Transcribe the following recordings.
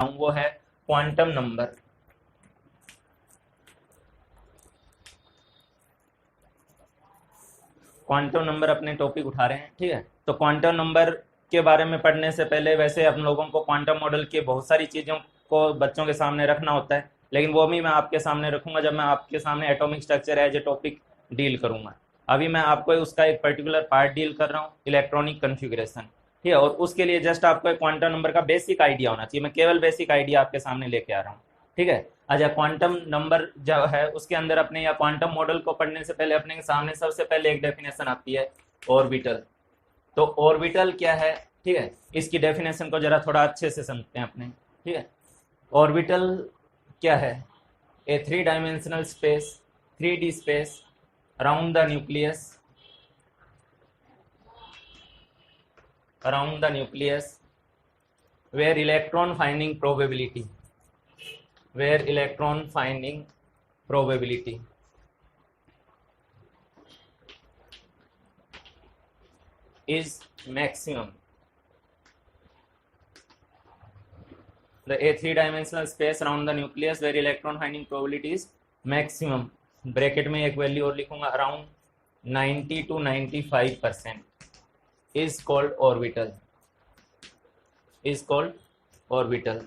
वो है quantum number. Quantum number अपने टॉपिक उठा रहे हैं, ठीक है। तो क्वांटम नंबर के बारे में पढ़ने से पहले वैसे हम लोगों को क्वांटम मॉडल की बहुत सारी चीज़ों को बच्चों के सामने रखना होता है, लेकिन वो भी मैं आपके सामने रखूंगा जब मैं आपके सामने atomic structure as a topic deal करूंगा। अभी मैं आपको उसका एक पर्टिकुलर पार्ट डील कर रहा हूँ, इलेक्ट्रॉनिक कन्फिग्रेशन, ठीक है। और उसके लिए जस्ट आपको क्वांटम नंबर का बेसिक आइडिया होना चाहिए, मैं केवल बेसिक आइडिया आपके सामने लेके आ रहा हूँ, ठीक है। अच्छा, क्वांटम नंबर जो है उसके अंदर अपने या क्वांटम मॉडल को पढ़ने से पहले अपने के सामने सबसे पहले एक डेफिनेशन आती है, ऑर्बिटल। तो ऑर्बिटल क्या है, ठीक है, इसकी डेफिनेशन को जरा थोड़ा अच्छे से समझते हैं अपने, ठीक है। ऑर्बिटल क्या है? ए 3 dimensional space, 3D space around the nucleus, where electron finding probability is maximum. The a 3 dimensional space around the nucleus where electron finding probability is maximum, bracket में एक वैल्यू और लिखूंगा, around 90 to 95% is called orbital।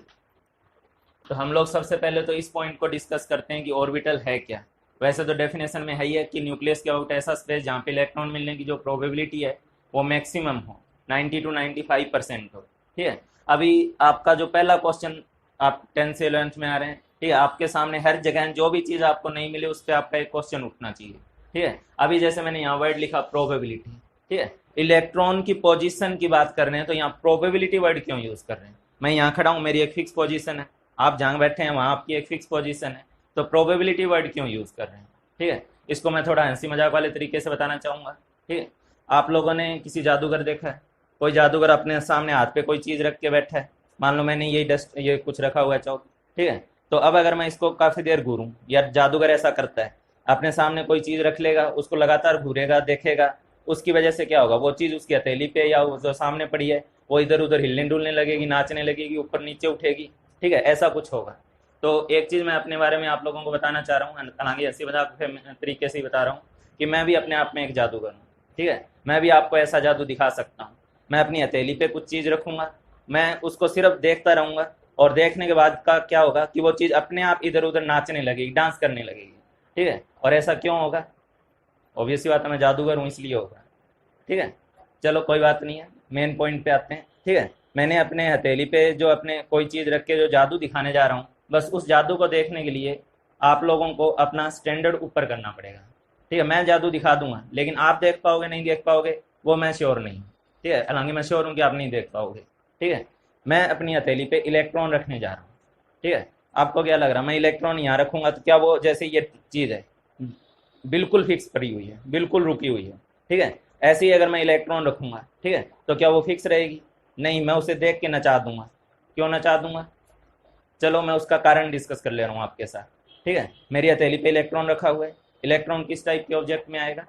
तो हम लोग सबसे पहले तो इस पॉइंट को डिस्कस करते हैं कि ऑर्बिटल है क्या। वैसे तो डेफिनेशन में है ही है कि न्यूक्लियस के आउट ऐसा स्पेस जहाँ पे इलेक्ट्रॉन मिलने की जो प्रोबेबिलिटी है वो मैक्सिमम हो, 90 to 95% हो, ठीक है। अभी आपका जो पहला क्वेश्चन, आप 10th से 11th में आ रहे हैं, ठीक है, आपके सामने हर जगह जो भी चीज़ आपको नहीं मिले उस पर आपका एक क्वेश्चन उठना चाहिए, ठीक है। अभी जैसे मैंने यहाँ वर्ड लिखा प्रोबेबिलिटी, ठीक है, इलेक्ट्रॉन की पोजीशन की बात कर रहे हैं तो यहाँ प्रोबेबिलिटी वर्ड क्यों यूज़ कर रहे हैं? मैं यहाँ खड़ा हूँ, मेरी एक फिक्स पोजीशन है, आप जहाँ बैठे हैं वहाँ आपकी एक फिक्स पोजीशन है, तो प्रोबेबिलिटी वर्ड क्यों यूज़ कर रहे हैं, ठीक है। इसको मैं थोड़ा हंसी मजाक वाले तरीके से बताना चाहूँगा, ठीक है। आप लोगों ने किसी जादूगर देखा है? कोई जादूगर अपने सामने हाथ पे कोई चीज़ रख के बैठा है, मान लो मैंने ये कुछ रखा हुआ है चौक, ठीक है। तो अब अगर मैं इसको काफ़ी देर घूरूँ, या जादूगर ऐसा करता है, अपने सामने कोई चीज़ रख लेगा, उसको लगातार घूरेगा, देखेगा, उसकी वजह से क्या होगा, वो चीज़ उसकी हथेली पे या जो सामने पड़ी है वो इधर उधर हिलने डुलने लगेगी, नाचने लगेगी, ऊपर नीचे उठेगी, ठीक है, ऐसा कुछ होगा। तो एक चीज़ मैं अपने बारे में आप लोगों को बताना चाह रहा हूँ, हालांकि हंसी मजाक तरीके से ही बता रहा हूँ कि मैं भी अपने आप में एक जादूगर हूँ, ठीक है। मैं भी आपको ऐसा जादू दिखा सकता हूँ। मैं अपनी हथेली पे कुछ चीज़ रखूँगा, मैं उसको सिर्फ देखता रहूँगा, और देखने के बाद का क्या होगा कि वो चीज़ अपने आप इधर उधर नाचने लगेगी, डांस करने लगेगी, ठीक है। और ऐसा क्यों होगा? ऑब्वियसली बात है, मैं जादूगर हूँ इसलिए होगा, ठीक है। चलो कोई बात नहीं है, मेन पॉइंट पे आते हैं, ठीक है। मैंने अपने हथेली पे जो अपने कोई चीज़ रख के जो जादू दिखाने जा रहा हूँ, बस उस जादू को देखने के लिए आप लोगों को अपना स्टैंडर्ड ऊपर करना पड़ेगा, ठीक है। मैं जादू दिखा दूंगा, लेकिन आप देख पाओगे नहीं देख पाओगे वो मैं श्योर नहीं, ठीक है। हालांकि मैं श्योर हूँ कि आप नहीं देख पाओगे, ठीक है। मैं अपनी हथेली पे इलेक्ट्रॉन रखने जा रहा हूँ, ठीक है। आपको क्या लग रहा है, मैं इलेक्ट्रॉन यहाँ रखूँगा तो क्या वो जैसे ये चीज़ है बिल्कुल फिक्स पड़ी हुई है, बिल्कुल रुकी हुई है, ठीक है। ऐसे ही अगर मैं इलेक्ट्रॉन रखूँगा, ठीक है, तो क्या वो फिक्स रहेगी? नहीं, मैं उसे देख के नचा दूंगा। क्यों नचा दूंगा? चलो मैं उसका कारण डिस्कस कर ले रहा हूँ आपके साथ, ठीक है। मेरी हथेली पे इलेक्ट्रॉन रखा हुआ है, इलेक्ट्रॉन किस टाइप के ऑब्जेक्ट में आएगा?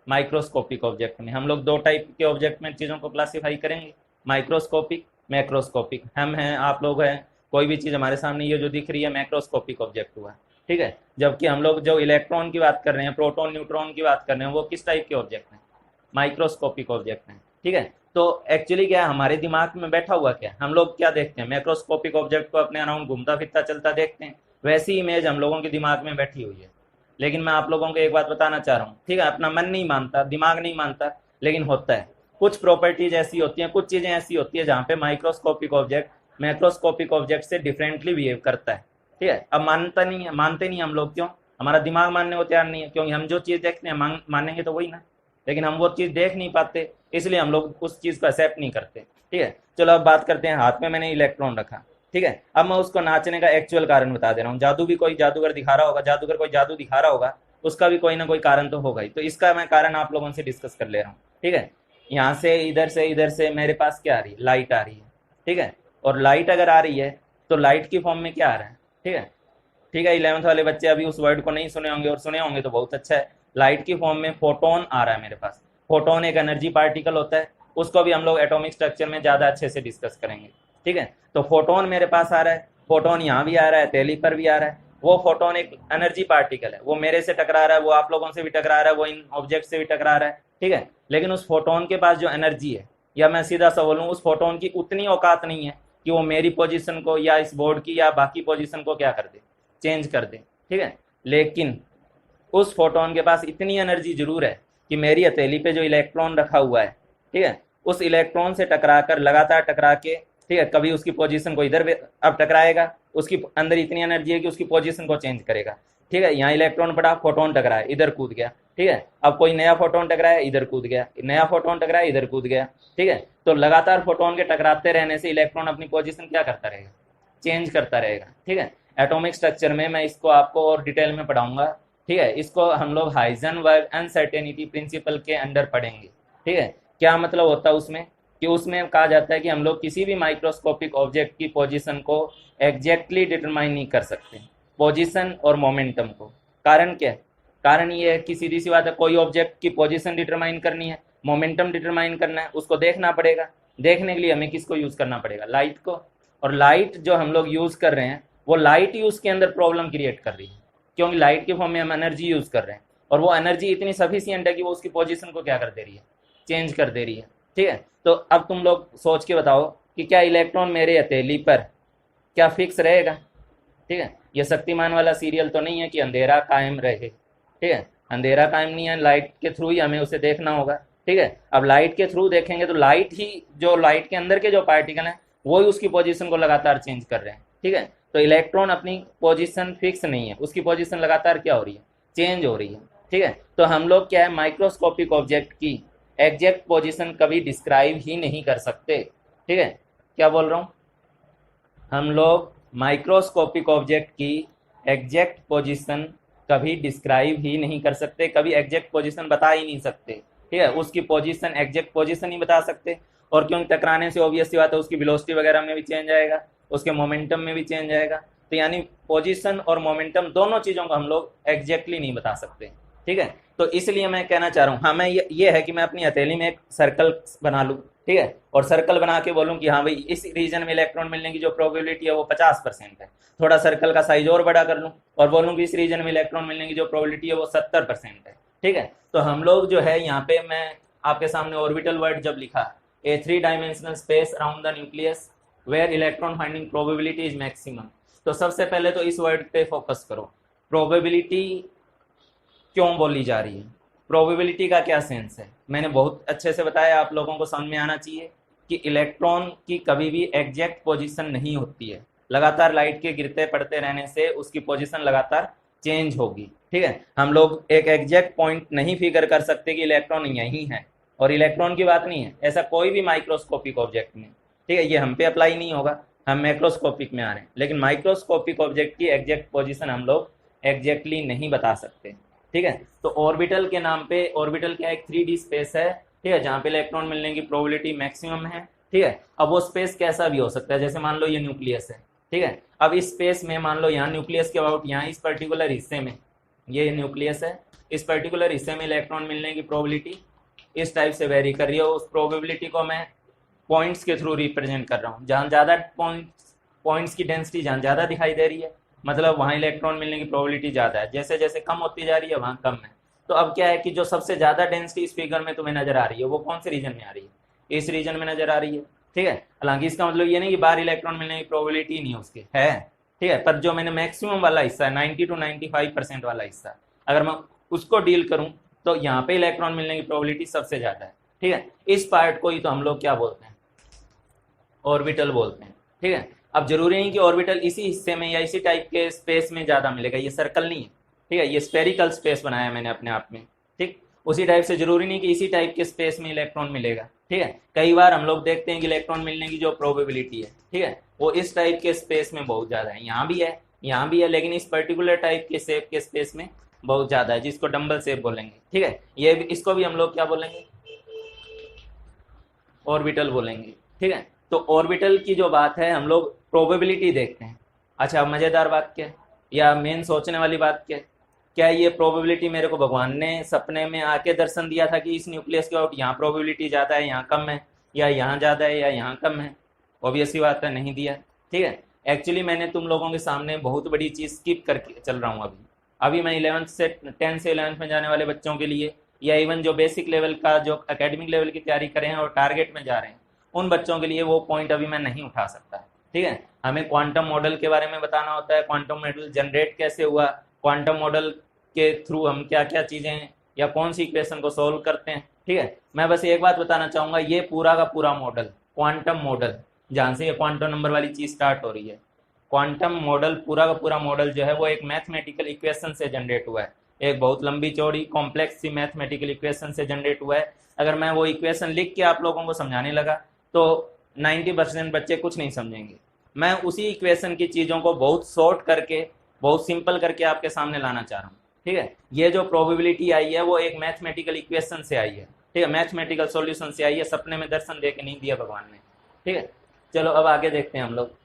माइक्रोस्कोपिक ऑब्जेक्ट में। हम लोग दो टाइप के ऑब्जेक्ट में चीज़ों को क्लासीफाई करेंगे, माइक्रोस्कोपिक, मैक्रोस्कोपिक। हम हैं, आप लोग हैं, कोई भी चीज़ हमारे सामने ये जो दिख रही है मैक्रोस्कोपिक ऑब्जेक्ट हुआ, ठीक है। जबकि हम लोग जो इलेक्ट्रॉन की बात कर रहे हैं, प्रोटॉन न्यूट्रॉन की बात कर रहे हैं, वो किस टाइप के ऑब्जेक्ट हैं? माइक्रोस्कोपिक ऑब्जेक्ट हैं, ठीक है। तो एक्चुअली क्या है, हमारे दिमाग में बैठा हुआ क्या, हम लोग क्या देखते हैं, मैक्रोस्कोपिक ऑब्जेक्ट को अपने अराउंड घूमता फिरता चलता देखते हैं, वैसी इमेज हम लोगों के दिमाग में बैठी हुई है। लेकिन मैं आप लोगों को एक बात बताना चाह रहा हूँ, ठीक है, अपना मन नहीं मानता, दिमाग नहीं मानता, लेकिन होता है। कुछ प्रॉपर्टीज ऐसी होती हैं, कुछ चीज़ें ऐसी होती है जहाँ पे माइक्रोस्कोपिक ऑब्जेक्ट मैक्रोस्कोपिक ऑब्जेक्ट से डिफरेंटली बिहेव करता है, ठीक है। अब मानते नहीं हम लोग, क्यों? हमारा दिमाग मानने को तैयार नहीं है, क्योंकि हम जो चीज़ देखते हैं मानेंगे तो वही ना, लेकिन हम वो चीज़ देख नहीं पाते, इसलिए हम लोग उस चीज़ को एक्सेप्ट नहीं करते, ठीक है। चलो अब बात करते हैं, हाथ में मैंने इलेक्ट्रॉन रखा, ठीक है। अब मैं उसको नाचने का एक्चुअल कारण बता दे रहा हूँ। जादू भी कोई जादूगर दिखा रहा होगा, जादूगर कोई जादू दिखा रहा होगा, उसका भी कोई ना कोई कारण तो होगा ही। तो इसका मैं कारण आप लोगों से डिस्कस कर ले रहा हूँ, ठीक है। यहाँ से इधर से मेरे पास क्या आ रही है? लाइट आ रही है, ठीक है। और लाइट अगर आ रही है तो लाइट की फॉर्म में क्या आ रहा है? ठीक है, ठीक है। 11th वाले बच्चे अभी उस वर्ड को नहीं सुने होंगे, और सुने होंगे तो बहुत अच्छा है। लाइट की फॉर्म में फोटोन आ रहा है मेरे पास। फोटोन एक एनर्जी पार्टिकल होता है, उसको भी हम लोग एटॉमिक स्ट्रक्चर में ज़्यादा अच्छे से डिस्कस करेंगे। ठीक है। तो फोटोन मेरे पास आ रहा है, फोटोन यहाँ भी आ रहा है, हथेली पर भी आ रहा है। वो फोटोन एक एनर्जी पार्टिकल है, वो मेरे से टकरा रहा है, वो आप लोगों से भी टकरा रहा है, वो इन ऑब्जेक्ट से भी टकरा रहा है, ठीक है। लेकिन उस फोटोन के पास जो एनर्जी है, या मैं सीधा सा बोलूँ, उस फोटोन की उतनी औकात नहीं है कि वो मेरी पोजीशन को या इस बोर्ड की या बाकी पोजीशन को क्या कर दे, चेंज कर दे, ठीक है। लेकिन उस फोटोन के पास इतनी एनर्जी जरूर है कि मेरी हथेली पे जो इलेक्ट्रॉन रखा हुआ है, ठीक है, उस इलेक्ट्रॉन से टकरा कर, लगातार टकरा के, ठीक है, कभी उसकी पोजीशन को इधर अब टकराएगा, उसकी अंदर इतनी एनर्जी है कि उसकी पोजीशन को चेंज करेगा, ठीक है। यहाँ इलेक्ट्रॉन पड़ा, फोटोन टकराया, इधर कूद गया, ठीक है। अब कोई नया फोटोन टकराया, इधर कूद गया, नया फोटोन टकराया, इधर कूद गया, ठीक है। तो लगातार फोटोन के टकराते रहने से इलेक्ट्रॉन अपनी पोजीशन क्या करता रहेगा, चेंज करता रहेगा, ठीक है। एटॉमिक स्ट्रक्चर में मैं इसको आपको और डिटेल में पढ़ाऊंगा, ठीक है। इसको हम लोग हाइजेनबर्ग अनसर्टेनिटी प्रिंसिपल के अंडर पढ़ेंगे, ठीक है। क्या मतलब होता है उसमें, कि उसमें कहा जाता है कि हम लोग किसी भी माइक्रोस्कोपिक ऑब्जेक्ट की पोजीशन को एग्जैक्टली डिटरमाइन नहीं कर सकते, पोजीशन और मोमेंटम को। कारण क्या है, कारण ये है कि सीधी सी बात है, कोई ऑब्जेक्ट की पोजीशन डिटरमाइन करनी है, मोमेंटम डिटरमाइन करना है, उसको देखना पड़ेगा। देखने के लिए हमें किसको यूज करना पड़ेगा, लाइट को। और लाइट जो हम लोग यूज कर रहे हैं, वो लाइट ही उसके अंदर प्रॉब्लम क्रिएट कर रही है, क्योंकि लाइट के फॉर्म में हम एनर्जी यूज कर रहे हैं, और वो एनर्जी इतनी सफिशियंट है कि वो उसकी पोजीशन को क्या कर दे रही है, चेंज कर दे रही है, ठीक है। तो अब तुम लोग सोच के बताओ कि क्या इलेक्ट्रॉन मेरे हथेली पर क्या फिक्स रहेगा, ठीक है। ये शक्तिमान वाला सीरियल तो नहीं है कि अंधेरा कायम रहे, ठीक है। अंधेरा कायम नहीं है, लाइट के थ्रू ही हमें उसे देखना होगा, ठीक है। अब लाइट के थ्रू देखेंगे तो लाइट ही, जो लाइट के अंदर के जो पार्टिकल हैं, वो ही उसकी पोजीशन को लगातार चेंज कर रहे हैं, ठीक है। तो इलेक्ट्रॉन अपनी पोजीशन फिक्स नहीं है, उसकी पोजीशन लगातार क्या हो रही है, चेंज हो रही है, ठीक है। तो हम लोग क्या है, माइक्रोस्कोपिक ऑब्जेक्ट की एग्जैक्ट पोजीशन कभी डिस्क्राइब ही नहीं कर सकते, ठीक है। क्या बोल रहा हूँ, हम लोग माइक्रोस्कोपिक ऑब्जेक्ट की एग्जैक्ट पोजीशन कभी डिस्क्राइब ही नहीं कर सकते, कभी एग्जैक्ट पोजीशन बता ही नहीं सकते, ठीक है। उसकी पोजीशन, एग्जैक्ट पोजीशन ही बता सकते। और क्योंकि टकराने से ऑब्वियस सी बात है, उसकी वेलोसिटी वगैरह में भी चेंज आएगा, उसके मोमेंटम में भी चेंज आएगा। तो यानी पोजीशन और मोमेंटम दोनों चीज़ों को हम लोग एग्जैक्टली नहीं बता सकते, ठीक है। तो इसलिए मैं कहना चाह रहा हूँ, हाँ, मैं ये है कि मैं अपनी हथेली में एक सर्कल बना लूँ, ठीक है, और सर्कल बना के बोलूँ कि हाँ भाई, इस रीजन में इलेक्ट्रॉन मिलने की जो प्रोबेबिलिटी है वो 50% है। थोड़ा सर्कल का साइज और बड़ा कर लूँ और बोलूँ कि इस रीजन में इलेक्ट्रॉन मिलने की जो प्रोबेबिलिटी है वो 70% है, ठीक है। तो हम लोग जो है यहाँ पे, मैं आपके सामने ऑर्बिटल वर्ड जब लिखा, a 3 dimensional space around the nucleus where electron finding probability is maximum. तो सबसे पहले तो इस वर्ड पे फोकस करो, प्रोबेबिलिटी क्यों बोली जा रही है, प्रोबेबिलिटी का क्या सेंस है। मैंने बहुत अच्छे से बताया, आप लोगों को समझ में आना चाहिए कि इलेक्ट्रॉन की कभी भी एग्जैक्ट पोजीशन नहीं होती है, लगातार लाइट के गिरते पड़ते रहने से उसकी पोजीशन लगातार चेंज होगी, ठीक है। हम लोग एक एग्जैक्ट पॉइंट नहीं फिगर कर सकते कि इलेक्ट्रॉन यहीं है, और इलेक्ट्रॉन की बात नहीं है, ऐसा कोई भी माइक्रोस्कोपिक ऑब्जेक्ट में, ठीक है, ये हम पे अप्लाई नहीं होगा, हम मैक्रोस्कोपिक में आ रहे हैं। लेकिन माइक्रोस्कोपिक ऑब्जेक्ट की एग्जैक्ट पोजीशन हम लोग एग्जैक्टली नहीं बता सकते, ठीक है। तो ऑर्बिटल के नाम पे, ऑर्बिटल क्या एक 3D स्पेस है, ठीक है, जहाँ पे इलेक्ट्रॉन मिलने की प्रोबेबिलिटी मैक्सिमम है, ठीक है। अब वो स्पेस कैसा भी हो सकता है, जैसे मान लो ये न्यूक्लियस है, ठीक है। अब इस स्पेस में मान लो यहाँ न्यूक्लियस के अबाउट, यहाँ इस पर्टिकुलर हिस्से में, ये न्यूक्लियस है, इस पर्टिकुलर हिस्से में इलेक्ट्रॉन मिलने की प्रोबेबिलिटी इस टाइप से वेरी कर रही है। उस प्रोबेबिलिटी को मैं पॉइंट्स के थ्रू रिप्रेजेंट कर रहा हूँ, जहाँ ज़्यादा पॉइंट्स की डेंसिटी जहाँ ज़्यादा दिखाई दे रही है, मतलब वहाँ इलेक्ट्रॉन मिलने की प्रोबेबिलिटी ज़्यादा है, जैसे जैसे कम होती जा रही है वहाँ कम है। तो अब क्या है कि जो सबसे ज़्यादा डेंसिटी इस फिगर में तुम्हें नजर आ रही है, वो कौन से रीजन में आ रही है, इस रीजन में नजर आ रही है, ठीक है। हालांकि इसका मतलब ये नहीं कि बाहर इलेक्ट्रॉन मिलने की प्रोबेबिलिटी नहीं उसकी है, ठीक है, पर जो मैंने मैक्सिमम वाला हिस्सा है, 90 to 95% वाला हिस्सा, अगर मैं उसको डील करूँ तो यहाँ पे इलेक्ट्रॉन मिलने की प्रोबेबिलिटी सबसे ज़्यादा है, ठीक है। इस पार्ट को ही तो हम लोग क्या बोलते हैं, ऑर्बिटल बोलते हैं, ठीक है। अब जरूरी नहीं कि ऑर्बिटल इसी हिस्से में या इसी टाइप के स्पेस में ज़्यादा मिलेगा, ये सर्कल नहीं है, ठीक है, ये स्फेरिकल स्पेस बनाया मैंने अपने आप में, ठीक। उसी टाइप से जरूरी नहीं कि इसी टाइप के स्पेस में इलेक्ट्रॉन मिलेगा, ठीक है। कई बार हम लोग देखते हैं कि इलेक्ट्रॉन मिलने की जो प्रोबेबिलिटी है, ठीक है, वो इस टाइप के स्पेस में बहुत ज़्यादा है, यहाँ भी है, यहाँ भी है, लेकिन इस पर्टिकुलर टाइप के शेप के स्पेस में बहुत ज़्यादा है, जिसको डम्बल शेप बोलेंगे, ठीक है। ये इसको भी हम लोग क्या बोलेंगे, ऑर्बिटल बोलेंगे, ठीक है। तो ऑर्बिटल की जो बात है, हम लोग प्रोबेबिलिटी देखते हैं। अच्छा, मज़ेदार बात क्या है, या मेन सोचने वाली बात क्या है, क्या ये प्रोबेबिलिटी मेरे को भगवान ने सपने में आके दर्शन दिया था कि इस न्यूक्लियस के आउट यहाँ प्रोबेबिलिटी ज़्यादा है, यहाँ कम है, या यहाँ ज़्यादा है या यहाँ कम है, ऑब्वियसली बात है नहीं दिया, ठीक है। एक्चुअली मैंने तुम लोगों के सामने बहुत बड़ी चीज़ स्किप करके चल रहा हूँ अभी। अभी मैं 11th से 10th से 11th में जाने वाले बच्चों के लिए, या इवन जो बेसिक लेवल का जो एकेडमिक लेवल की तैयारी करें और टारगेट में जा रहे हैं, उन बच्चों के लिए वो पॉइंट अभी मैं नहीं उठा सकता, ठीक है। हमें क्वांटम मॉडल के बारे में बताना होता है, क्वांटम मॉडल जनरेट कैसे हुआ, क्वांटम मॉडल के थ्रू हम क्या क्या चीज़ें या कौन सी इक्वेशन को सॉल्व करते हैं, ठीक है। मैं बस एक बात बताना चाहूँगा, ये पूरा का पूरा मॉडल क्वांटम मॉडल, जहाँ से ये क्वांटम नंबर वाली चीज़ स्टार्ट हो रही है, क्वांटम मॉडल पूरा का पूरा मॉडल जो है वो एक मैथमेटिकल इक्वेशन से जनरेट हुआ है, एक बहुत लंबी चौड़ी कॉम्प्लेक्स सी मैथमेटिकल इक्वेशन से जनरेट हुआ है। अगर मैं वो इक्वेशन लिख के आप लोगों को समझाने लगा तो 90% बच्चे कुछ नहीं समझेंगे। मैं उसी इक्वेशन की चीज़ों को बहुत शॉर्ट करके, बहुत सिंपल करके आपके सामने लाना चाह रहा हूँ, ठीक है। ये जो प्रोबेबिलिटी आई है वो एक मैथमेटिकल इक्वेशन से आई है, ठीक है, मैथमेटिकल सॉल्यूशन से आई है, सपने में दर्शन दे के नहीं दिया भगवान ने, ठीक है। चलो अब आगे देखते हैं हम लोग।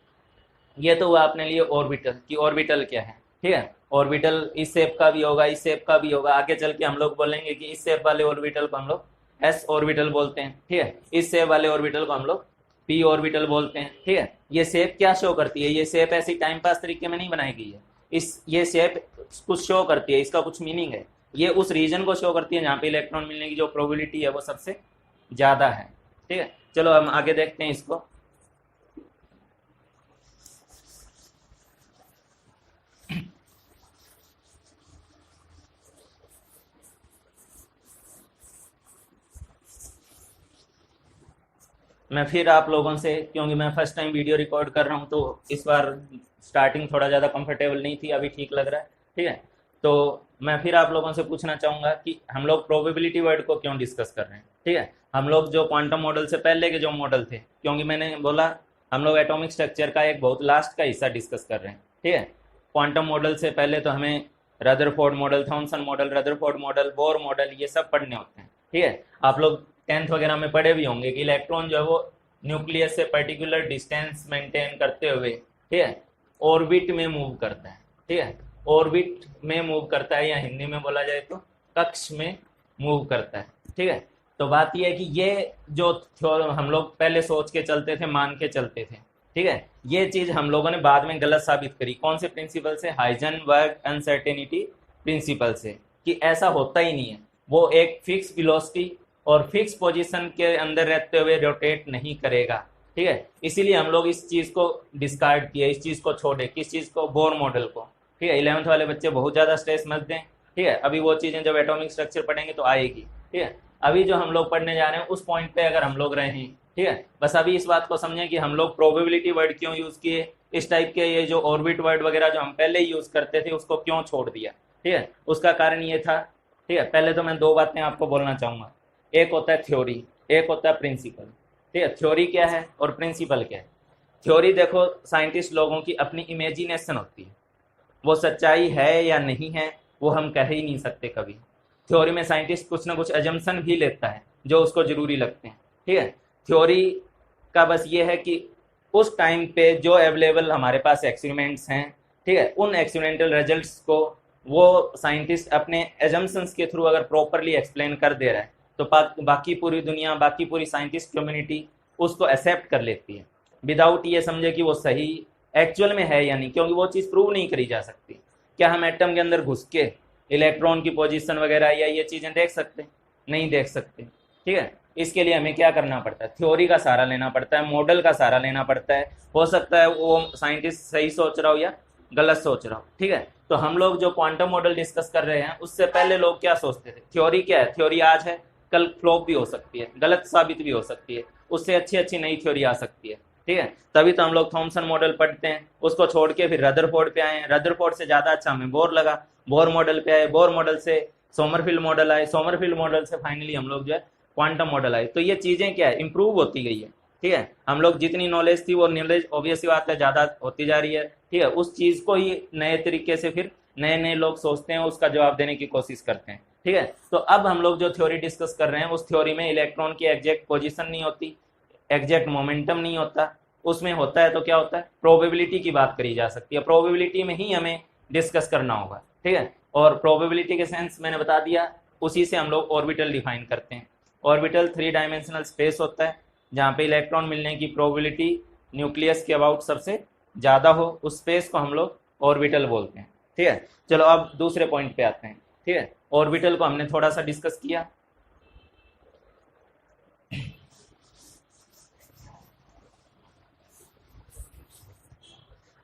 ये तो हुआ अपने लिए ऑर्बिटल कि ऑर्बिटल क्या है, ठीक है। ऑर्बिटल इस शेप का भी होगा, इस शेप का भी होगा, आगे चल के हम लोग बोलेंगे कि इस शेप वाले ऑर्बिटल को हम लोग एस ऑर्बिटल बोलते हैं, ठीक है। इस शेप वाले ऑर्बिटल को हम लोग पी ऑर्बिटल बोलते हैं, ठीक है। ये शेप क्या शो करती है? ये शेप ऐसी टाइम पास तरीके में नहीं बनाई गई है, ये शेप कुछ शो करती है, इसका कुछ मीनिंग है। ये उस रीजन को शो करती है जहाँ पे इलेक्ट्रॉन मिलने की जो प्रोबेबिलिटी है वो सबसे ज़्यादा है, ठीक है। चलो हम आगे देखते हैं इसको। मैं फिर आप लोगों से, क्योंकि मैं फर्स्ट टाइम वीडियो रिकॉर्ड कर रहा हूँ तो इस बार स्टार्टिंग थोड़ा ज़्यादा कंफर्टेबल नहीं थी, अभी ठीक लग रहा है, ठीक है। तो मैं फिर आप लोगों से पूछना चाहूँगा कि हम लोग प्रोबेबिलिटी वर्ड को क्यों डिस्कस कर रहे हैं, ठीक है। हम लोग जो क्वांटम मॉडल से पहले के जो मॉडल थे, क्योंकि मैंने बोला हम लोग एटॉमिक स्ट्रक्चर का एक बहुत लास्ट का हिस्सा डिस्कस कर रहे हैं, ठीक है। क्वांटम मॉडल से पहले तो हमें Rutherford model, Thompson model, Rutherford model, Bohr model, ये सब पढ़ने होते हैं, ठीक है। आप लोग 10th वगैरह में पढ़े भी होंगे कि इलेक्ट्रॉन जो है वो न्यूक्लियस से पर्टिकुलर डिस्टेंस मेंटेन करते हुए, ठीक है, ऑर्बिट में मूव करता है, ठीक है। ऑर्बिट में मूव करता है, या हिंदी में बोला जाए तो कक्ष में मूव करता है, ठीक है। तो बात यह है कि ये जो हम लोग पहले सोच के चलते थे, मान के चलते थे, ठीक है, ये चीज़ हम लोगों ने बाद में गलत साबित करी। कौन से प्रिंसिपल से? हाइजेनबर्ग अनसर्टेनिटी प्रिंसिपल से, कि ऐसा होता ही नहीं है, वो एक फिक्स वेलोसिटी और फिक्स पोजीशन के अंदर रहते हुए रोटेट नहीं करेगा, ठीक है। इसीलिए हम लोग इस चीज़ को डिस्कार्ड किए, इस चीज़ को छोड़े, किस चीज़ को? बोर मॉडल को, ठीक है। 11th वाले बच्चे बहुत ज़्यादा स्ट्रेस मत दें, ठीक है, अभी वो चीज़ें जब एटॉमिक स्ट्रक्चर पढ़ेंगे तो आएगी, ठीक है। अभी जो हम लोग पढ़ने जा रहे हैं उस पॉइंट पे अगर हम लोग रहे हैं, ठीक है, बस अभी इस बात को समझें कि हम लोग प्रोबेबिलिटी वर्ड क्यों यूज़ किए, इस टाइप के ये जो ऑर्बिट वर्ड वगैरह जो हम पहले ही यूज़ करते थे उसको क्यों छोड़ दिया, ठीक है। उसका कारण ये था, ठीक है। पहले तो मैं दो बातें आपको बोलना चाहूँगा, एक होता है थ्योरी, एक होता है प्रिंसिपल, ठीक है। थ्योरी क्या है और प्रिंसिपल क्या है? थ्योरी देखो, साइंटिस्ट लोगों की अपनी इमेजिनेशन होती है, वो सच्चाई है या नहीं है वो हम कह ही नहीं सकते कभी। थ्योरी में साइंटिस्ट कुछ ना कुछ एजम्पशन भी लेता है जो उसको ज़रूरी लगते हैं, ठीक है। थ्योरी का बस ये है कि उस टाइम पे जो अवेलेबल हमारे पास एक्सपेरिमेंट्स हैं, ठीक है, उन एक्सपेरिमेंटल रिजल्ट्स को वो साइंटिस्ट अपने एजम्पशंस के थ्रू अगर प्रॉपरली एक्सप्लेन कर दे रहा है तो बाकी पूरी दुनिया, बाकी पूरी साइंटिस्ट कम्युनिटी उसको एक्सेप्ट कर लेती है, विदाउट ये समझे कि वो सही एक्चुअल में है या नहीं, क्योंकि वो चीज़ प्रूव नहीं करी जा सकती। क्या हम एटम के अंदर घुस के इलेक्ट्रॉन की पोजीशन वगैरह या ये चीज़ें देख सकते? नहीं देख सकते, ठीक है। इसके लिए हमें क्या करना पड़ता है? थ्योरी का सहारा लेना पड़ता है, मॉडल का सहारा लेना पड़ता है। हो सकता है वो साइंटिस्ट सही सोच रहा हो या गलत सोच रहा हो, ठीक है। तो हम लोग जो क्वांटम मॉडल डिस्कस कर रहे हैं उससे पहले लोग क्या सोचते थे? थ्योरी क्या है? थ्योरी आज है, कल फ्लॉप भी हो सकती है, गलत साबित भी हो सकती है, उससे अच्छी अच्छी नई थ्योरी आ सकती है, ठीक है। तभी तो हम लोग थॉमसन मॉडल पढ़ते हैं, उसको छोड़ के फिर रदरफोर्ड पे आए, रदरफोर्ड से ज़्यादा अच्छा हमें बोर लगा, बोर मॉडल पे आए, बोर मॉडल से सोमरफील्ड मॉडल आए, सोमरफील्ड मॉडल से फाइनली हम लोग जो है क्वांटम मॉडल आए। तो ये चीज़ें क्या है? इंप्रूव होती गई है, ठीक है। हम लोग जितनी नॉलेज थी वो नॉलेज ऑब्वियसली बात है ज़्यादा होती जा रही है, ठीक है। उस चीज़ को ही नए तरीके से फिर नए नए लोग सोचते हैं, उसका जवाब देने की कोशिश करते हैं, ठीक है। तो अब हम लोग जो थ्योरी डिस्कस कर रहे हैं उस थ्योरी में इलेक्ट्रॉन की एग्जैक्ट पोजीशन नहीं होती, एग्जैक्ट मोमेंटम नहीं होता, उसमें होता है तो क्या होता है? प्रोबेबिलिटी की बात करी जा सकती है, प्रोबेबिलिटी में ही हमें डिस्कस करना होगा, ठीक है। और प्रोबेबिलिटी के सेंस मैंने बता दिया, उसी से हम लोग ऑर्बिटल डिफाइन करते हैं। ऑर्बिटल 3 डायमेंशनल स्पेस होता है जहाँ पे इलेक्ट्रॉन मिलने की प्रोबेबिलिटी न्यूक्लियस के अबाउट सबसे ज़्यादा हो, उस स्पेस को हम लोग ऑर्बिटल बोलते हैं। ठीक है, चलो अब दूसरे पॉइंट पे आते हैं। ठीक है, ऑर्बिटल को हमने थोड़ा सा डिस्कस किया।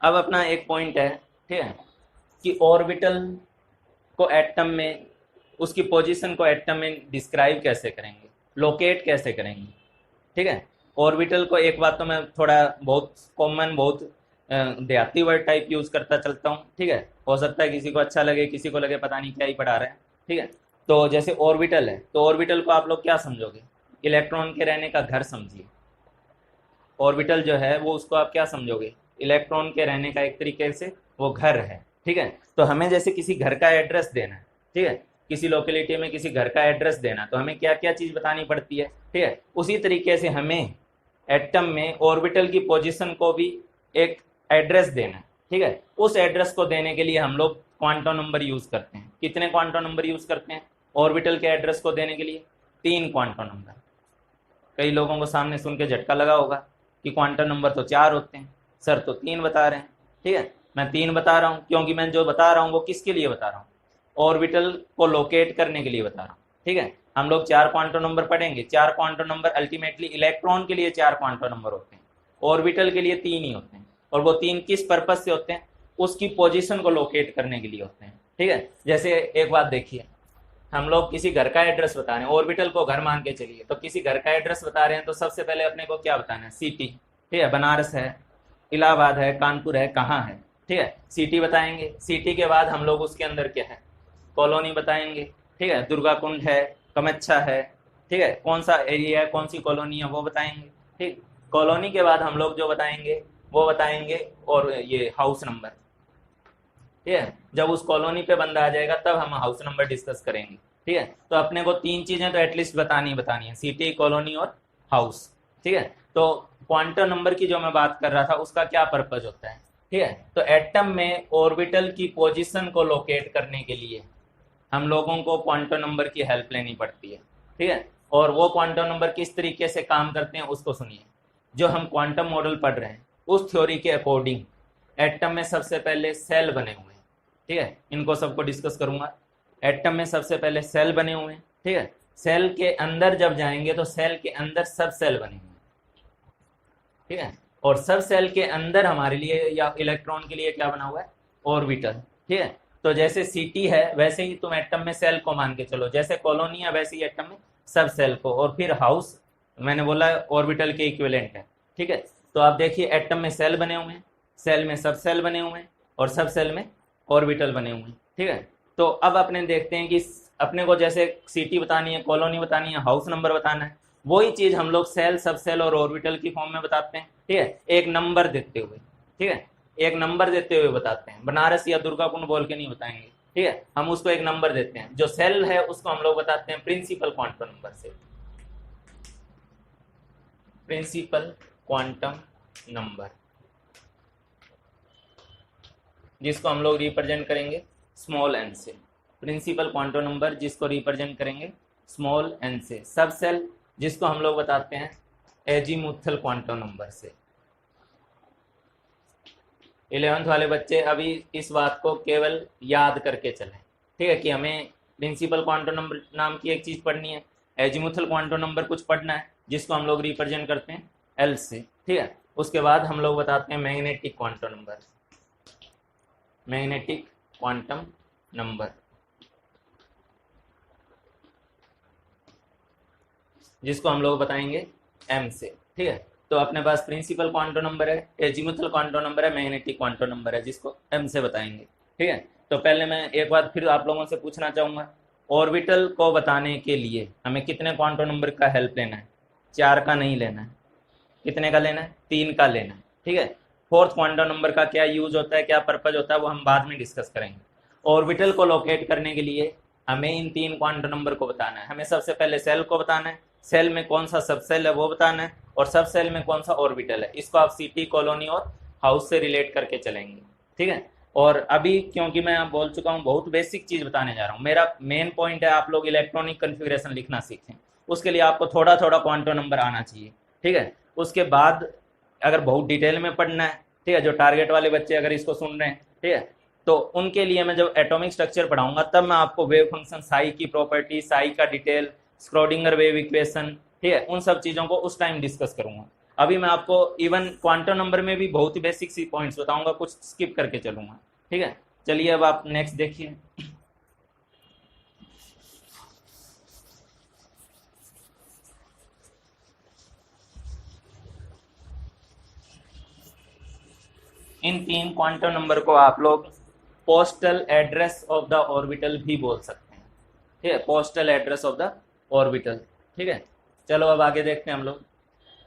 अब अपना एक पॉइंट है, ठीक है, कि ऑर्बिटल को एटम में, उसकी पोजीशन को एटम में डिस्क्राइब कैसे करेंगे, लोकेट कैसे करेंगे। ठीक है, ऑर्बिटल को एक बात तो मैं थोड़ा बहुत कॉमन, बहुत देहाती वर्ड टाइप यूज़ करता चलता हूँ। ठीक है, हो सकता है किसी को अच्छा लगे, किसी को लगे पता नहीं क्या ही पढ़ा रहे हैं। ठीक है, तो जैसे ऑर्बिटल है, तो ऑर्बिटल को आप लोग क्या समझोगे, इलेक्ट्रॉन के रहने का घर समझिए। ऑर्बिटल जो है वो उसको आप क्या समझोगे, इलेक्ट्रॉन के रहने का एक तरीके से वो घर है। ठीक है, तो हमें जैसे किसी घर का एड्रेस देना है, ठीक है, किसी लोकेलिटी में किसी घर का एड्रेस देना, तो हमें क्या क्या चीज़ बतानी पड़ती है। ठीक है, उसी तरीके से हमें एटम में ऑर्बिटल की पोजीशन को भी एक एड्रेस देना है। ठीक है, उस एड्रेस को देने के लिए हम लोग क्वांटम नंबर यूज़ करते हैं। कितने क्वांटम नंबर यूज़ करते हैं ऑर्बिटल के एड्रेस को देने के लिए? 3 क्वांटम नंबर। कई लोगों को सामने सुन के झटका लगा होगा कि क्वांटम नंबर तो 4 होते हैं, सर तो 3 बता रहे हैं। ठीक है, मैं 3 बता रहा हूँ क्योंकि मैं जो बता रहा हूँ वो किसके लिए बता रहा हूँ, ऑर्बिटल को लोकेट करने के लिए बता रहा हूँ। ठीक है, हम लोग 4 क्वांटम नंबर पढ़ेंगे। 4 क्वांटम नंबर अल्टीमेटली इलेक्ट्रॉन के लिए 4 क्वांटम नंबर होते हैं, ऑर्बिटल के लिए 3 ही होते हैं। और वो 3 किस पर्पज से होते हैं, उसकी पोजीशन को लोकेट करने के लिए होते हैं। ठीक है, जैसे एक बात देखिए, हम लोग किसी घर का एड्रेस बता रहे हैं, ऑर्बिटल को घर मान के चलिए, तो किसी घर का एड्रेस बता रहे हैं तो सबसे पहले अपने को क्या बताना है, सिटी। ठीक है, बनारस है, इलाहाबाद है, कानपुर है, कहाँ है। ठीक है, सिटी बताएंगे। सिटी के बाद हम लोग उसके अंदर क्या है, कॉलोनी बताएंगे। ठीक है, दुर्गा कुंड है, कमच्छा है। ठीक है, कौन सा एरिया है, कौन सी कॉलोनी है, वो बताएंगे। ठीक, कॉलोनी के बाद हम लोग जो बताएंगे वो बताएंगे और ये हाउस नंबर। ठीक है, जब उस कॉलोनी पे बंदा आ जाएगा तब हम हाउस नंबर डिस्कस करेंगे। ठीक है, तो अपने को 3 चीजें तो एटलीस्ट बतानी बतानी है, सिटी, कॉलोनी और हाउस। ठीक है, तो क्वांटम नंबर की जो मैं बात कर रहा था उसका क्या पर्पज होता है। ठीक है, तो एटम में ऑर्बिटल की पोजीशन को लोकेट करने के लिए हम लोगों को क्वांटम नंबर की हेल्प लेनी पड़ती है। ठीक है, और वो क्वांटम नंबर किस तरीके से काम करते हैं उसको सुनिए। जो हम क्वांटम मॉडल पढ़ रहे हैं उस थ्योरी के अकॉर्डिंग एटम में सबसे पहले सेल बने हुए हैं। ठीक है, इनको सबको डिस्कस करूंगा। एटम में सबसे पहले सेल बने हुए हैं। ठीक है, सेल के अंदर जब जाएंगे तो सेल के अंदर सब सेल बने हुए हैं। ठीक है, और सब सेल के अंदर हमारे लिए या इलेक्ट्रॉन के लिए क्या बना हुआ है, ऑर्बिटल। ठीक है, तो जैसे सिटी है वैसे ही तुम एटम में सेल को मान के चलो, जैसे कॉलोनी है वैसे ही एटम में सब सेल को, और फिर हाउस मैंने बोला ऑर्बिटल के इक्विवेलेंट है। ठीक है, तो आप देखिए एटम में सेल बने हुए हैं, सेल में सब सेल बने हुए हैं, और सब सेल में ऑर्बिटल बने हुए हैं। ठीक है, तो अब अपने देखते हैं कि अपने को जैसे सिटी बतानी है, कॉलोनी बतानी है, हाउस नंबर बताना है, वही चीज हम लोग सेल, सब सेल और ऑर्बिटल की फॉर्म में बताते हैं। ठीक है, एक नंबर देते हुए। ठीक है, एक नंबर देते हुए बताते हैं, बनारस या दुर्गा कुंड बोल के नहीं बताएंगे। ठीक है, हम उसको एक नंबर देते हैं। जो सेल है उसको हम लोग बताते हैं प्रिंसिपल क्वांटम नंबर से, प्रिंसिपल क्वांटम नंबर, जिसको हम लोग रिप्रेजेंट करेंगे स्मॉल एन से। प्रिंसिपल क्वांटम नंबर जिसको रिप्रेजेंट करेंगे स्मॉल एन से। सब सेल जिसको हम लोग बताते हैं एजीमुथल क्वांटम नंबर से। 11th वाले बच्चे अभी इस बात को केवल याद करके चलें। ठीक है, कि हमें प्रिंसिपल क्वांटम नंबर नाम की एक चीज़ पढ़नी है, एजीमुथल क्वांटम नंबर कुछ पढ़ना है जिसको हम लोग रिप्रेजेंट करते हैं एल से। ठीक है, उसके बाद हम लोग बताते हैं magnetic quantum number, magnetic quantum number जिसको हम लोग बताएंगे एम से। ठीक है, तो अपने पास प्रिंसिपल क्वांटम नंबर है, एजीमुथल क्वांटम नंबर है, मैग्नेटिक क्वांटम नंबर है, जिसको एम से बताएंगे। ठीक है, तो पहले मैं एक बार फिर आप लोगों से पूछना चाहूँगा, ऑर्बिटल को बताने के लिए हमें कितने क्वांटम नंबर का हेल्प लेना है? 4 का नहीं लेना है। कितने का लेना है? 3 का लेना है। ठीक है, 4th क्वांटम नंबर का क्या यूज होता है, क्या पर्पज होता है, वो हम बाद में डिस्कस करेंगे। ऑर्बिटल को लोकेट करने के लिए हमें इन 3 क्वांटम नंबर को बताना है। हमें सबसे पहले सेल को बताना है, सेल में कौन सा सब सेल है वो बताना है, और सब सेल में कौन सा ऑर्बिटल है। इसको आप सिटी, कॉलोनी और हाउस से रिलेट करके चलेंगे। ठीक है, और अभी क्योंकि मैं बोल चुका हूँ बहुत बेसिक चीज़ बताने जा रहा हूँ, मेरा मेन पॉइंट है आप लोग इलेक्ट्रॉनिक कन्फिग्रेशन लिखना सीखें। उसके लिए आपको थोड़ा थोड़ा क्वांटम नंबर आना चाहिए। ठीक है, उसके बाद अगर बहुत डिटेल में पढ़ना है, ठीक है, जो टारगेट वाले बच्चे अगर इसको सुन रहे हैं, ठीक है, तो उनके लिए मैं जब एटॉमिक स्ट्रक्चर पढ़ाऊंगा तब मैं आपको वेव फंक्शन, साई की प्रॉपर्टी, साई का डिटेल, स्क्रोडिंगर वेव इक्वेशन, ठीक है, उन सब चीज़ों को उस टाइम डिस्कस करूंगा। अभी मैं आपको इवन क्वांटम नंबर में भी बहुत ही बेसिक सी पॉइंट्स बताऊंगा, कुछ स्किप करके चलूंगा, ठीक है। चलिए अब आप नेक्स्ट देखिए। इन 3 क्वांटम नंबर को आप लोग postal address of the orbital भी बोल सकते हैं, ठीक है, postal address of the orbital, ठीक है। चलो अब आगे देखते हैं हम लोग।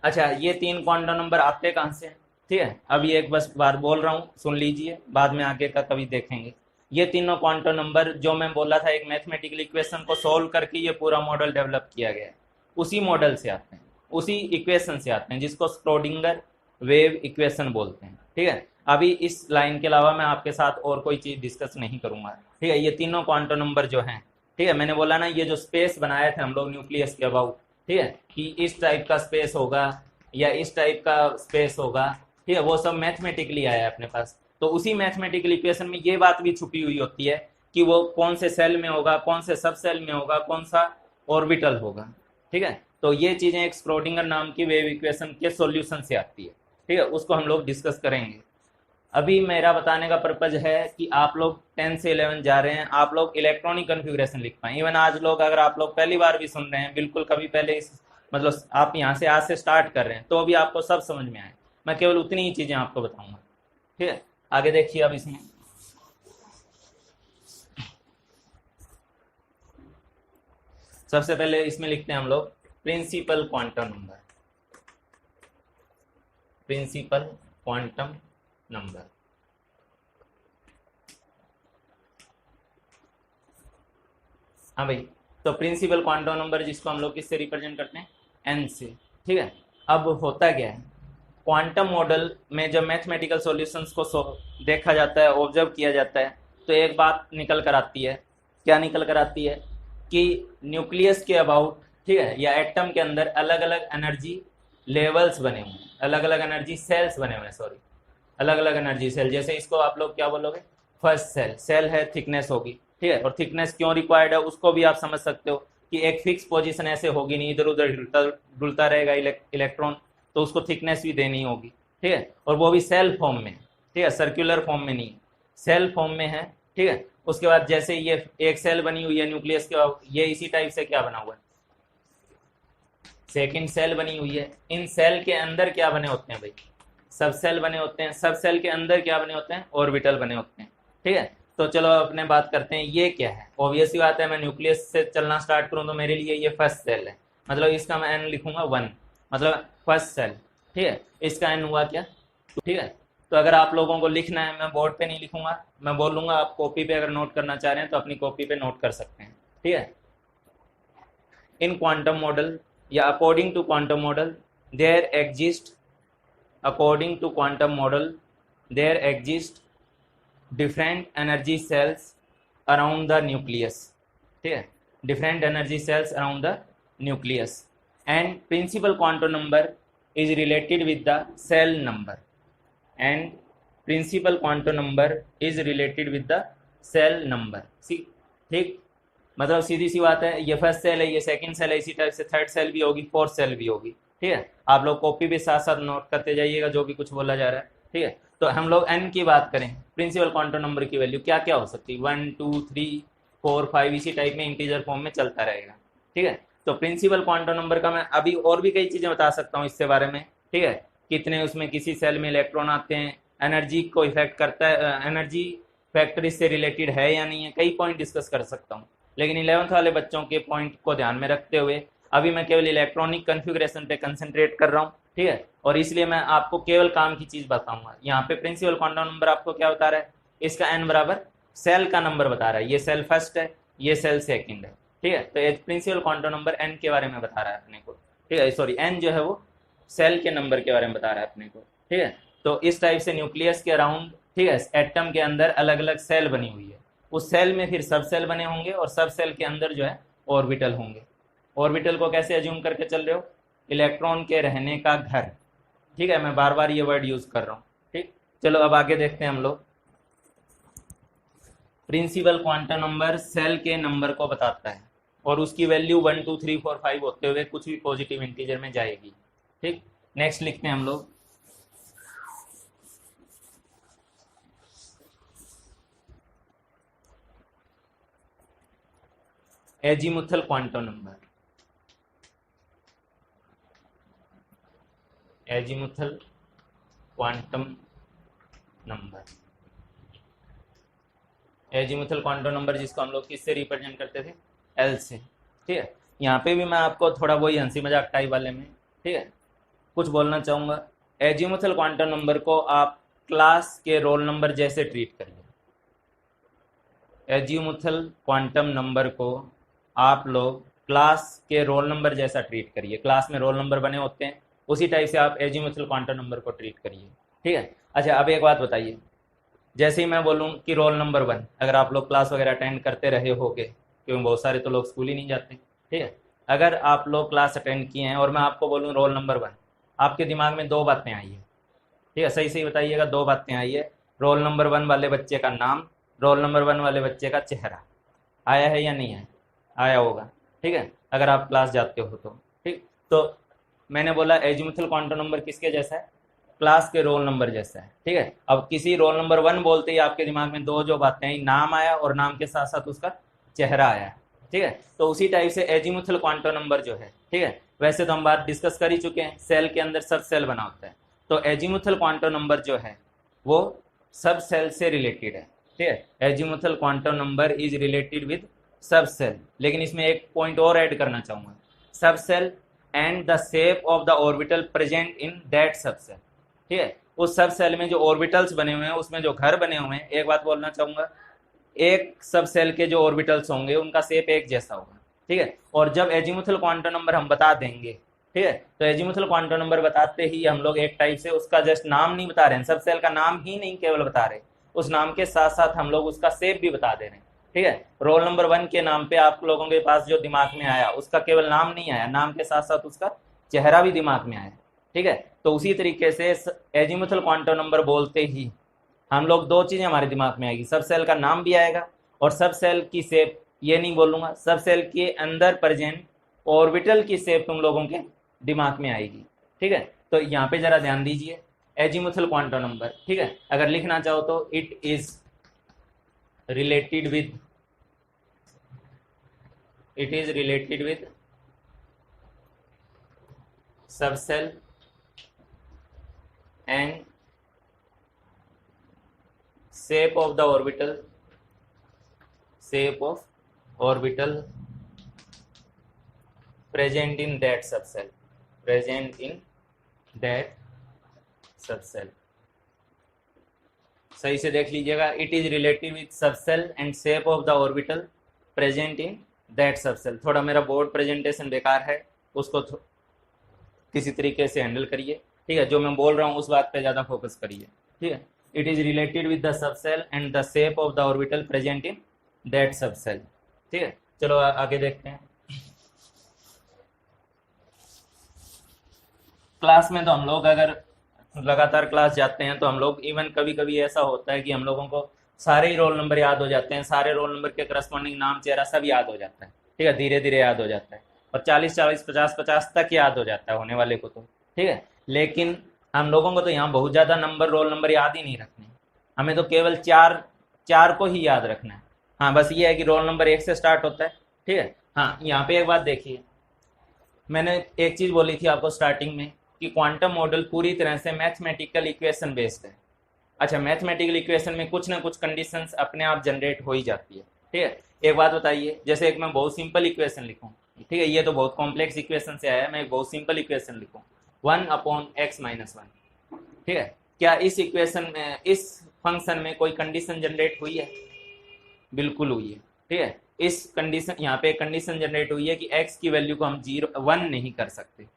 अच्छा, ये 3 क्वांटम नंबर आते कहाँ से हैं, ठीक है, अभी एक बस बार बोल रहा हूँ, सुन लीजिए, बाद में आगे का कभी देखेंगे। ये तीनों क्वांटम नंबर जो मैं बोला था, एक मैथमेटिकल इक्वेशन को सॉल्व करके ये पूरा मॉडल डेवलप किया गया है, उसी मॉडल से आते हैं, उसी इक्वेशन से आते हैं, जिसको स्क्रोडिंगर वेव इक्वेशन बोलते हैं, ठीक है। अभी इस लाइन के अलावा मैं आपके साथ और कोई चीज़ डिस्कस नहीं करूंगा, ठीक है। ये तीनों क्वांटम नंबर जो हैं, ठीक है, मैंने बोला ना, ये जो स्पेस बनाए थे हम लोग न्यूक्लियस के अबाउट, ठीक है, कि इस टाइप का स्पेस होगा या इस टाइप का स्पेस होगा, ठीक है, वो सब मैथमेटिकली आया है अपने पास। तो उसी मैथमेटिकल इक्वेशन में ये बात भी छुपी हुई होती है कि वो कौन से सेल में होगा, कौन से सब सेल में होगा, कौन सा ऑर्बिटल होगा, ठीक है। तो ये चीज़ें एक स्क्रोडिंगर नाम की वेव इक्वेशन के सॉल्यूशन से आती है, ठीक है, उसको हम लोग डिस्कस करेंगे। अभी मेरा बताने का पर्पज है कि आप लोग 10 से 11 जा रहे हैं, आप लोग इलेक्ट्रॉनिक कन्फिग्रेशन लिख पाएँ। इवन आज लोग, अगर आप लोग पहली बार भी सुन रहे हैं, बिल्कुल कभी पहले इस मतलब आप यहाँ से आज से स्टार्ट कर रहे हैं, तो अभी आपको सब समझ में आए, मैं केवल उतनी ही चीज़ें आपको बताऊंगा, ठीक है। आगे देखिए अब इसमें, सबसे पहले इसमें लिखते हैं हम लोग principal quantum number, principal quantum number. हाँ भाई, तो प्रिंसिपल क्वांटम नंबर जिसको हम लोग किससे रिप्रेजेंट करते हैं, एन से, ठीक है। अब होता क्या है, क्वांटम मॉडल में जब मैथमेटिकल सॉल्यूशंस को देखा जाता है, ऑब्जर्व किया जाता है, तो एक बात निकल कर आती है। क्या निकल कर आती है कि न्यूक्लियस के अबाउट, ठीक है, या एटम के अंदर अलग अलग एनर्जी लेवल्स बने हुए हैं, अलग अलग एनर्जी सेल्स बने हुए हैं, सॉरी, अलग अलग एनर्जी सेल। जैसे इसको आप लोग क्या बोलोगे, फर्स्ट सेल, सेल है, थिकनेस होगी, ठीक है, और थिकनेस क्यों रिक्वायर्ड है उसको भी आप समझ सकते हो कि एक फिक्स पोजीशन ऐसे होगी नहीं, इधर उधर डुलता रहेगा इलेक्ट्रॉन, तो उसको थिकनेस भी देनी होगी, ठीक है, और वो भी सेल फॉर्म में, ठीक है, सर्कुलर फॉर्म में नहीं, सेल फॉर्म में है, ठीक है। उसके बाद जैसे ये एक सेल बनी हुई है न्यूक्लियस के, ये इसी टाइप से क्या बना हुआ है, सेकंड सेल बनी हुई है। इन सेल के अंदर क्या बने होते हैं भाई, सब सेल बने होते हैं। सब सेल के अंदर क्या बने होते हैं, ऑर्बिटल बने होते हैं, ठीक है। तो चलो अपने बात करते हैं, ये क्या है, ऑब्वियस ही बात है, मैं न्यूक्लियस से चलना स्टार्ट करूं तो मेरे लिए ये फर्स्ट सेल है, मतलब इसका मैं एन लिखूंगा 1, मतलब फर्स्ट सेल, ठीक है। इसका एन हुआ क्या, ठीक है। तो अगर आप लोगों को लिखना है, मैं बोर्ड पे नहीं लिखूंगा, मैं बोलूंगा, आप कॉपी पे अगर नोट करना चाह रहे हैं तो अपनी कॉपी पे नोट कर सकते हैं, ठीक है। इन क्वांटम मॉडल या according to quantum model there exist, according to quantum model there exist different energy cells around the nucleus, ठीक है, different energy cells around the nucleus, and principal quantum number is related with the cell number, and principal quantum number is related with the cell number, ठीक, मतलब सीधी सी बात है, ये first cell है, ये second cell है, इसी टाइप से थर्ड सेल भी होगी, फोर्थ सेल भी होगी, ठीक है। आप लोग कॉपी भी साथ साथ नोट करते जाइएगा जो भी कुछ बोला जा रहा है, ठीक है। तो हम लोग एन की बात करें, प्रिंसिपल क्वांटम नंबर की वैल्यू क्या क्या हो सकती है, 1 2 3 4 5, इसी टाइप में इंटीजर फॉर्म में चलता रहेगा, ठीक है। तो प्रिंसिपल क्वांटम नंबर का मैं अभी और भी कई चीज़ें बता सकता हूँ इससे बारे में, ठीक है, कितने उसमें किसी सेल में इलेक्ट्रॉन आते हैं, एनर्जी को इफेक्ट करता है, एनर्जी फैक्टर इससे रिलेटेड है या नहीं है, कई पॉइंट डिस्कस कर सकता हूँ। लेकिन 11th वाले बच्चों के पॉइंट को ध्यान में रखते हुए अभी मैं केवल इलेक्ट्रॉनिक कन्फिग्रेशन पे कंसंट्रेट कर रहा हूँ, ठीक है, और इसलिए मैं आपको केवल काम की चीज़ बताऊंगा। यहाँ पे प्रिंसिपल क्वांटम नंबर आपको क्या बता रहा है, इसका एन बराबर सेल का नंबर बता रहा है, ये सेल फर्स्ट है, ये सेल सेकंड है, ठीक है। तो ये प्रिंसिपल क्वांटम नंबर एन के बारे में बता रहा है अपने को, ठीक है, सॉरी, एन जो है वो सेल के नंबर के बारे में बता रहा है अपने को, ठीक है। तो इस टाइप से न्यूक्लियस के अराउंड, ठीक है, एटम के अंदर अलग अलग सेल बनी हुई है, उस सेल में फिर सब सेल बने होंगे और सब सेल के अंदर जो है ऑर्बिटल होंगे। ऑर्बिटल को कैसे अज्यूम करके चल रहे हो, इलेक्ट्रॉन के रहने का घर, ठीक है, मैं बार बार ये वर्ड यूज कर रहा हूँ। ठीक, चलो अब आगे देखते हैं हम लोग। प्रिंसिपल क्वांटम नंबर सेल के नंबर को बताता है और उसकी वैल्यू 1 2 3 4 5 होते हुए कुछ भी पॉजिटिव इंटीजर में जाएगी। ठीक, नेक्स्ट लिखते हैं हम लोग। Azimuthal quantum number, azimuthal quantum number, azimuthal quantum number जिसको हम लोग किससे रिप्रेजेंट करते थे, एल से। ठीक है, यहाँ पे भी मैं आपको थोड़ा वही हंसी मजाक टाइप वाले में, ठीक है, कुछ बोलना चाहूँगा। एजीमुथल क्वांटम नंबर को आप क्लास के रोल नंबर जैसे ट्रीट करिए। एजीमुथल क्वांटम नंबर को आप लोग क्लास के रोल नंबर जैसा ट्रीट करिए। क्लास में रोल नंबर बने होते हैं, उसी टाइप से आप एजीमुथल क्वांटम नंबर को ट्रीट करिए। ठीक है, अच्छा अब एक बात बताइए, जैसे ही मैं बोलूँ कि रोल नंबर 1, अगर आप लोग क्लास वगैरह अटेंड करते रहे होगे, क्योंकि बहुत सारे तो लोग स्कूल ही नहीं जाते। ठीक है, अगर आप लोग क्लास अटेंड किए हैं और मैं आपको बोलूँ रोल नंबर 1, आपके दिमाग में दो बातें आई है। ठीक है, सही सही बताइएगा, दो बातें आई है। रोल नंबर 1 वाले बच्चे का नाम, रोल नंबर 1 वाले बच्चे का चेहरा। आया है या नहीं आया? आया होगा। ठीक है, अगर आप क्लास जाते हो तो। ठीक, तो मैंने बोला एजीमुथल क्वांटम नंबर किसके जैसा है, क्लास के रोल नंबर जैसा है। ठीक है, अब किसी रोल नंबर 1 बोलते ही आपके दिमाग में दो जो बातें आई, नाम आया और नाम के साथ साथ उसका चेहरा आया। ठीक है, तो उसी टाइप से एजीमुथल क्वांटम नंबर जो है, ठीक है, वैसे तो हम बात डिस्कस कर ही चुके हैं, सेल के अंदर सब सेल बना होता है, तो एजीमुथल क्वांटम नंबर जो है वो सब सेल से रिलेटेड है। ठीक है, azimuthal quantum number is related with सब सेल। लेकिन इसमें एक पॉइंट और ऐड करना चाहूँगा, sub cell and the shape of the orbital present in that sub shell. ठीक है, उस सब सेल में जो ऑर्बिटल्स बने हुए हैं, उसमें जो घर बने हुए हैं, एक बात बोलना चाहूँगा, एक सब सेल के जो ऑर्बिटल्स होंगे उनका शेप एक जैसा होगा। ठीक है, और जब एजीमुथल क्वांटम नंबर हम बता देंगे, ठीक है, तो एजीमुथल क्वांटम नंबर बताते ही हम लोग एक टाइप से उसका जस्ट नाम नहीं बता रहे हैं, सब सेल का नाम ही नहीं केवल बता रहे, उस नाम के साथ साथ हम लोग उसका शेप भी बता दे रहे हैं। ठीक है, रोल नंबर 1 के नाम पे आप लोगों के पास जो दिमाग में आया, उसका केवल नाम नहीं आया, नाम के साथ साथ उसका चेहरा भी दिमाग में आया। ठीक है, तो उसी तरीके से एजीमुथल क्वांटम नंबर बोलते ही हम लोग दो चीजें हमारे दिमाग में आएगी, सब सेल का नाम भी आएगा और सब सेल की शेप, ये नहीं बोलूंगा, सब सेल के अंदर प्रेजेंट ऑर्बिटल की शेप तुम लोगों के दिमाग में आएगी। ठीक है, तो यहाँ पे जरा ध्यान दीजिए, एजीमुथल क्वांटम नंबर, ठीक है, अगर लिखना चाहो तो it is related with, it is related with सब cell and shape of the orbital, shape of orbital present in that subcell, present in that subcell। सही से देख लीजिएगा, it is relative with subshell and shape of the orbital present in that subshell. थोड़ा मेरा board presentation बेकार है, उसको किसी तरीके से हैंडल करिए। ठीक है, जो मैं बोल रहा हूँ उस बात पे ज़्यादा फोकस करिए। ठीक है, it is related with the subcell and the shape of the orbital present in that subcell। ठीक है, चलो आगे देखते हैं। क्लास में तो हम लोग अगर लगातार क्लास जाते हैं तो हम लोग इवन कभी कभी ऐसा होता है कि हम लोगों को सारे ही रोल नंबर याद हो जाते हैं, सारे रोल नंबर के करस्पॉन्डिंग नाम चेहरा सब याद हो जाता है। ठीक है, धीरे धीरे याद हो जाता है और 40-40 50-50 तक याद हो जाता है होने वाले को तो। ठीक है, लेकिन हम लोगों को तो यहाँ बहुत ज़्यादा नंबर, रोल नंबर याद ही नहीं रखने, हमें तो केवल चार को ही याद रखना है। हाँ, बस ये है कि रोल नंबर 1 से स्टार्ट होता है। ठीक है, हाँ, यहाँ पे एक बात देखिए, मैंने एक चीज़ बोली थी आपको स्टार्टिंग में कि क्वांटम मॉडल पूरी तरह से मैथमेटिकल इक्वेशन बेस्ड है। अच्छा, मैथमेटिकल इक्वेशन में कुछ ना कुछ कंडीशंस अपने आप जनरेट हो ही जाती है। ठीक है, एक बात बताइए, जैसे एक मैं बहुत सिंपल इक्वेशन लिखूँ, ठीक है, ये तो बहुत कॉम्प्लेक्स इक्वेशन से आया है, मैं एक बहुत सिंपल इक्वेशन लिखूँ 1/x-1। ठीक है, क्या इस इक्वेशन में, इस फंक्शन में कोई कंडीशन जनरेट हुई है? बिल्कुल हुई है। ठीक है, इस कंडीशन, यहाँ पे कंडीशन जनरेट हुई है कि x की वैल्यू को हम 1 नहीं कर सकते,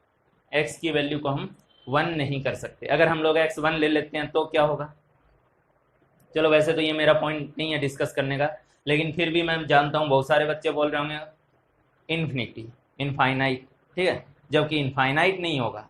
x की वैल्यू को हम 1 नहीं कर सकते। अगर हम लोग x 1 ले लेते हैं तो क्या होगा? चलो, वैसे तो ये मेरा पॉइंट नहीं है डिस्कस करने का, लेकिन फिर भी मैं जानता हूँ बहुत सारे बच्चे बोल रहे होंगे इन्फिनिटी, इनफाइनाइट। ठीक है, जबकि इनफाइनाइट नहीं होगा,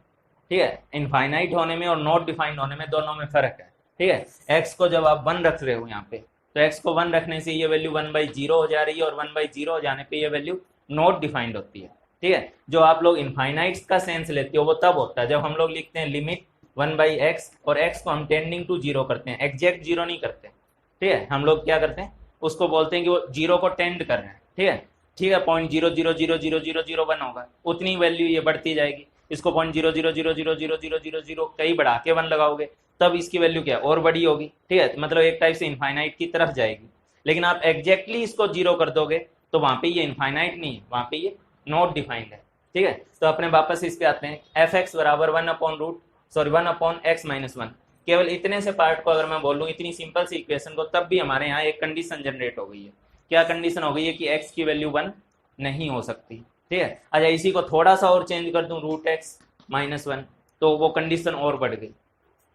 ठीक है, इनफाइनाइट होने में और नॉट डिफाइंड होने में दोनों में फर्क है। ठीक है, एक्स को जब आप 1 रख रहे हो यहाँ पे, तो एक्स को 1 रखने से ये वैल्यू 1/0 हो जा रही है, और 1/0 हो जाने पे ये वैल्यू नॉट डिफाइंड होती है। ठीक है, जो आप लोग इनफाइनाइट्स का सेंस लेते हो वो तब होता है जब हम लोग लिखते हैं लिमिट 1/x, और x को हम टेंडिंग टू 0 करते हैं, एग्जैक्ट 0 नहीं करते। ठीक है, हम लोग क्या करते हैं, उसको बोलते हैं कि वो 0 को टेंड कर रहे हैं। ठीक है, ठीक है, 0.00000001 होगा, उतनी वैल्यू ये बढ़ती जाएगी। इसको 0.00000000 कई बढ़ा के 1 लगाओगे तब इसकी वैल्यू क्या और बड़ी होगी। ठीक है, मतलब एक टाइप से इनफाइनाइट की तरफ जाएगी। लेकिन आप एग्जैक्टली इसको 0 कर दोगे तो वहां पे ये इनफाइनाइट नहीं है, वहां पे ये नॉट डिफाइंड है। ठीक है, तो अपने वापस इस पे आते हैं, f(x) बराबर 1/(x-1) केवल इतने से पार्ट को अगर मैं बोलूँ, इतनी सिंपल सी इक्वेशन को, तब भी हमारे यहाँ एक कंडीशन जनरेट हो गई है। क्या कंडीशन हो गई है कि x की वैल्यू 1 नहीं हो सकती। ठीक है, अच्छा इसी को थोड़ा सा और चेंज कर दूं, √x-1, तो वो कंडीशन और बढ़ गई।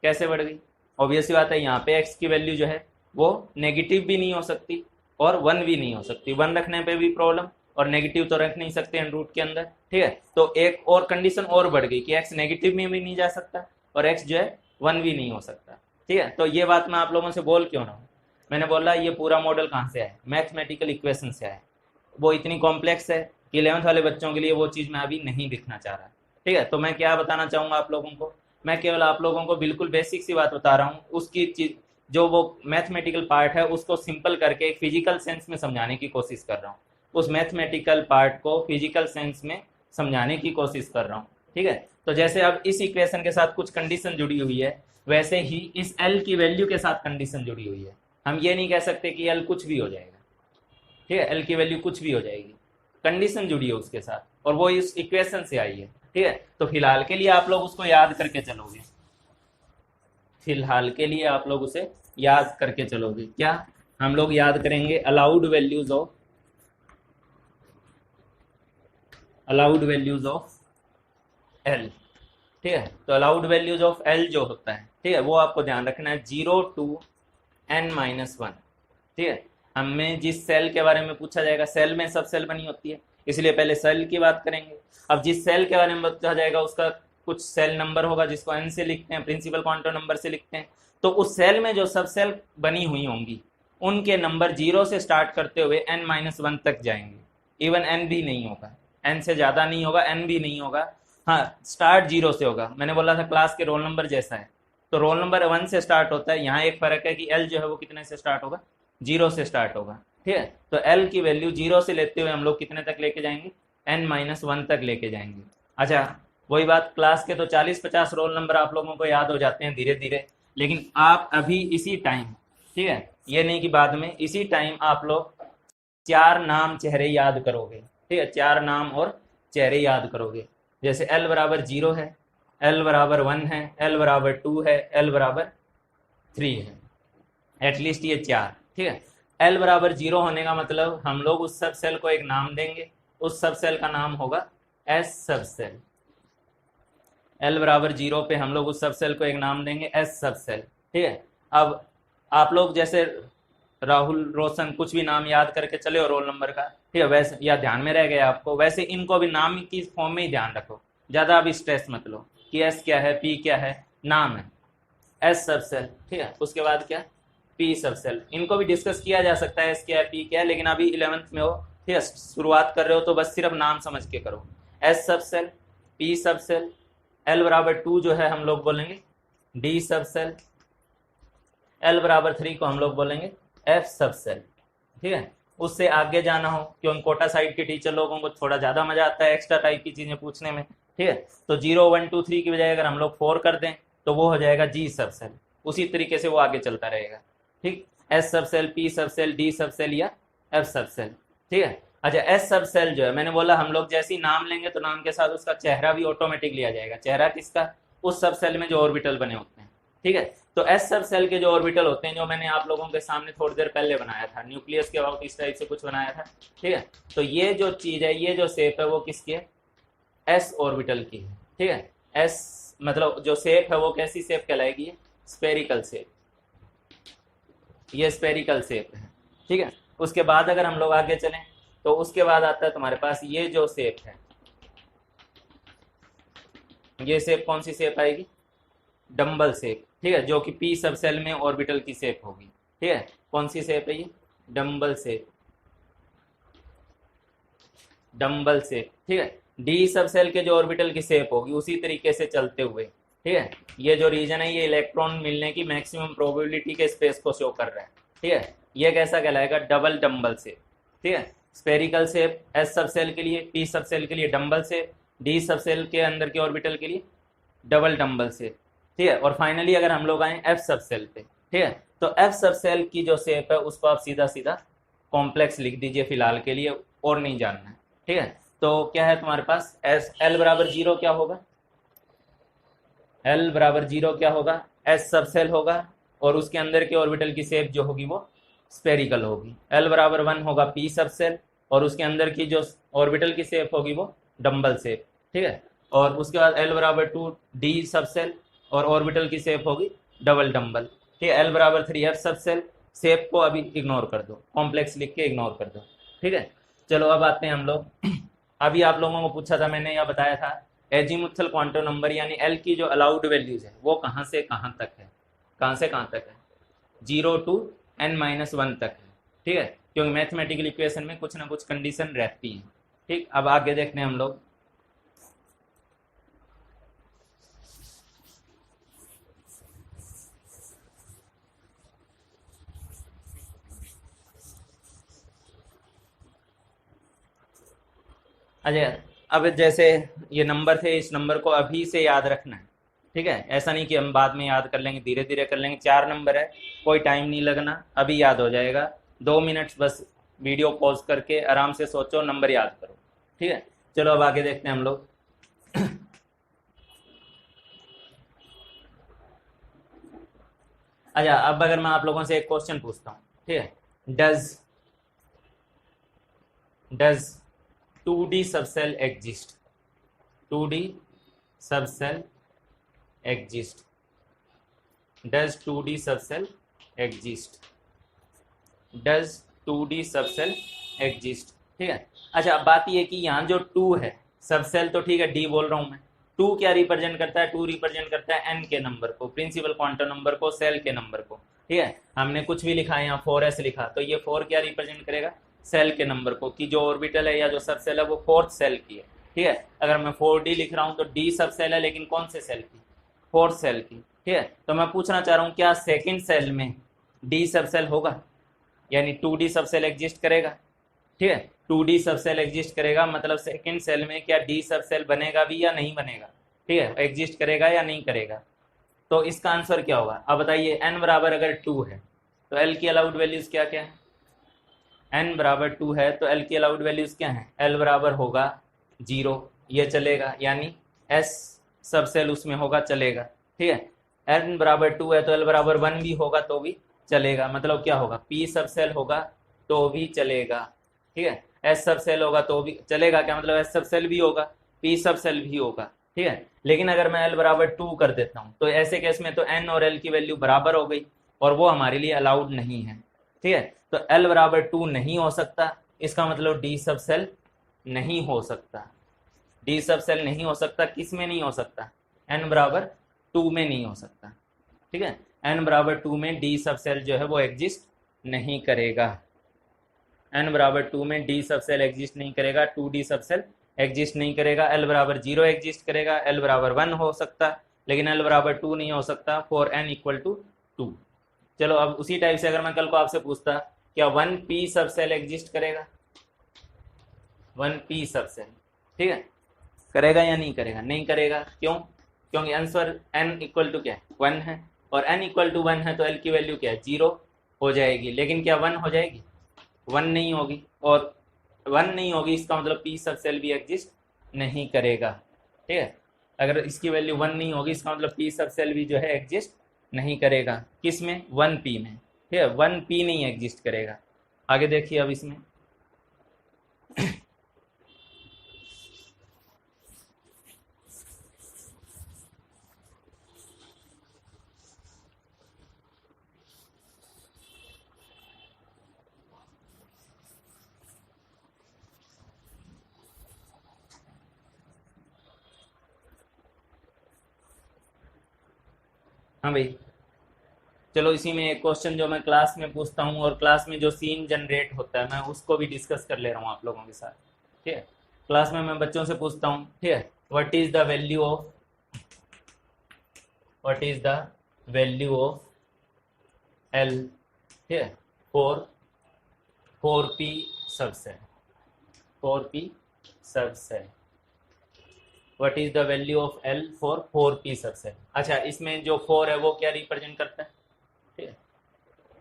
कैसे बढ़ गई? ऑब्वियस सी बात है, यहाँ पे x की वैल्यू जो है वो नेगेटिव भी नहीं हो सकती और 1 भी नहीं हो सकती। 1 रखने पे भी प्रॉब्लम, और नेगेटिव तो रख नहीं सकते हैं रूट के अंदर। ठीक है, तो एक और कंडीशन और बढ़ गई कि x नेगेटिव में भी नहीं जा सकता और x जो है 1 भी नहीं हो सकता। ठीक है, तो ये बात मैं आप लोगों से बोल क्यों रहा हूँ, मैंने बोला ये पूरा मॉडल कहाँ से आया, मैथमेटिकल इक्वेशन से आया। वो इतनी कॉम्प्लेक्स है कि 11th वाले बच्चों के लिए वो चीज़ मैं अभी नहीं दिखना चाह रहा। ठीक है, तो मैं क्या बताना चाहूँगा आप लोगों को, मैं केवल आप लोगों को बिल्कुल बेसिक सी बात बता रहा हूँ, उसकी चीज जो वो मैथमेटिकल पार्ट है उसको सिंपल करके एक फिजिकल सेंस में समझाने की कोशिश कर रहा हूँ, उस मैथमेटिकल पार्ट को फिजिकल सेंस में समझाने की कोशिश कर रहा हूँ। ठीक है, तो जैसे अब इस इक्वेशन के साथ कुछ कंडीशन जुड़ी हुई है, वैसे ही इस एल की वैल्यू के साथ कंडीशन जुड़ी हुई है। हम ये नहीं कह सकते कि एल कुछ भी हो जाएगा। ठीक है, एल की वैल्यू कुछ भी हो जाएगी, कंडीशन जुड़ी है उसके साथ, और वो इस इक्वेशन से आई है। ठीक है, तो फिलहाल के लिए आप लोग उसको याद करके चलोगे, फिलहाल के लिए आप लोग उसे याद करके चलोगे। क्या हम लोग याद करेंगे? Allowed values of L. ठीक है, तो अलाउड वैल्यूज ऑफ एल जो होता है, ठीक है, वो आपको ध्यान रखना है 0 to n-1। ठीक है, हमें जिस सेल के बारे में पूछा जाएगा, सेल में सब सेल बनी होती है, इसलिए पहले सेल की बात करेंगे। अब जिस सेल के बारे में पूछा जाएगा उसका कुछ सेल नंबर होगा जिसको n से लिखते हैं, प्रिंसिपल क्वांटम नंबर से लिखते हैं। तो उस सेल में जो सब सेल बनी हुई होंगी उनके नंबर 0 से स्टार्ट करते हुए n-1 तक जाएंगे। इवन n भी नहीं होगा, n से ज़्यादा नहीं होगा, n भी नहीं होगा। हाँ, स्टार्ट 0 से होगा। मैंने बोला था क्लास के रोल नंबर जैसा है, तो रोल नंबर 1 से स्टार्ट होता है। यहाँ एक फ़र्क है कि l जो है वो कितने से स्टार्ट होगा, 0 से स्टार्ट होगा। ठीक है, तो l की वैल्यू 0 से लेते हुए हम लोग कितने तक लेके जाएंगे, n-1 तक लेके जाएंगे। अच्छा, वही बात, क्लास के तो 40-50 रोल नंबर आप लोगों को याद हो जाते हैं धीरे धीरे, लेकिन आप अभी इसी टाइम, ठीक है, ये नहीं कि बाद में, इसी टाइम आप लोग 4 नाम चेहरे याद करोगे। ठीक है, 4 नाम और चेहरे याद करोगे। जैसे l बराबर 0 है, l बराबर 1 है, l बराबर 2 है, l बराबर 3 है, एटलीस्ट ये 4। ठीक है, l बराबर 0 होने का मतलब हम लोग उस सब सेल को एक नाम देंगे, उस सब सेल का नाम होगा s सब सेल। l बराबर 0 पे हम लोग उस सब सेल को एक नाम देंगे s सब सेल। ठीक है, अब आप लोग जैसे राहुल, रोशन, कुछ भी नाम याद करके चले हो रोल नंबर का, ठीक है, वैसे या ध्यान में रह गया आपको, वैसे इनको भी नाम की फॉर्म में ही ध्यान रखो, ज़्यादा अभी स्ट्रेस मत लो कि s क्या है, p क्या है, नाम है s सब सेल। ठीक है, उसके बाद क्या, p सब सेल। इनको भी डिस्कस किया जा सकता है s क्या है, p क्या है, लेकिन अभी 11th में हो, ठीक है, शुरुआत कर रहे हो तो बस सिर्फ नाम समझ के करो। s सब सेल, p सब सेल, l बराबर 2 जो है हम लोग बोलेंगे d सब सेल, l बराबर 3 को हम लोग बोलेंगे f सब सेल। ठीक है, उससे आगे जाना हो, क्योंकि कोटा साइड के टीचर लोगों को थोड़ा ज़्यादा मजा आता है एक्स्ट्रा टाइप की चीज़ें पूछने में। ठीक है, तो 0 1 2 3 की बजाय अगर हम लोग 4 कर दें तो वो हो जाएगा g सब सेल। उसी तरीके से वो आगे चलता रहेगा। ठीक, s सब सेल, p सब सेल, d सब सेल या f सब सेल। ठीक है, अच्छा s सब सेल जो है, मैंने बोला हम लोग जैसे ही नाम लेंगे तो नाम के साथ उसका चेहरा भी ऑटोमेटिक लिया जाएगा। चेहरा किसका, उस सब सेल में जो ऑर्बिटल बने होते हैं। ठीक है, तो s सब सेल के जो ऑर्बिटल होते हैं, जो मैंने आप लोगों के सामने थोड़ी देर पहले बनाया था, न्यूक्लियस के अबाउट इस टाइप से कुछ बनाया था। ठीक है, तो ये जो चीज़ है, ये जो शेप है वो किसकी है, s ऑर्बिटल की है। ठीक है, s मतलब जो शेप है वो कैसी शेप कहलाएगी, स्पेरिकल शेप, ये स्पेरिकल शेप है। ठीक है, उसके बाद अगर हम लोग आगे चलें तो उसके बाद आता है तुम्हारे पास ये जो शेप है, ये शेप कौन सी शेप आएगी? डम्बल शेप, ठीक है, जो कि पी सब सेल में ऑर्बिटल की शेप होगी, ठीक है। कौन सी शेप है ये? डम्बल शेप, डम्बल शेप, ठीक है। डी सब सेल के जो ऑर्बिटल की शेप होगी उसी तरीके से चलते हुए, ठीक है। ये जो रीजन है ये इलेक्ट्रॉन मिलने की मैक्सिमम प्रोबेबिलिटी के स्पेस को शो कर रहा है, ठीक है। ये कैसा कहलाएगा? डबल डम्बल शेप, ठीक है। स्पेरिकल शेप एस सब सेल के लिए, पी सब सेल के लिए डम्बल शेप, डी सब सेल के अंदर के ऑर्बिटल के लिए डबल डम्बल शेप, ठीक है। और फाइनली अगर हम लोग आए एफ सब सेल पे, ठीक है, तो एफ सब सेल की जो शेप है उसको आप सीधा सीधा कॉम्प्लेक्स लिख दीजिए फिलहाल के लिए, और नहीं जानना है, ठीक है। तो क्या है तुम्हारे पास? एस एल बराबर जीरो क्या होगा? एल बराबर जीरो क्या होगा? एस सब सेल होगा और उसके अंदर के ऑर्बिटल की शेप जो होगी वो स्पेरिकल होगी। एल बराबर वन होगा पी सब सेल और उसके अंदर की जो ऑर्बिटल की शेप होगी वो डम्बल शेप, ठीक है। और उसके बाद एल बराबर टू डी सब सेल और ऑर्बिटल की शेप होगी डबल डम्बल, ठीक है। एल बराबर थ्री एफ सब सेल, शेप को अभी इग्नोर कर दो, कॉम्प्लेक्स लिख के इग्नोर कर दो, ठीक है। चलो अब आते हैं हम लोग अभी आप लोगों को पूछा था, मैंने यह बताया था एजीमुथल क्वांटम नंबर यानी एल की जो अलाउड वैल्यूज है वो कहाँ से कहाँ तक है? कहाँ से कहाँ तक है? 0 to n-1 तक है, ठीक है, क्योंकि मैथमेटिकल इक्वेशन में कुछ ना कुछ कंडीशन रहती है, ठीक। अब आगे देखते हैं हम लोग। अच्छा, अब जैसे ये नंबर थे, इस नंबर को अभी से याद रखना है, ठीक है। ऐसा नहीं कि हम बाद में याद कर लेंगे, धीरे धीरे कर लेंगे। 4 नंबर है, कोई टाइम नहीं लगना, अभी याद हो जाएगा। 2 मिनट्स बस वीडियो पॉज करके आराम से सोचो, नंबर याद करो, ठीक है। चलो अब आगे देखते हैं हम लोग। अच्छा, अब अगर मैं आप लोगों से एक क्वेश्चन पूछता हूँ, ठीक है, does does 2D subshell exist? 2D subshell exist? Does 2D subshell exist? Does 2D subshell exist, ठीक है। अच्छा, अब बात ये कि यहाँ जो 2 है सबसेल, तो ठीक है, डी बोल रहा हूँ मैं। 2 क्या रिप्रेजेंट करता है? 2 रिप्रेजेंट करता है एन के नंबर को, प्रिंसिपल क्वांटम नंबर को, सेल के नंबर को, ठीक है। हमने कुछ भी लिखा है यहाँ 4s लिखा, तो ये 4 क्या रिप्रेजेंट करेगा? सेल के नंबर को, कि जो ऑर्बिटल है या जो सबसेल है वो फोर्थ सेल की है, ठीक है। अगर मैं 4D लिख रहा हूँ तो डी सबसेल है, लेकिन कौन से सेल की? फोर्थ सेल की, ठीक है। तो मैं पूछना चाह रहा हूँ क्या सेकंड सेल में डी सबसेल होगा, यानी 2D सबसेल एग्जिस्ट करेगा, ठीक है। 2D सबसेल एग्जिस्ट करेगा मतलब सेकंड सेल में क्या डी सबसेल बनेगा भी या नहीं बनेगा, ठीक है, एग्जिस्ट करेगा या नहीं करेगा। तो इसका आंसर क्या होगा? अब बताइए, n बराबर अगर 2 है तो l की अलाउड वैल्यूज क्या क्या है? n बराबर 2 है तो l की अलाउड वैल्यूज क्या है? l बराबर होगा 0, ये चलेगा, यानी s सब सेल उसमें होगा, चलेगा, ठीक है। n बराबर 2 है तो l बराबर 1 भी होगा तो भी चलेगा, मतलब क्या होगा? p सब सेल होगा तो भी चलेगा, ठीक है। s सब सेल होगा तो भी चलेगा, क्या मतलब? s सब सेल भी होगा, p सब सेल भी होगा, ठीक है। लेकिन अगर मैं l बराबर 2 कर देता हूँ तो ऐसे केस में तो n और l की वैल्यू बराबर हो गई और वो हमारे लिए अलाउड नहीं है, ठीक है। तो l बराबर 2 नहीं हो सकता, इसका मतलब d सब सेल नहीं हो सकता। डी सब सेल नहीं हो सकता, किस में नहीं हो सकता? n बराबर 2 में नहीं हो सकता, ठीक है। n बराबर 2 में डी सब सेल जो है वो एग्जिस्ट नहीं करेगा। n बराबर 2 में डी सब सेल एग्जिस्ट नहीं करेगा, 2D सब सेल एग्जिस्ट नहीं करेगा। l बराबर 0 एग्जिस्ट करेगा, l बराबर 1 हो सकता, लेकिन l बराबर 2 नहीं हो सकता फॉर n इक्वल टू 2। चलो अब उसी टाइप से अगर मैं कल को आपसे पूछता क्या 1p सब सेल एग्जिस्ट करेगा? 1p सब सेल, ठीक है, करेगा या नहीं करेगा? नहीं करेगा, क्यों? क्योंकि आंसर n इक्वल टू क्या है? 1 है, और n इक्वल टू 1 है तो l की वैल्यू क्या है? 0 हो जाएगी। लेकिन क्या 1 हो जाएगी? 1 नहीं होगी, और 1 नहीं होगी इसका मतलब p सब सेल भी एग्जिस्ट नहीं करेगा, ठीक है। अगर इसकी वैल्यू 1 नहीं होगी इसका मतलब p सब सेल भी जो है एग्जिस्ट नहीं करेगा, किस में? 1p में, ठीक है। 1p नहीं एग्जिस्ट करेगा। आगे देखिए अब इसमें हाँ भाई, चलो इसी में एक क्वेश्चन जो मैं क्लास में पूछता हूँ और क्लास में जो सीन जनरेट होता है मैं उसको भी डिस्कस कर ले रहा हूँ आप लोगों के साथ। ठीक है, क्लास में मैं बच्चों से पूछता हूँ, ठीक है, what is the value of L, ठीक है, for 4p subset, 4p subset, what is the value of L for 4p subset. अच्छा, इसमें जो 4 है वो क्या रिप्रेजेंट करता है, ठीक है,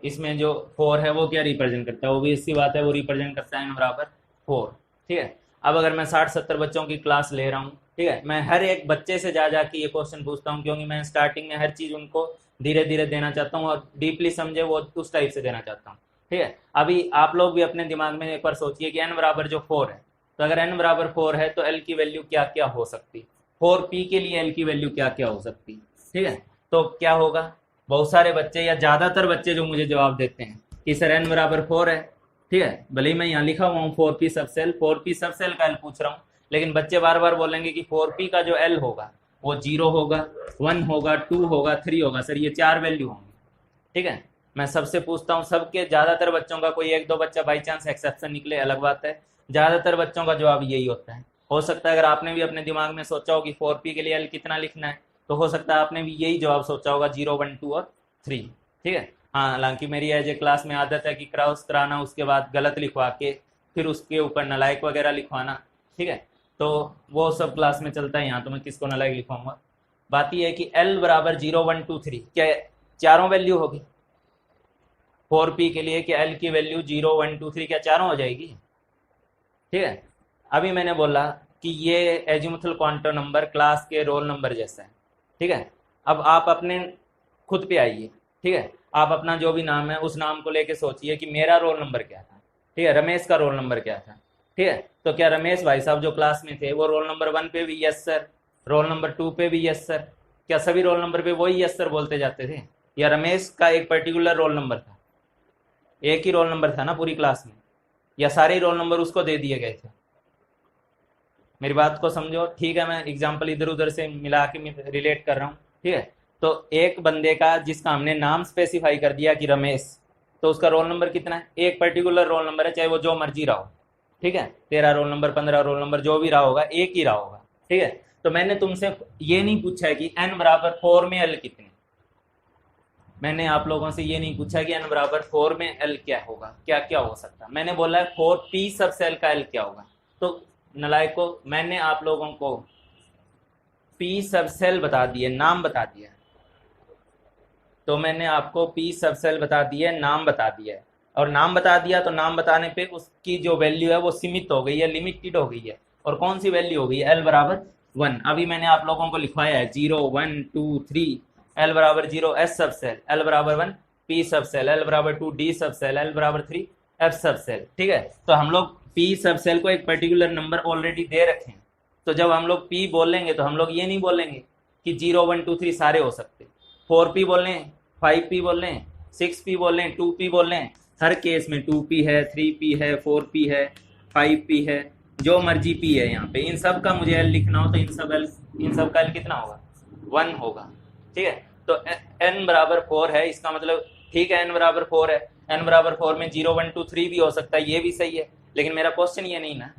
इसमें जो 4 है वो क्या रिप्रेजेंट करता है, वो भी इसी बात है, वो रिप्रेजेंट करता है n बराबर 4। ठीक है, अब अगर मैं 60-70 बच्चों की क्लास ले रहा हूँ, ठीक है, मैं हर एक बच्चे से जा जाके ये क्वेश्चन पूछता हूँ, क्योंकि मैं स्टार्टिंग में हर चीज़ उनको धीरे धीरे देना चाहता हूँ और डीपली समझे वो उस टाइप से देना चाहता हूँ। ठीक है, अभी आप लोग भी अपने दिमाग में एक बार सोचिए कि n बराबर जो 4 है, तो अगर n बराबर 4 है तो l की वैल्यू क्या क्या हो सकती, 4p के लिए l की वैल्यू क्या क्या हो सकती। ठीक है, तो क्या होगा, बहुत सारे बच्चे या ज़्यादातर बच्चे जो मुझे जवाब देते हैं कि सर n बराबर 4 है, ठीक है, भले ही मैं यहाँ लिखा हुआ हूँ 4p सब सेल, 4p सब सेल का l पूछ रहा हूँ, लेकिन बच्चे बार बार बोलेंगे कि 4p का जो l होगा वो 0 होगा, 1 होगा, 2 होगा, 3 होगा, सर ये 4 वैल्यू होंगी। ठीक है, मैं सबसे पूछता हूँ, सबके ज़्यादातर बच्चों का, कोई एक दो बच्चा बाई चांस एक्सेप्शन निकले अलग बात है, ज़्यादातर बच्चों का जवाब यही होता है। हो सकता है अगर आपने भी अपने दिमाग में सोचा हो कि 4p के लिए l कितना लिखना है, तो हो सकता है आपने भी यही जवाब सोचा होगा, 0, 1, 2 और 3। ठीक है, हाँ, हालांकि मेरी एज ए क्लास में आदत है कि क्रॉस कराना, उसके बाद गलत लिखवा के फिर उसके ऊपर नलायक वगैरह लिखवाना। ठीक है, तो वो सब क्लास में चलता है, यहाँ तो मैं किसको नलायक लिखवाऊंगा। बात यह है कि l बराबर 0, 1, 2, 3 क्या चारों वैल्यू होगी 4p के लिए, कि l की वैल्यू 0, 1, 2, 3 क्या चारों हो जाएगी। ठीक है, अभी मैंने बोला कि ये एजिमुथल क्वांटम नंबर क्लास के रोल नंबर जैसा है। ठीक है, अब आप अपने खुद पे आइए, ठीक है, आप अपना जो भी नाम है उस नाम को लेके सोचिए कि मेरा रोल नंबर क्या था। ठीक है, रमेश का रोल नंबर क्या था। ठीक है, तो क्या रमेश भाई साहब जो क्लास में थे वो रोल नंबर 1 पे भी यस सर, रोल नंबर 2 पे भी यस सर, क्या सभी रोल नंबर पे वही यस सर बोलते जाते थे, या रमेश का एक पर्टिकुलर रोल नंबर था, एक ही रोल नंबर था ना पूरी क्लास में, या सारे रोल नंबर उसको दे दिए गए थे। मेरी बात को समझो। ठीक है, मैं एग्जाम्पल इधर उधर से मिला के रिलेट कर रहा हूँ। ठीक है, तो एक बंदे का जिसका हमने नाम स्पेसिफाई कर दिया कि रमेश, तो उसका रोल नंबर कितना है, एक पर्टिकुलर रोल नंबर है, चाहे वो जो मर्जी रहा हो। ठीक है, 13 रोल नंबर, 15 रोल नंबर, जो भी रहा होगा एक ही रहा होगा। ठीक है, तो मैंने तुमसे ये नहीं पूछा है कि n बराबर 4 में l कितने, मैंने आप लोगों से ये नहीं पूछा कि n बराबर 4 में l क्या होगा, क्या क्या हो सकता, मैंने बोला है 4p सब सेल का l क्या होगा। तो नलायको, मैंने आप लोगों को p सब सेल बता दिए, नाम बता दिया, तो मैंने आपको p सब सेल बता दिया, नाम बता दिया है, और नाम बता दिया तो नाम बताने पे उसकी जो वैल्यू है वो सीमित हो गई है, लिमिटेड हो गई है, और कौन सी वैल्यू हो गई है, l बराबर 1। अभी मैंने आप लोगों को लिखवाया है 0, 1, 2, 3, l बराबर 0 s सब सेल, l बराबर 1 p सब सेल, l बराबर 2 d सब सेल, l बराबर 3 f सब सेल। ठीक है, तो हम लोग p सब सेल को एक पर्टिकुलर नंबर ऑलरेडी दे रखे हैं, तो जब हम लोग p बोलेंगे तो हम लोग ये नहीं बोलेंगे कि 0, 1, 2, 3 सारे हो सकते, 4p बोल लें, 5p बोल लें, 6p बोल लें, 2p बोल लें, हर केस में 2p है, 3p है, 4p है, 5p है, जो मर्जी p है यहाँ पे, इन सब का मुझे l लिखना हो तो इन सब का l कितना होगा, 1 होगा। ठीक है, तो n बराबर 4 है, इसका मतलब ठीक है n बराबर 4 है, n बराबर 4 में 0, 1, 2, 3 भी हो सकता है, ये भी सही है, लेकिन मेरा क्वेश्चन ये नहीं ना।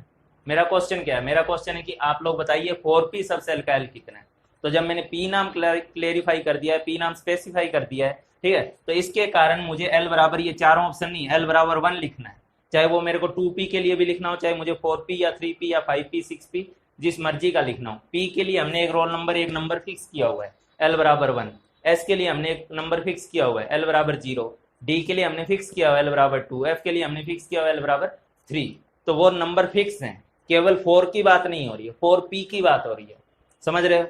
मेरा क्वेश्चन क्या है, मेरा क्वेश्चन है कि आप लोग बताइए 4p सब सेल का l कितना है। तो जब मैंने p नाम क्लेरिफाई कर दिया है, p नाम स्पेसिफाई कर दिया है, ठीक है, तो इसके कारण मुझे l बराबर ये चारों ऑप्शन नहीं, l बराबर 1 लिखना है, चाहे वो मेरे को 2p के लिए भी लिखना हो, चाहे मुझे 4p या 3p या 5p 6p जिस मर्जी का लिखना हो। p के लिए हमने एक रोल नंबर, एक नंबर फिक्स किया हुआ है, l बराबर 1, s के लिए हमने एक नंबर फिक्स किया हुआ है, l बराबर 0, d के लिए हमने फिक्स किया हुआ है l बराबर 2, f के लिए हमने फिक्स किया हुआ है l बराबर 3। तो वो नंबर फिक्स हैं, केवल 4 की बात नहीं हो रही है, 4p की बात हो रही है, समझ रहे हो।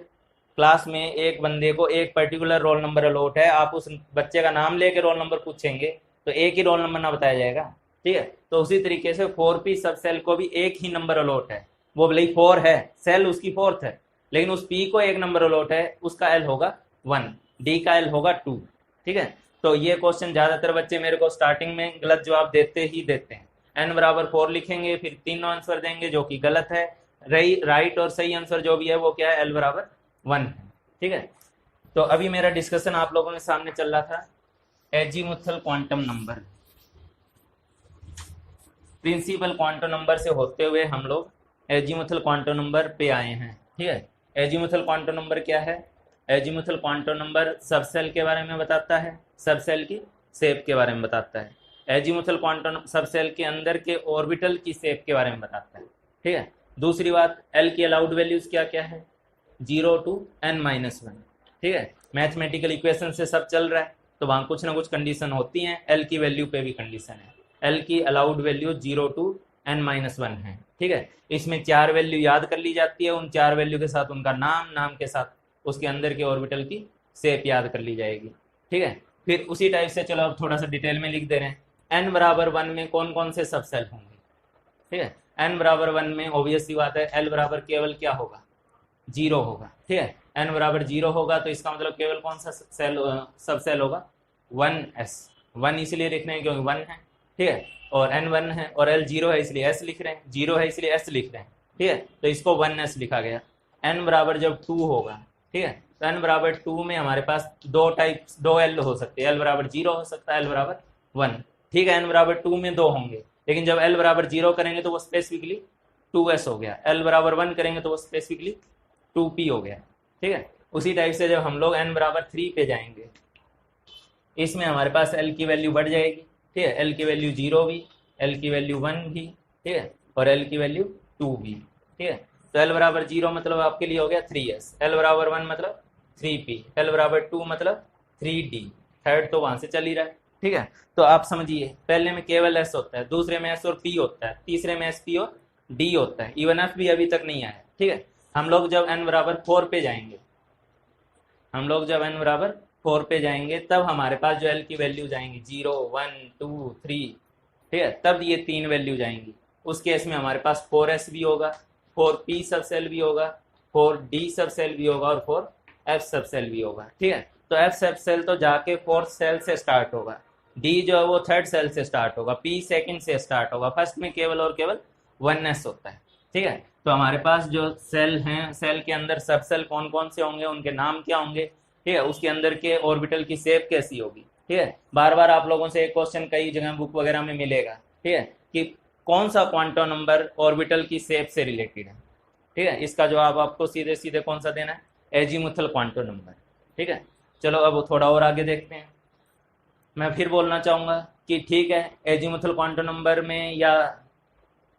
क्लास में एक बंदे को एक पर्टिकुलर रोल नंबर अलॉट है, आप उस बच्चे का नाम लेके रोल नंबर पूछेंगे तो एक ही रोल नंबर ना बताया जाएगा। ठीक है, तो उसी तरीके से 4p सब सेल को भी एक ही नंबर अलॉट है, वो भले ही 4 है, सेल उसकी 4th है, लेकिन उस p को एक नंबर अलॉट है, उसका l होगा 1, d का l होगा 2। ठीक है, तो ये क्वेश्चन ज़्यादातर बच्चे मेरे को स्टार्टिंग में गलत जवाब देते ही देते हैं, n बराबर 4 लिखेंगे, फिर तीनों आंसर देंगे जो कि गलत है, राइट और सही आंसर जो भी है वो क्या है, l बराबर 1 है। ठीक है, तो अभी मेरा डिस्कशन आप लोगों के सामने चल रहा था azimuthal quantum number, principal quantum number से होते हुए हम लोग एजीमुथल क्वांटम नंबर पे आए हैं। ठीक है, एजीमुथल क्वांटम नंबर क्या है? एजीमुथल क्वांटम नंबर सबसेल के बारे में बताता है, सबसेल की शेप के बारे में बताता है। एजीमुथल क्वांटम सबसेल के अंदर के ऑर्बिटल की शेप के बारे में बताता है। ठीक है, दूसरी बात, एल की अलाउड वैल्यूज क्या क्या है? 0 to n-1। ठीक है, मैथमेटिकल इक्वेशन से सब चल रहा है तो वहाँ कुछ ना कुछ कंडीशन होती हैं, एल की वैल्यू पे भी कंडीशन है। एल की अलाउड वैल्यू 0 to n-1 है। ठीक है, इसमें 4 वैल्यू याद कर ली जाती है, उन 4 वैल्यू के साथ उनका नाम, नाम के साथ उसके अंदर के ऑर्बिटल की शेप याद कर ली जाएगी। ठीक है, फिर उसी टाइप से चलो अब थोड़ा सा डिटेल में लिख दे रहे हैं। n बराबर 1 में कौन कौन से सबसेल होंगे? ठीक है, n बराबर 1 में ऑब्वियस सी बात है l बराबर केवल क्या होगा? 0 होगा। ठीक है, n बराबर 0 होगा तो इसका मतलब केवल कौन सा सेल सबसेल होगा? 1s। 1 इसलिए लिख रहे हैं क्योंकि 1 है। ठीक है, और n 1 है और l 0 है इसलिए s लिख रहे हैं, 0 है इसलिए s लिख रहे हैं। ठीक है, तो इसको 1s लिखा गया। n बराबर जब 2 होगा, ठीक है, तो n बराबर 2 में हमारे पास दो l हो सकते हैं, l बराबर 0 हो सकता है, l बराबर 1। ठीक है, n बराबर 2 में 2 होंगे, लेकिन जब l बराबर 0 करेंगे तो वो स्पेसिफिकली 2s हो गया, l बराबर 1 करेंगे तो वो स्पेसिफिकली 2p हो गया। ठीक है, उसी टाइप से जब हम लोग n बराबर 3 पे जाएंगे, इसमें हमारे पास l की वैल्यू बढ़ जाएगी। ठीक है, l की वैल्यू 0 भी, l की वैल्यू 1 भी, ठीक है, और l की वैल्यू 2 भी। ठीक है, तो l बराबर 0 मतलब आपके लिए हो गया 3s, l बराबर 1 मतलब 3p, l बराबर 2 मतलब 3d, थर्ड तो वहां से चल ही रहा है। ठीक है, तो आप समझिए, पहले में केवल s होता है, दूसरे में s और p होता है, तीसरे में sp और d होता है, इवन f भी अभी तक नहीं आया। ठीक है, हम लोग जब n बराबर 4 पे जाएंगे, हम लोग जब n बराबर 4 पे जाएंगे तब हमारे पास जो l की वैल्यू जाएंगी 0 1 2 3, ठीक है, तब ये 3 वैल्यू जाएंगी। उस केस में हमारे पास 4s भी होगा, 4p सब सेल भी होगा, 4d सब सेल भी होगा और 4f सब सेल भी होगा। ठीक है, तो f सब सेल तो जाके 4th सेल से स्टार्ट होगा, d जो है वो 3rd सेल से स्टार्ट होगा, p 2nd से स्टार्ट होगा, फर्स्ट में केवल और केवल 1s होता है। ठीक है, तो हमारे पास जो सेल हैं, सेल के अंदर सब सेल कौन कौन से होंगे, उनके नाम क्या होंगे, ठीक है, उसके अंदर के ऑर्बिटल की शेप कैसी होगी। ठीक है, बार बार आप लोगों से एक क्वेश्चन कई जगह बुक वगैरह में मिलेगा, ठीक है, कि कौन सा क्वांटम नंबर ऑर्बिटल की शेप से रिलेटेड है। ठीक है, इसका जवाब आपको सीधे सीधे कौन सा देना है? Azimuthal quantum number. ठीक है, चलो अब थोड़ा और आगे देखते हैं। मैं फिर बोलना चाहूँगा कि ठीक है, एजीमुथल क्वांटम नंबर में या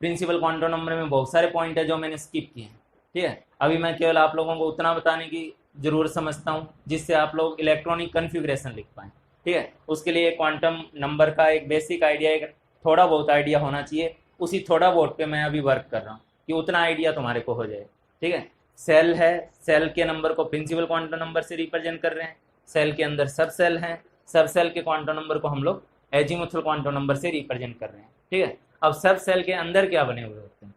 प्रिंसिपल क्वांटम नंबर में बहुत सारे पॉइंट है जो मैंने स्किप किए हैं। ठीक है, अभी मैं केवल आप लोगों को उतना बताने की जरूरत समझता हूँ जिससे आप लोग इलेक्ट्रॉनिक कन्फिग्रेशन लिख पाएँ। ठीक है, उसके लिए क्वांटम नंबर का एक बेसिक आइडिया, एक थोड़ा बहुत आइडिया होना चाहिए, उसी थोड़ा बहुत पे मैं अभी वर्क कर रहा हूँ कि उतना आइडिया तुम्हारे को हो जाए। ठीक है, सेल है, सेल के नंबर को प्रिंसिपल क्वांटम नंबर से रिप्रेजेंट कर रहे हैं, सेल के अंदर सब सेल हैं, सब सेल के क्वांटम नंबर को हम लोग एजीमुथल क्वांटम नंबर से रिप्रेजेंट कर रहे हैं। ठीक है, अब सब सेल के अंदर क्या बने हुए होते हैं?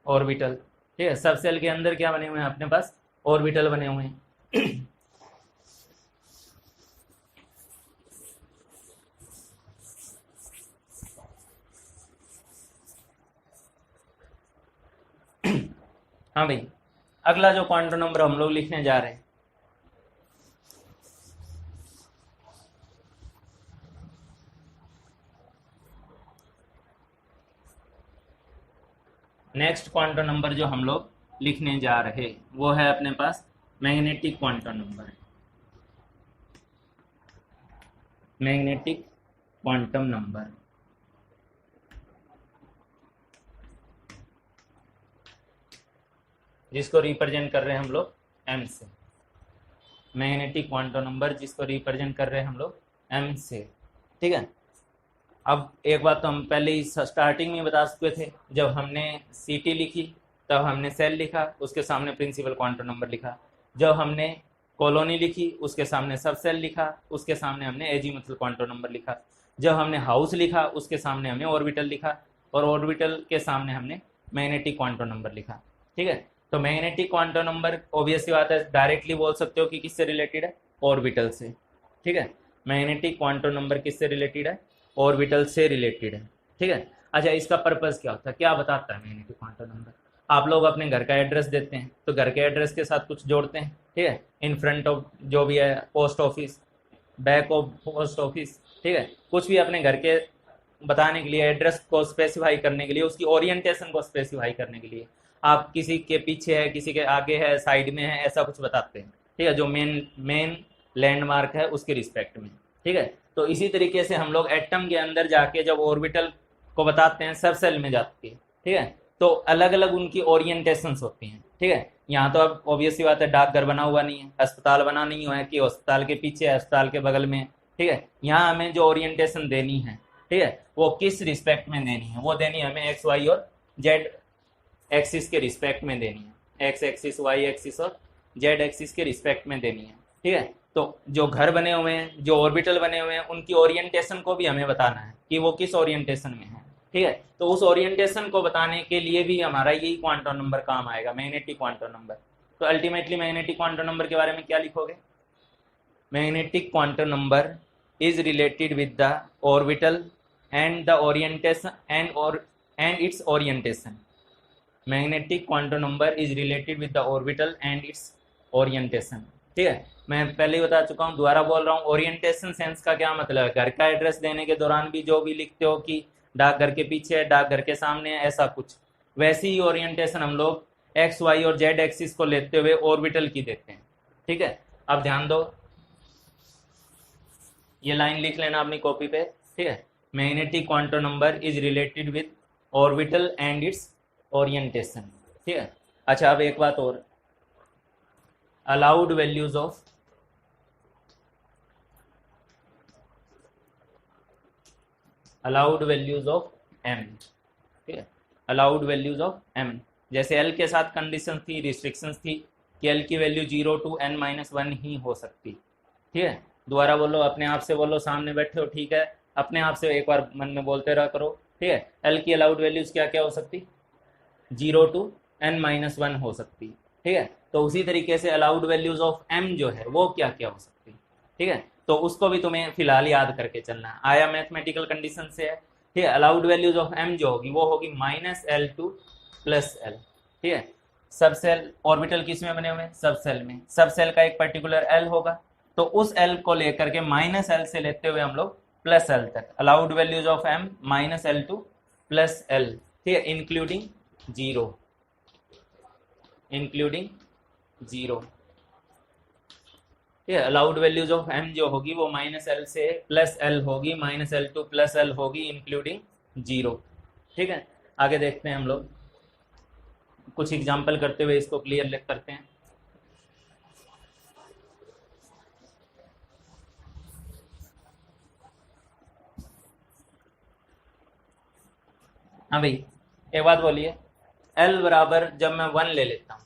ऑर्बिटल। ठीक है, सब सेल के अंदर क्या बने हुए हैं? अपने पास ऑर्बिटल बने हुए हैं। हाँ भाई, अगला जो क्वांटम नंबर हम लोग लिखने जा रहे हैं, नेक्स्ट क्वांटम नंबर जो हम लोग लिखने जा रहे वो है अपने पास magnetic quantum number. Magnetic quantum number, जिसको रिप्रेजेंट कर रहे हैं हम लोग m से। मैग्नेटिक क्वांटम नंबर जिसको रिप्रेजेंट कर रहे हैं हम लोग m से। ठीक है, अब एक बात तो हम पहले ही स्टार्टिंग में बता चुके थे, जब हमने CT लिखी तब हमने सेल लिखा, उसके सामने प्रिंसिपल क्वांटम नंबर लिखा। जब हमने कॉलोनी लिखी उसके सामने सब सेल लिखा, उसके सामने हमने एजीमुथल क्वांटम नंबर लिखा। जब हमने हाउस लिखा उसके सामने हमने ऑर्बिटल लिखा, और ऑर्बिटल के सामने हमने मैग्नेटिक क्वांटम नंबर लिखा। ठीक है, तो मैग्नेटिक क्वांटम नंबर ऑब्वियस सी बात है, डायरेक्टली बोल सकते हो कि किससे रिलेटेड है? ऑर्बिटल से। ठीक है, मैग्नेटिक क्वांटम नंबर किससे रिलेटेड है? ऑर्बिटल से रिलेटेड है। ठीक है, अच्छा, इसका पर्पस क्या होता है, क्या बताता है मैग्नेटिक क्वांटम नंबर? आप लोग अपने घर का एड्रेस देते हैं तो घर के एड्रेस के साथ कुछ जोड़ते हैं, ठीक है, इन फ्रंट ऑफ जो भी है post office, back of post office, ठीक है, कुछ भी अपने घर के बताने के लिए, एड्रेस को स्पेसिफाई करने के लिए, उसकी ओरिएंटेशन को स्पेसिफाई करने के लिए आप किसी के पीछे है, किसी के आगे है, साइड में है, ऐसा कुछ बताते हैं, ठीक है, जो मेन लैंडमार्क है उसके रिस्पेक्ट में, ठीक है। तो इसी तरीके से हम लोग एटम के अंदर जाके जब ऑर्बिटल को बताते हैं सब सेल में जाती है, ठीक है, तो अलग अलग उनकी ओरिएंटेशंस होती हैं, ठीक है। यहाँ तो अब ऑब्वियस सी बात है, डाकघर बना हुआ नहीं है, अस्पताल बना नहीं हुआ है कि अस्पताल के पीछे है, अस्पताल के बगल में, ठीक है। यहाँ हमें जो ओरिएंटेशन देनी है, ठीक है, वो किस रिस्पेक्ट में देनी है, वो देनी है हमें एक्स वाई और जेड एक्सिस के रिस्पेक्ट में देनी है, एक्स एक्सिस, वाई एक्सिस और जेड एक्सिस के रिस्पेक्ट में देनी है, ठीक है। तो जो घर बने हुए हैं, जो ऑर्बिटल बने हुए हैं, उनकी ओरिएंटेशन को भी हमें बताना है कि वो किस ओरिएंटेशन में है, ठीक है। तो उस ओरिएंटेशन को बताने के लिए भी हमारा यही क्वांटम नंबर काम आएगा, मैग्नेटिक क्वांटम नंबर। तो अल्टीमेटली मैग्नेटिक क्वांटम नंबर के बारे में क्या लिखोगे? Magnetic quantum number is related with the orbital and the orientation and it's orientation. Magnetic quantum number is related with the orbital and it's orientation, ठीक है। मैं पहले ही बता चुका हूँ, दोबारा बोल रहा हूँ, ओरिएंटेशन सेंस का क्या मतलब है? घर का एड्रेस देने के दौरान भी जो भी लिखते हो कि डाकघर के पीछे है, डाकघर के सामने है, ऐसा कुछ, वैसी ही ओरिएंटेशन हम लोग एक्स वाई और जेड एक्सिस को लेते हुए ऑर्बिटल की देते हैं, ठीक है। अब ध्यान दो, ये लाइन लिख लेना अपनी कॉपी पे, ठीक है। Magnetic quantum number is related with orbital and it's orientation, ठीक है। अच्छा, अब एक बात और, अलाउड वैल्यूज ऑफ m, ठीक है, अलाउड वैल्यूज ऑफ m। जैसे l के साथ कंडीशन थी, रिस्ट्रिक्शंस थी कि l की वैल्यू 0 to n-1 ही हो सकती, ठीक है। दोबारा बोलो, अपने आप से बोलो, सामने बैठे हो, ठीक है, अपने आप से एक बार मन में बोलते रहा करो, ठीक है। l की अलाउड वैल्यूज क्या क्या हो सकती? 0 to n-1 हो सकती, ठीक है। तो उसी तरीके से अलाउड वैल्यूज ऑफ m जो है वो क्या क्या हो सकती, ठीक है। तो उसको भी तुम्हें फिलहाल याद करके चलना है, आया मैथमेटिकल कंडीशन से है, ठीक है। अलाउड वैल्यूज ऑफ m जो होगी वो होगी -l to +l, ठीक है। सब सेल ऑर्बिटल किस में बने हुए हैं? सब सेल में। सब सेल का एक पर्टिकुलर l होगा, तो उस l को लेकर के -l से लेते हुए हम लोग +l तक, allowed values of m -l to +l, ठीक है, इंक्लूडिंग जीरो, ठीक है। अलाउड वैल्यूज ऑफ m जो होगी वो -l से +l होगी, -l to +l होगी, इंक्लूडिंग 0, ठीक है। आगे देखते हैं हम लोग, कुछ एग्जांपल करते हुए इसको क्लियर करते हैं। हाँ भाई, एक बात बोलिए, l बराबर जब मैं 1 ले लेता हूँ,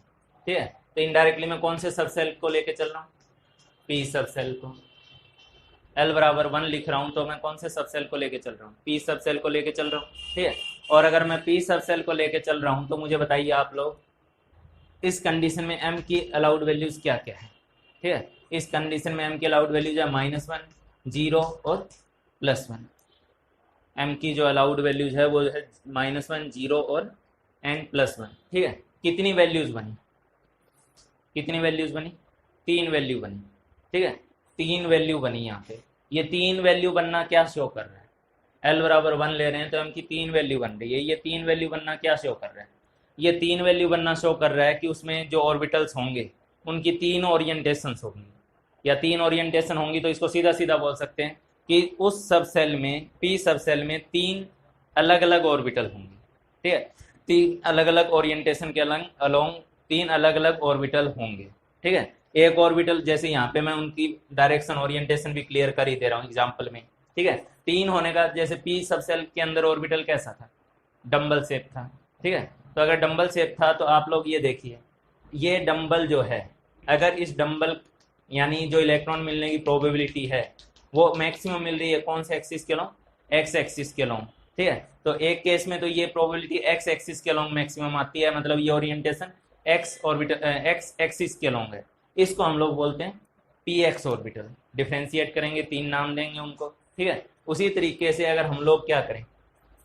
ठीक है, तो इनडायरेक्टली मैं कौन से सब सेल को लेके चल रहा हूँ? p सब सेल को। l बराबर 1 लिख रहा हूँ तो मैं कौन से सब सेल को लेके चल रहा हूँ? p सब सेल को लेके चल रहा हूँ, ठीक है। और अगर मैं p सब सेल को लेके चल रहा हूँ तो मुझे बताइए आप लोग, इस कंडीशन में m की अलाउड वैल्यूज क्या क्या है, ठीक है। इस कंडीशन में m की अलाउड वैल्यूज है -1, 0 और +1। m की जो अलाउड वैल्यूज है वो है -1, 0 और n+1, ठीक है। कितनी वैल्यूज बनी? 3 वैल्यू बनी, ठीक है, 3 वैल्यू बनी यहाँ पे। ये 3 वैल्यू बनना क्या शो कर रहा है? l बराबर 1 ले रहे हैं तो m की 3 वैल्यू बन रही है। ये 3 वैल्यू बनना क्या शो कर रहा है? ये 3 वैल्यू बनना शो कर रहा है कि उसमें जो ऑर्बिटल्स होंगे उनकी 3 ओरिएंटेशंस होंगी, या 3 ओरिएंटेशन होंगी, तो इसको सीधा सीधा बोल सकते हैं कि उस सब सेल में, p सब सेल में 3 अलग अलग ऑर्बिटल होंगे, ठीक है। 3 अलग अलग ओरिएंटेशन के अलोंग 3 अलग अलग ऑर्बिटल होंगे, ठीक है। एक ऑर्बिटल, जैसे यहाँ पे मैं उनकी डायरेक्शन ओरिएंटेशन भी क्लियर कर ही दे रहा हूँ एग्जांपल में, ठीक है। 3 होने का, जैसे p सब सेल के अंदर ऑर्बिटल कैसा था? डंबल शेप था, ठीक है। तो अगर डंबल शेप था तो आप लोग ये देखिए, ये डंबल जो है, अगर इस डंबल यानी जो इलेक्ट्रॉन मिलने की प्रोबेबिलिटी है वो मैक्सिमम मिल रही है कौन से एक्सिस के लॉन्ग? एक्स एक्सिस के लॉन्ग, ठीक है। तो एक केस में तो ये प्रोबेबिलिटी एक्स एक्सिस के लॉन्ग मैक्सिमम आती है, मतलब ये orientation x orbital x axis के लॉन्ग है। इसको हम लोग बोलते हैं पी एक्स ऑर्बिटल। डिफ्रेंशिएट करेंगे, 3 नाम देंगे उनको, ठीक है। उसी तरीके से अगर हम लोग क्या करें,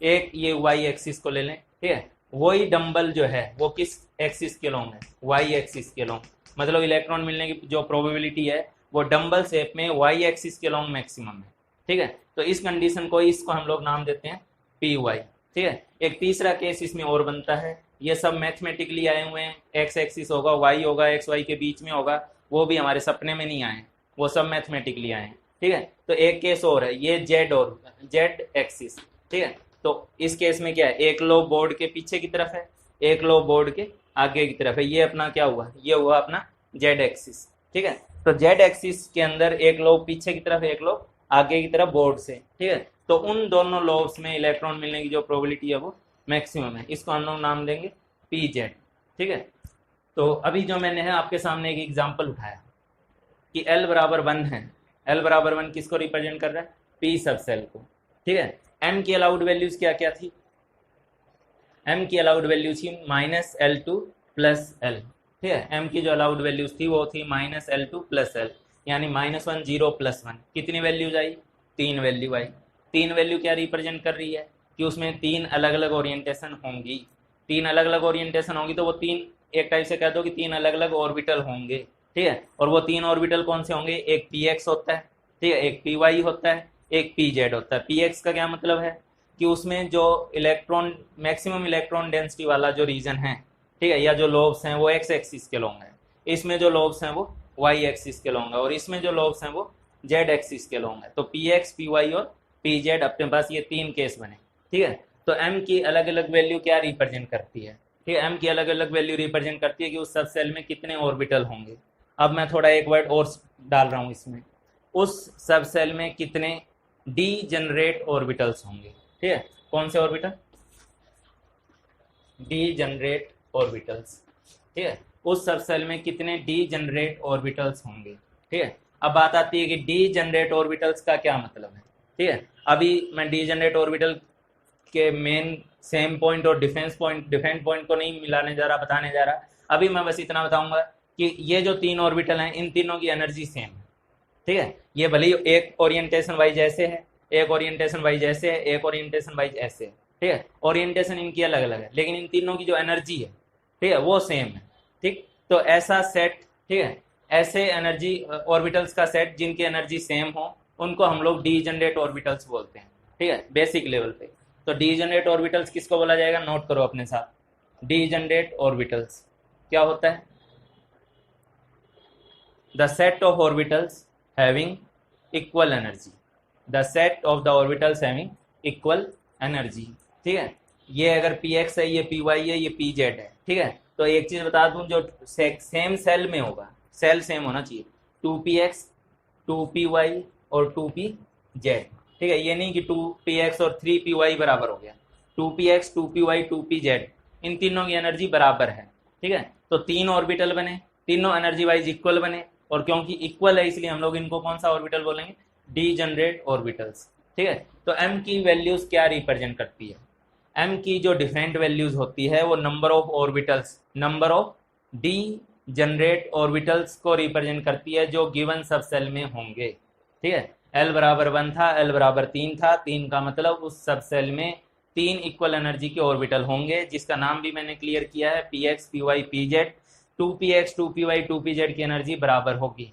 एक ये वाई एक्सिस को ले लें, ठीक है, वही डंबल जो है वो किस एक्सिस के लॉन्ग है, वाई एक्सिस के लॉन्ग, मतलब इलेक्ट्रॉन मिलने की जो प्रोबेबिलिटी है वो डंबल शेप में वाई एक्सिस के लॉन्ग मैक्सिमम है। ठीक है, तो इस कंडीशन को, इसको हम लोग नाम देते हैं पी वाई। ठीक है, एक तीसरा केस इसमें और बनता है, ये सब मैथमेटिकली आए हुए हैं, एक्स एक्सिस होगा, वाई होगा, एक्स वाई के बीच में होगा, वो भी हमारे सपने में नहीं आए, वो सब मैथमेटिकली आए हैं। ठीक है, तो एक केस और है, ये जेड और जेड एक्सिस। ठीक है, तो इस केस में क्या है, एक लोब बोर्ड के पीछे की तरफ है, एक लोब बोर्ड के आगे की तरफ है, ये अपना क्या हुआ, ये हुआ अपना जेड एक्सिस। ठीक है, तो जेड एक्सिस के अंदर एक लोब पीछे की तरफ, एक लोब आगे की तरफ बोर्ड से। ठीक है, तो उन दोनों लोब्स में इलेक्ट्रॉन मिलने की जो प्रोबेबिलिटी है वो मैक्सिमम है, इसको हम लोग नाम देंगे पी जेड। ठीक है, तो अभी जो मैंने है आपके सामने एक एग्जाम्पल उठाया कि L बराबर 1 है, L बराबर 1 किसको रिप्रेजेंट कर रहा है, P सब सेल को। ठीक है, M की अलाउड वैल्यूज क्या क्या थी, M की अलाउड वैल्यू थी -L2 प्लस L। ठीक है, M की जो अलाउड वैल्यूज थी वो थी -L2 प्लस L, यानी -1 0 प्लस 1, कितनी वैल्यूज आई, 3 वैल्यू आई। 3 वैल्यू क्या रिप्रेजेंट कर रही है कि उसमें 3 अलग अलग ओरिएंटेशन होंगी, 3 अलग अलग ओरिएंटेशन होंगी, तो वो 3 एक टाइप से कह दो कि 3 अलग अलग ऑर्बिटल होंगे। ठीक है, और वो 3 ऑर्बिटल कौन से होंगे, एक px होता है, ठीक है, एक py होता है, एक pz होता है। px का क्या मतलब है कि उसमें जो इलेक्ट्रॉन, मैक्सिमम इलेक्ट्रॉन डेंसिटी वाला जो रीजन है, ठीक है, या जो लोब्स हैं वो एक्स एक्सिस के लॉन्ग है, इसमें जो लोब्स हैं वो वाई एक्सिस के लॉन्ग है, और इसमें जो लोब्स हैं वो जेड एक्सिस के लॉन्ग है। तो पी एक्स, पी वाई और पी जेड अपने पास ये 3 केस बने। ठीक है, तो एम की अलग अलग वैल्यू क्या रिप्रेजेंट करती है, ठीक है, एम की अलग अलग वैल्यू रिप्रेजेंट करती है कि उस सब सेल में कितने ऑर्बिटल होंगे। अब मैं थोड़ा एक वर्ड और डाल रहा हूँ इसमें, उस सब सेल में कितने डी जनरेट ऑर्बिटल्स होंगे। ठीक है, कौन से ऑर्बिटल, डी जनरेट ऑर्बिटल्स। ठीक है, उस सब सेल में कितने डी जनरेट ऑर्बिटल्स होंगे। ठीक है, अब बात आती है कि डी जनरेट ऑर्बिटल्स का क्या मतलब है। ठीक है, अभी मैं डी जनरेट ऑर्बिटल के मेन सेम पॉइंट और डिफरेंट पॉइंट को नहीं मिलाने जा रहा, बताने जा रहा, अभी मैं बस इतना बताऊंगा कि ये जो 3 ऑर्बिटल हैं इन तीनों की एनर्जी सेम है। ठीक है, ये भले ही एक ओरिएंटेशन वाइज ऐसे है, एक ओरिएंटेशन वाइज ऐसे है, एक ओरिएंटेशन वाइज ऐसे है। ठीक है, ओरिएंटेशन इनकी अलग अलग है, लेकिन इन तीनों की जो एनर्जी है, ठीक है, वो सेम है। ठीक, तो ऐसा सेट, ठीक है, ऐसे एनर्जी ऑर्बिटल्स का सेट जिनकी एनर्जी सेम हो, उनको हम लोग डी जनरेट ऑर्बिटल्स बोलते हैं। ठीक है, बेसिक लेवल पे। तो डी जनरेट ऑर्बिटल्स किसको बोला जाएगा, नोट करो अपने साथ, डी जनरेट ऑर्बिटल्स क्या होता है, the set of orbitals having equal energy, the set of the orbitals having equal energy। ठीक है, ये अगर px है, ये py है, ये pz है। ठीक है, तो एक चीज बता दूं, जो सेम सेल में होगा, सेल सेम होना चाहिए, 2px 2py और 2pz। ठीक है, ये नहीं कि 2px और 3py बराबर हो गया, 2px 2py 2pz, इन तीनों की एनर्जी बराबर है। ठीक है, तो 3 ऑर्बिटल बने, तीनों एनर्जी वाइज इक्वल बने, और क्योंकि इक्वल है इसलिए हम लोग इनको कौन सा ऑर्बिटल बोलेंगे, डी जनरेट ऑर्बिटल्स। ठीक है, तो m की वैल्यूज क्या रिप्रेजेंट करती है, m की जो डिफरेंट वैल्यूज होती है वो number of orbitals, number of D generate orbitals को रिप्रेजेंट करती है जो गिवन सब सेल में होंगे। ठीक है, L बराबर 1 था, L बराबर 3 था, 3 का मतलब उस सब सेल में 3 इक्वल एनर्जी के ऑर्बिटल होंगे, जिसका नाम भी मैंने क्लियर किया है, px py pz। 2px 2py 2pz की एनर्जी बराबर होगी।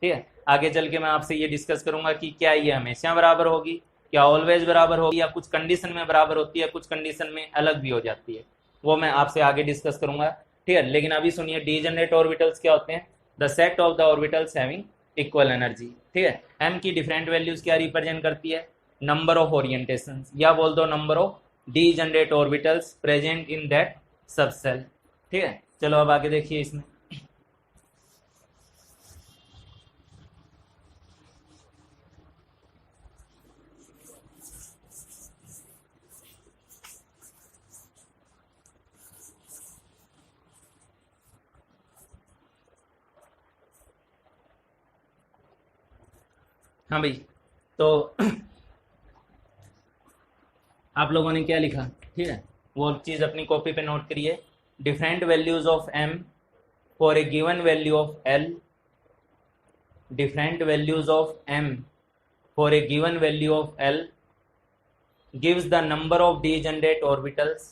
ठीक है, आगे चल के मैं आपसे ये डिस्कस करूंगा कि क्या ये हमेशा बराबर होगी, क्या ऑलवेज बराबर होगी, या कुछ कंडीशन में बराबर होती है, कुछ कंडीशन में अलग भी हो जाती है, वो मैं आपसे आगे डिस्कस करूंगा। ठीक है, लेकिन अभी सुनिए, डी जनरेट ऑर्बिटल्स क्या होते हैं, the set of the orbitals having equal energy. ठीक है, एम की डिफरेंट वैल्यूज क्या रिप्रेजेंट करती है, नंबर ऑफ ओरिएंटेशन, या बोल दो number of D generate orbitals present in that sub shell. ठीक है, चलो अब आगे देखिए इसमें, हाँ भाई, तो आप लोगों ने क्या लिखा, ठीक है, वो चीज़ अपनी कॉपी पे नोट करिए, different values of m for a given value of l, different values of m for a given value of l gives the number of degenerate orbitals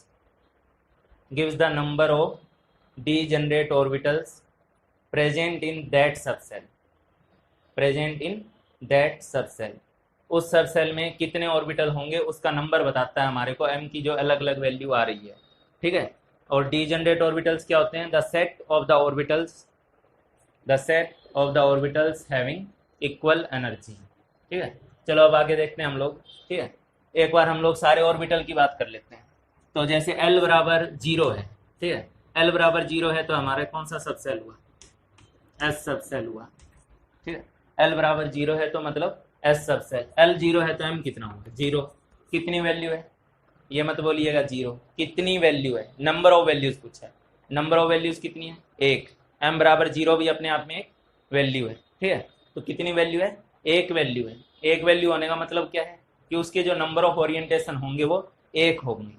gives the number of degenerate orbitals present in that subcell, present in that subcell। उस subshell में कितने orbital होंगे उसका number बताता है हमारे को, m की जो अलग अलग वैल्यू आ रही है, ठीक है। और डीजनरेट ऑर्बिटल्स क्या होते हैं? The set of the orbitals, the set of the orbitals having equal energy, ठीक है। चलो अब आगे देखते हैं हम लोग, ठीक है। एक बार हम लोग सारे ऑर्बिटल की बात कर लेते हैं। तो जैसे L बराबर 0 है, ठीक है, L बराबर 0 है तो हमारा कौन सा सबसेल हुआ? S सबसेल हुआ, ठीक है। L बराबर 0 है तो मतलब S सबसेल। L 0 है तो M कितना होगा? 0। कितनी वैल्यू है? ये मत बोलिएगा 0, कितनी वैल्यू है? नंबर ऑफ वैल्यूज पूछा है, नंबर ऑफ वैल्यूज कितनी है? 1। M बराबर 0 भी अपने आप में एक वैल्यू है, ठीक है। तो कितनी वैल्यू है? एक वैल्यू है। एक वैल्यू होने का मतलब क्या है? कि उसके जो नंबर ऑफ ओरिएंटेशन होंगे वो एक होंगे,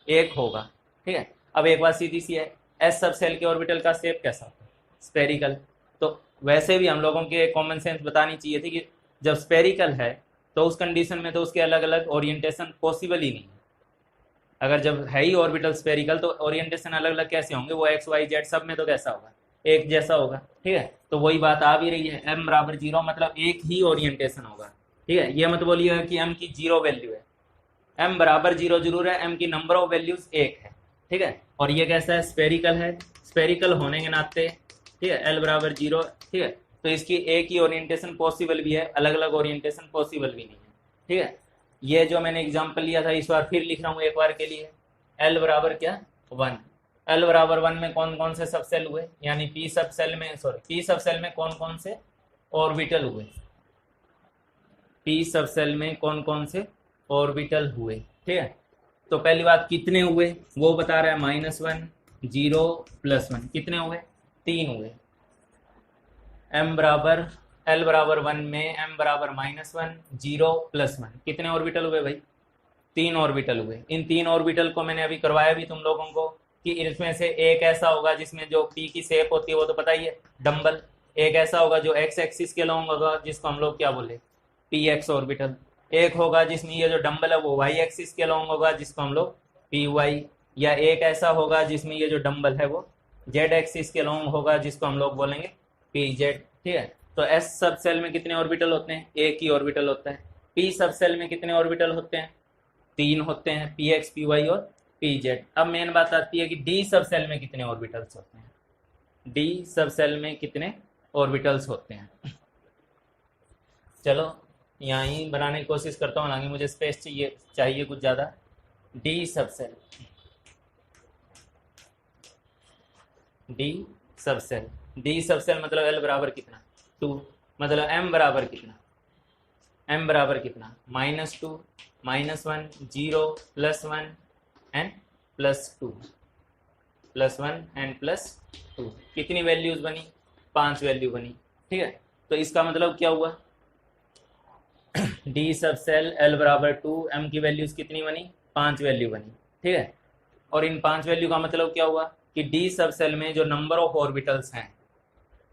एक होगा, ठीक है। अब एक बात सीधी सी है, एस सब सेल के ऑर्बिटल का शेप कैसा होता है? स्पेरिकल। तो वैसे भी हम लोगों के कॉमन सेंस बतानी चाहिए थी कि जब स्पेरिकल है तो उस कंडीशन में तो उसके अलग अलग ओरिएंटेशन पॉसिबल ही नहीं है। अगर जब है ही ऑर्बिटल स्पेरिकल तो ओरिएंटेशन अलग अलग कैसे होंगे? वो एक्स वाई जेड सब में तो कैसा होगा? एक जैसा होगा, ठीक है। तो वही बात आ भी रही है, m बराबर 0 मतलब एक ही ओरिएंटेशन होगा, ठीक है। ये मत बोलिएगा कि m की 0 वैल्यू है, m बराबर 0 जरूर है, m की नंबर ऑफ वैल्यूज 1 है, ठीक है। और ये कैसा है? स्पेरिकल है। स्पेरिकल होने के नाते, ठीक है, l बराबर 0, ठीक है, तो इसकी एक ही ओरिएंटेशन पॉसिबल भी है, अलग अलग ओरिएंटेशन पॉसिबल भी नहीं है, ठीक है। ये जो मैंने एग्जांपल लिया था इस बार फिर लिख रहा हूँ एक बार के लिए। l बराबर क्या? 1। l बराबर 1 में कौन कौन से सबसेल हुए? यानी p सबसेल में, सॉरी, p सबसेल में कौन कौन से ऑर्बिटल हुए? p सबसेल में कौन कौन से ऑर्बिटल हुए, ठीक है। तो पहली बात कितने हुए वो बता रहा है, -1, 0, +1। कितने हुए? 3 हुए। m बराबर l बराबर 1 में m बराबर -1, 0, +1 कितने ऑर्बिटल हुए भाई? 3 ऑर्बिटल हुए। इन 3 ऑर्बिटल को मैंने अभी करवाया भी तुम लोगों को कि इसमें से एक ऐसा होगा जिसमें जो p की शेप होती है वो तो पता ही है, डम्बल। एक ऐसा होगा जो x एक्सिस के लॉन्ग होगा जिसको हम लोग क्या बोले? px orbital. एक होगा जिसमें ये जो डम्बल है वो y एक्सिस के लॉन्ग होगा जिसको हम लोग py, या एक ऐसा होगा जिसमें ये जो डम्बल है वो z एक्सिस के लॉन्ग होगा जिसको हम लोग बोलेंगे pz, ठीक है। तो s सब सेल में कितने ऑर्बिटल होते हैं? एक ही ऑर्बिटल होता है। p सब सेल में कितने ऑर्बिटल होते हैं? 3 होते हैं, px, py और pz। अब मेन बात आती है कि d सब सेल में कितने ऑर्बिटल्स होते हैं? d सब सेल में कितने ऑर्बिटल्स होते हैं? चलो यहाँ ही बनाने की कोशिश करता हूँ, हालांकि मुझे स्पेस चाहिए कुछ ज़्यादा। d सब सेल, d सब सेल, d सब सेल मतलब l बराबर कितना? 2। मतलब m बराबर कितना? m बराबर कितना? -2, -1, 0, +1 एंड +2, +1 एंड +2। कितनी वैल्यूज बनी? 5 वैल्यू बनी, ठीक है। तो इसका मतलब क्या हुआ? d सब सेल l बराबर 2, m की वैल्यूज कितनी बनी? 5 वैल्यू बनी, ठीक है। और इन 5 वैल्यू का मतलब क्या हुआ कि d सब सेल में जो नंबर ऑफ ऑर्बिटल्स हैं,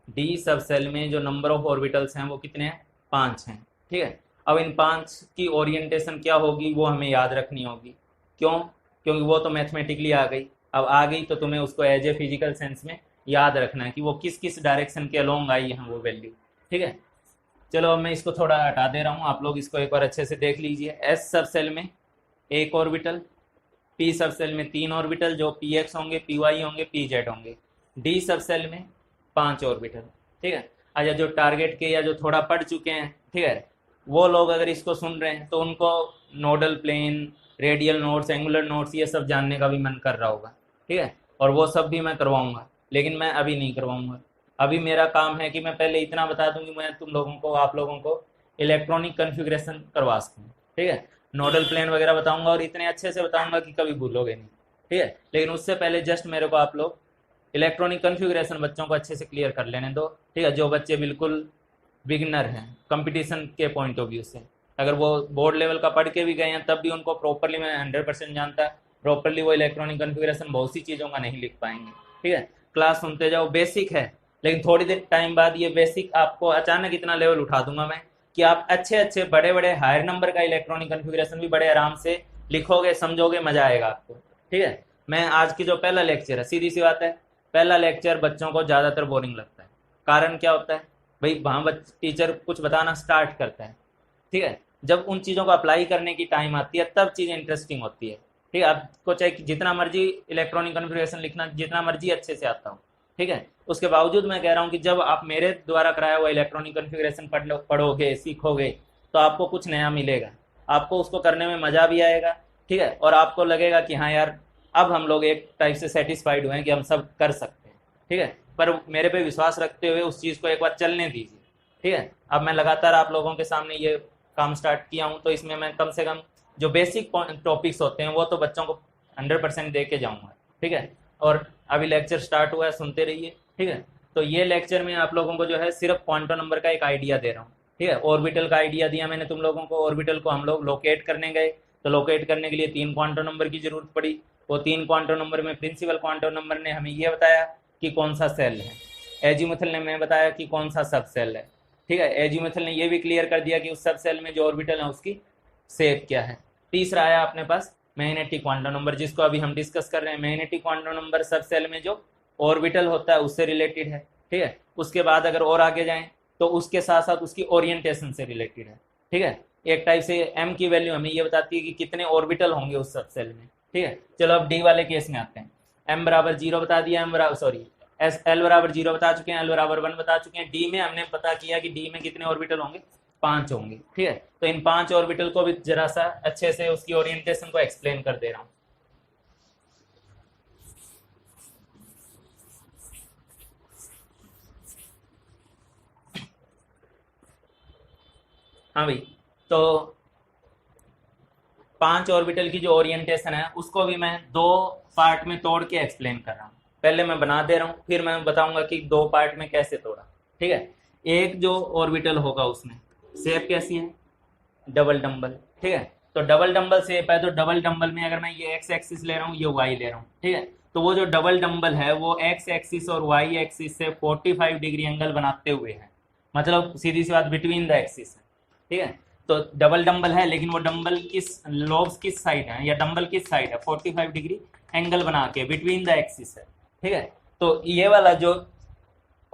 d सब सेल में जो नंबर ऑफ ऑर्बिटल्स हैं वो कितने हैं? 5 हैं, ठीक है। अब इन 5 की ओरिएंटेशन क्या होगी वो हमें याद रखनी होगी। क्यों? क्योंकि वो तो मैथमेटिकली आ गई। अब आ गई तो तुम्हें उसको एज ए फिजिकल सेंस में याद रखना है कि वो किस किस डायरेक्शन के अलोंग आई है वो वैल्यू, ठीक है। चलो अब मैं इसको थोड़ा हटा दे रहा हूँ, आप लोग इसको एक बार अच्छे से देख लीजिए। s सब सेल में एक ऑर्बिटल, p सब सेल में 3 ऑर्बिटल जो px होंगे, py होंगे, pz होंगे। d सब सेल में 5 ऑर्बिटल, ठीक है। अच्छा, जो टारगेट के या जो थोड़ा पढ़ चुके हैं, ठीक है, वो लोग अगर इसको सुन रहे हैं तो उनको nodal plane, radial nodes, angular nodes ये सब जानने का भी मन कर रहा होगा, ठीक है। और वो सब भी मैं करवाऊंगा, लेकिन मैं अभी नहीं करवाऊंगा। अभी मेरा काम है कि मैं पहले इतना बता दूं कि मैं तुम लोगों को, आप लोगों को इलेक्ट्रॉनिक कन्फिग्रेशन करवा सकूँ, ठीक है। नोडल प्लेन वगैरह बताऊंगा और इतने अच्छे से बताऊंगा कि कभी भूलोगे नहीं, ठीक है। लेकिन उससे पहले जस्ट मेरे को आप लोग इलेक्ट्रॉनिक कन्फिग्रेशन बच्चों को अच्छे से क्लियर कर लेने दो, ठीक है। जो बच्चे बिल्कुल बिगिनर हैं कंपटीशन के पॉइंट ऑफ व्यू से, अगर वो बोर्ड लेवल का पढ़ के भी गए हैं तब भी उनको प्रॉपरली मैं 100% जानता, प्रॉपरली वो इलेक्ट्रॉनिक कन्फिग्रेशन बहुत सी चीज़ों का नहीं लिख पाएंगे, ठीक है। क्लास सुनते जाओ, बेसिक है, लेकिन थोड़ी देर टाइम बाद ये बेसिक आपको अचानक इतना लेवल उठा दूंगा मैं कि आप अच्छे अच्छे बड़े बड़े हायर नंबर का इलेक्ट्रॉनिक कन्फिग्रेशन भी बड़े आराम से लिखोगे, समझोगे, मजा आएगा आपको, ठीक है। मैं आज की जो पहला लेक्चर है, सीधी सी बात है, पहला लेक्चर बच्चों को ज़्यादातर बोरिंग लगता है। कारण क्या होता है भाई, वहाँ टीचर कुछ बताना स्टार्ट करता है, ठीक है, जब उन चीज़ों को अप्लाई करने की टाइम आती है तब चीज़ इंटरेस्टिंग होती है। ठीक है, आपको चाहे जितना मर्जी इलेक्ट्रॉनिक कॉन्फ़िगरेशन लिखना जितना मर्जी अच्छे से आता हो, ठीक है, उसके बावजूद मैं कह रहा हूँ कि जब आप मेरे द्वारा कराया हुआ इलेक्ट्रॉनिक कॉन्फ़िगरेशन पढ़ोगे, सीखोगे, तो आपको कुछ नया मिलेगा, आपको उसको करने में मज़ा भी आएगा, ठीक है, और आपको लगेगा कि हाँ यार, अब हम लोग एक टाइप से सेटिस्फाइड हुए हैं कि हम सब कर सकते हैं, ठीक है। पर मेरे पे विश्वास रखते हुए उस चीज़ को एक बार चलने दीजिए, ठीक है। अब मैं लगातार आप लोगों के सामने ये काम स्टार्ट किया हूँ, तो इसमें मैं कम से कम जो बेसिक टॉपिक्स होते हैं वो तो बच्चों को 100% दे के जाऊँगा, ठीक है। और अभी लेक्चर स्टार्ट हुआ है, सुनते रहिए, ठीक है। तो ये लेक्चर में आप लोगों को जो है सिर्फ क्वांटम नंबर का एक आइडिया दे रहा हूँ, ठीक है। ऑर्बिटल का आइडिया दिया मैंने तुम लोगों को, ऑर्बिटल को हम लोग लोकेट करने गए, तो लोकेट करने के लिए 3 क्वांटम नंबर की जरूरत पड़ी। वो 3 क्वांटम नंबर में प्रिंसिपल क्वांटम नंबर ने हमें ये बताया कि कौन सा सेल है, एजीमुथल ने हमें बताया कि कौन सा सब सेल है, ठीक है। एजीमुथल ने ये भी क्लियर कर दिया कि उस सब सेल में जो ऑर्बिटल है उसकी शेप क्या है। तीसरा आया अपने पास मैग्नेटिक क्वांटम नंबर, जिसको अभी हम डिस्कस कर रहे हैं। मैग्नेटिक क्वांटम नंबर सब सेल में जो ऑर्बिटल होता है उससे रिलेटेड है, ठीक है। उसके बाद अगर और आगे जाएं तो उसके साथ साथ उसकी ओरिएंटेशन से रिलेटेड है, ठीक है। एक टाइप से एम की वैल्यू हमें ये बताती है कि कितने ऑर्बिटल होंगे उस सब सेल में, ठीक है। चलो अब डी वाले केस में आते हैं। एम बराबर 0 बता दिया, एल बराबर 0 बता चुके हैं, एल बराबर 1 बता चुके हैं। डी में हमने पता किया कि डी में कितने ऑर्बिटल होंगे, 5 होंगे, ठीक है। तो इन 5 ऑर्बिटल को भी जरा सा अच्छे से उसकी ओरिएंटेशन को एक्सप्लेन कर दे रहा हूँ। हाँ भाई, तो 5 ऑर्बिटल की जो ओरिएंटेशन है उसको भी मैं 2 पार्ट में तोड़ के एक्सप्लेन कर रहा हूँ। पहले मैं बना दे रहा हूँ, फिर मैं बताऊंगा कि 2 पार्ट में कैसे तोड़ा, ठीक है। एक जो ऑर्बिटल होगा उसमें शेप कैसी है, डबल डंबल, ठीक है। तो डबल डंबल शेप है, तो डबल डंबल में अगर मैं ये एक्स एक्सिस ले रहा हूँ, ये वाई ले रहा हूँ, ठीक है, तो वो जो डबल डंबल है वो एक्स एक्सिस और वाई एक्सिस से 45 डिग्री एंगल बनाते हुए है, मतलब सीधी सी बात बिटवीन द एक्सिस है, ठीक है। तो डबल डंबल है, लेकिन वो डंबल किस लोब्स किस साइड है या डंबल किस साइड है, 45 डिग्री एंगल बना के बिटवीन द एक्सिस है, ठीक है। तो ये वाला जो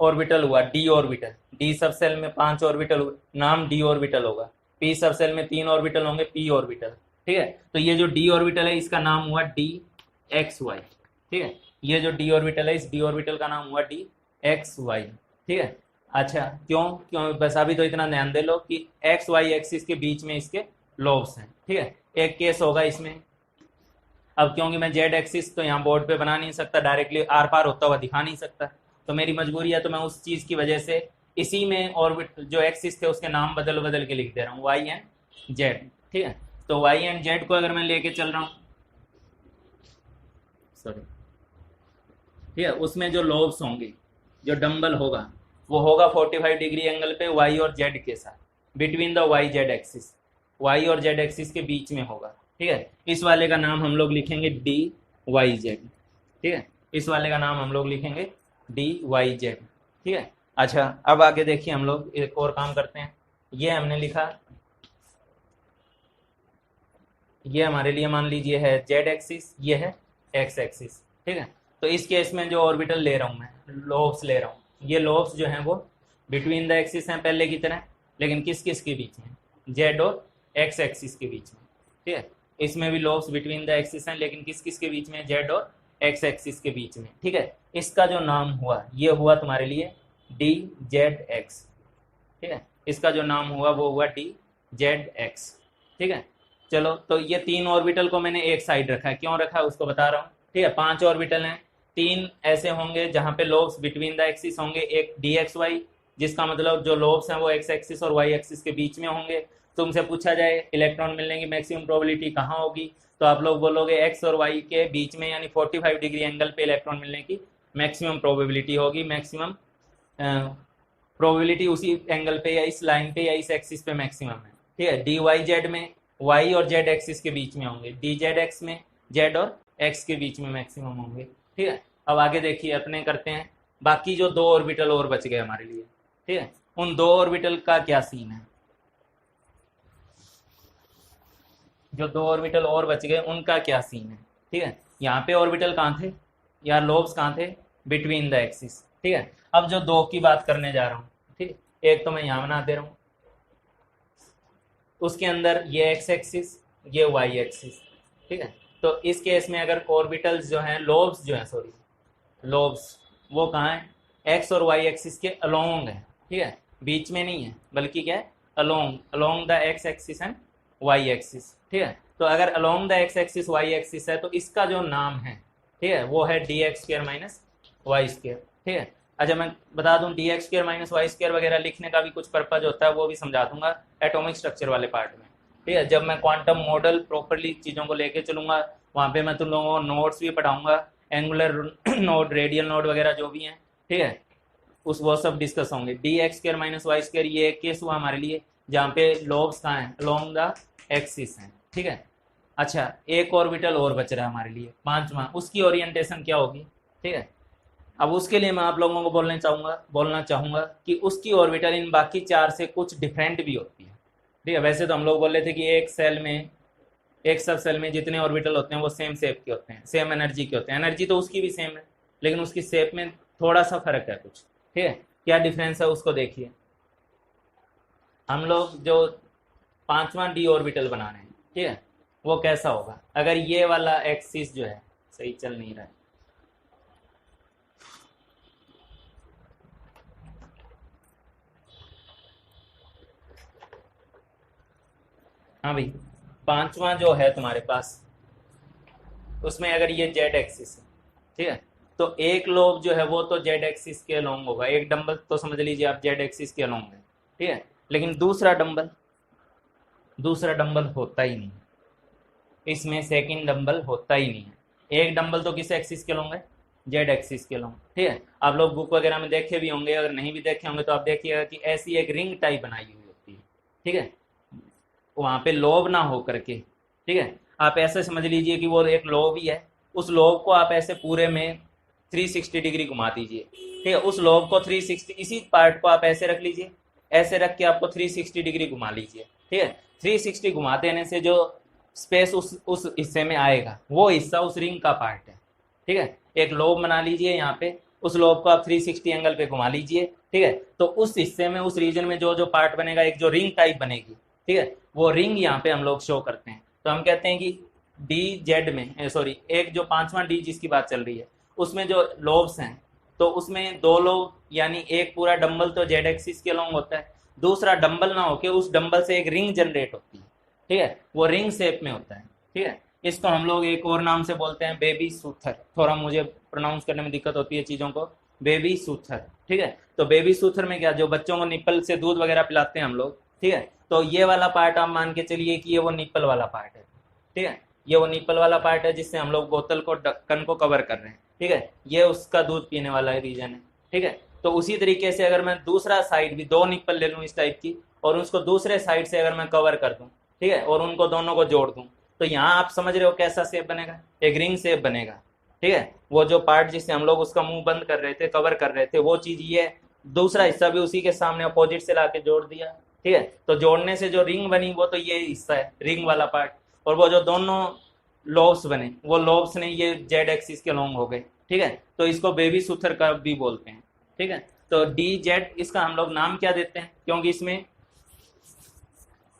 ऑर्बिटल हुआ डी ऑर्बिटल, डी सब सेल में 5 ऑर्बिटल, नाम डी ऑर्बिटल होगा। पी सब सेल में 3 ऑर्बिटल होंगे, पी ऑर्बिटल, ठीक है। तो ये जो डी ऑर्बिटल है इसका नाम हुआ डी एक्स वाई, ठीक है। ये जो डी ऑर्बिटल है, इस डी ऑर्बिटल का नाम हुआ डी एक्स वाई, ठीक है। अच्छा, क्यों क्यों बस अभी तो इतना ध्यान दे लो कि एक्स वाई एक्सिस के बीच में इसके लोब्स हैं, ठीक है। एक केस होगा इसमें, अब क्योंकि मैं जेड एक्सिस तो यहाँ बोर्ड पे बना नहीं सकता, डायरेक्टली आर पार होता हुआ दिखा नहीं सकता, तो मेरी मजबूरी है, तो मैं उस चीज़ की वजह से इसी में ऑर्बिट जो एक्सिस थे उसके नाम बदल बदल के लिख दे रहा हूँ, वाई एंड जेड, ठीक है। तो वाई एंड जेड को अगर मैं लेके चल रहा हूँ, सॉरी, ठीक है, उसमें जो लोब्स होंगे, जो डंबल होगा वो होगा 45 डिग्री एंगल पे वाई और जेड के साथ, between the y z axis, y और जेड एक्सिस के बीच में होगा, ठीक है। इस वाले का नाम हम लोग लिखेंगे डी वाई जेड, ठीक है। इस वाले का नाम हम लोग लिखेंगे डी वाई जेड, ठीक है। अच्छा, अब आगे देखिए, हम लोग एक और काम करते हैं। ये हमने लिखा, ये हमारे लिए मान लीजिए है जेड एक्सिस, ये है एक्स एक्सिस, ठीक है। तो इस केस में जो ऑर्बिटल ले रहा हूँ मैं, लोब्स ले रहा हूँ, ये लोब्स जो हैं वो बिटवीन द एक्सिस हैं पहले की तरह, लेकिन किस किस के बीच में, जेड और एक्स एक्सिस के बीच में, ठीक है। इसमें भी लोब्स बिटवीन द एक्सिस हैं, लेकिन किस किस के बीच में, जेड और एक्स एक्सिस के बीच में, ठीक है। इसका जो नाम हुआ ये हुआ तुम्हारे लिए डी जेड एक्स, ठीक है। इसका जो नाम हुआ वो हुआ डी जेड एक्स, ठीक है। चलो, तो ये 3 ऑर्बिटल को मैंने एक साइड रखा है, क्यों रखा है उसको बता रहा हूँ, ठीक है। 5 ऑर्बिटल हैं, 3 ऐसे होंगे जहाँ पे लोब्स बिटवीन द एक्सिस होंगे, एक डी एक्स वाई, जिसका मतलब जो लोब्स हैं वो एक्स एक्सिस और वाई एक्सिस के बीच में होंगे। तुमसे पूछा जाए इलेक्ट्रॉन मिलने की मैक्सिमम प्रोबेबिलिटी कहाँ होगी, तो आप लोग बोलोगे एक्स और वाई के बीच में, यानी 45 डिग्री एंगल पे इलेक्ट्रॉन मिलने की मैक्सिमम प्रोबेबिलिटी होगी। मैक्सिमम प्रोबेबिलिटी उसी एंगल पे या इस लाइन पे या इस एक्सिस पे मैक्सिमम है, ठीक है। डी वाई जेड में वाई और जेड एक्सिस के बीच में होंगे, डी जेड एक्स में जेड और एक्स के बीच में मैक्सिमम होंगे, ठीक है। अब आगे देखिए, अपने करते हैं बाकी जो 2 ऑर्बिटल और बच गए हमारे लिए, ठीक है। उन 2 ऑर्बिटल का क्या सीन है, जो 2 ऑर्बिटल और बच गए उनका क्या सीन है, ठीक है। यहाँ पे ऑर्बिटल कहाँ थे या लोब्स कहाँ थे, बिटवीन द एक्सिस। ठीक है, अब जो दो की बात करने जा रहा हूँ, ठीक है, एक तो मैं यहाँ बना दे रहा हूँ, उसके अंदर ये एक्स एक्सिस, ये वाई एक्सिस। ठीक है, तो इस केस में अगर ऑर्बिटल्स जो हैं, लोब्स जो हैं, सॉरी लोब्स, वो कहाँ है, एक्स और वाई एक्सिस के अलोंग है। ठीक है, बीच में नहीं है, बल्कि क्या है, along, along the x axis and y axis. ठीक है, तो अगर along the x axis y axis है तो इसका जो नाम है, ठीक है, वो है d x square minus y square. ठीक है, अच्छा मैं बता दूं, d x square minus y square वगैरह लिखने का भी कुछ पर्पज होता है, वो भी समझा दूंगा एटॉमिक स्ट्रक्चर वाले पार्ट में। ठीक है, जब मैं क्वांटम मॉडल प्रॉपरली चीज़ों को लेके चलूंगा, वहाँ पे मैं तुम लोगों को नोट्स भी पढ़ाऊंगा, एंगुलर नोड, रेडियल नोड वगैरह जो भी हैं। ठीक है, उस वो सब डिस्कस होंगे। D x square minus y square ये एक केस हुआ हमारे लिए जहाँ पे लोब्स कहाँ हैं, अलोंग द एक्सिस हैं। ठीक है, अच्छा एक ऑर्बिटल और बच रहा है हमारे लिए, पांचवा, उसकी ओरिएंटेशन क्या होगी। ठीक है, अब उसके लिए मैं आप लोगों को बोलना चाहूँगा कि उसकी ऑर्बिटल इन बाकी चार से कुछ डिफरेंट भी होती है। ठीक है, वैसे तो हम लोग बोल रहे थे कि एक सेल में, एक सब सेल में जितने ऑर्बिटल होते हैं वो सेम शेप के होते हैं, सेम एनर्जी के होते हैं, एनर्जी तो उसकी भी सेम है, लेकिन उसकी शेप में थोड़ा सा फर्क है कुछ। ठीक है, क्या डिफरेंस है उसको देखिए। हम लोग जो पांचवा डी ऑर्बिटल बना रहे हैं, ठीक है, वो कैसा होगा, अगर ये वाला एक्सिस जो है, सही चल नहीं रहा है, हाँ भाई, पांचवा जो है तुम्हारे पास, उसमें अगर ये जेड एक्सिस है, ठीक है, तो एक लोब जो है वो तो जेड एक्सिस के अलोंग होगा, एक डंबल तो समझ लीजिए आप जेड एक्सिस के अलोंग है। ठीक है, लेकिन दूसरा डंबल होता ही नहीं, इसमें सेकंड डंबल होता ही नहीं है। एक डंबल तो किस एक्सिस के अलोंग है, जेड एक्सिस के अलोंग। ठीक है, आप लोग बुक वगैरह में देखे भी होंगे, अगर नहीं भी देखे होंगे तो आप देखिएगा कि ऐसी एक रिंग टाइप बनाई हुई होती है। ठीक है, वहाँ पे लोब ना हो करके, ठीक है, आप ऐसे समझ लीजिए कि वो एक लोब ही है, उस लोब को आप ऐसे पूरे में 360 डिग्री घुमा दीजिए। ठीक है, उस लोब को 360, इसी पार्ट को आप ऐसे रख लीजिए, ऐसे रख के आपको 360 डिग्री घुमा लीजिए। ठीक है, 360 घुमा देने से जो स्पेस उस हिस्से में आएगा, वो हिस्सा उस रिंग का पार्ट है। ठीक है, एक लोब बना लीजिए यहाँ पे, उस लोब को आप 360 एंगल पे घुमा लीजिए। ठीक है, तो उस हिस्से में, उस रीजन में जो जो पार्ट बनेगा, एक जो रिंग टाइप बनेगी, ठीक है, वो रिंग यहाँ पे हम लोग शो करते हैं। तो हम कहते हैं कि डी जेड में, सॉरी, एक जो पांचवा डी जिसकी बात चल रही है, उसमें जो लोब्स हैं, तो उसमें दो लोब, यानी एक पूरा डंबल तो जेड एक्सिस के अलोंग होता है, दूसरा डंबल ना होके उस डंबल से एक रिंग जनरेट होती है। ठीक है, वो रिंग शेप में होता है। ठीक है, इसको हम लोग एक और नाम से बोलते हैं बेबी सूथर, थोड़ा मुझे प्रोनाउंस करने में दिक्कत होती है चीज़ों को, बेबी सूथर। ठीक है, तो बेबी सूथर में क्या, जो बच्चों को निप्पल से दूध वगैरह पिलाते हैं हम लोग, ठीक है, तो ये वाला पार्ट आप मान के चलिए कि ये वो निप्पल वाला पार्ट है। ठीक है, ये वो निप्पल वाला पार्ट है जिससे हम लोग बोतल को, ढक्कन को कवर कर रहे हैं। ठीक है, ये उसका दूध पीने वाला रीजन है। ठीक है, तो उसी तरीके से अगर मैं दूसरा साइड भी, दो निप्पल ले लूँ इस टाइप की, और उसको दूसरे साइड से अगर मैं कवर कर दूँ, ठीक है, और उनको दोनों को जोड़ दूँ, तो यहाँ आप समझ रहे हो कैसा शेप बनेगा, एक रिंग शेप बनेगा। ठीक है, वो जो पार्ट जिससे हम लोग उसका मुंह बंद कर रहे थे, कवर कर रहे थे, वो चीज़ ये है, दूसरा हिस्सा भी उसी के सामने अपोजिट से लाके जोड़ दिया। ठीक है, तो जोड़ने से जो रिंग बनी वो तो ये हिस्सा है, रिंग वाला पार्ट, और वो जो दोनों लोब्स बने, वो लोब्स ने ये जेड एक्सिस के लॉन्ग हो गए। ठीक है, तो इसको बेबी सूथर कर्व भी बोलते हैं। ठीक है, तो डी जेड, इसका हम लोग नाम क्या देते हैं, क्योंकि इसमें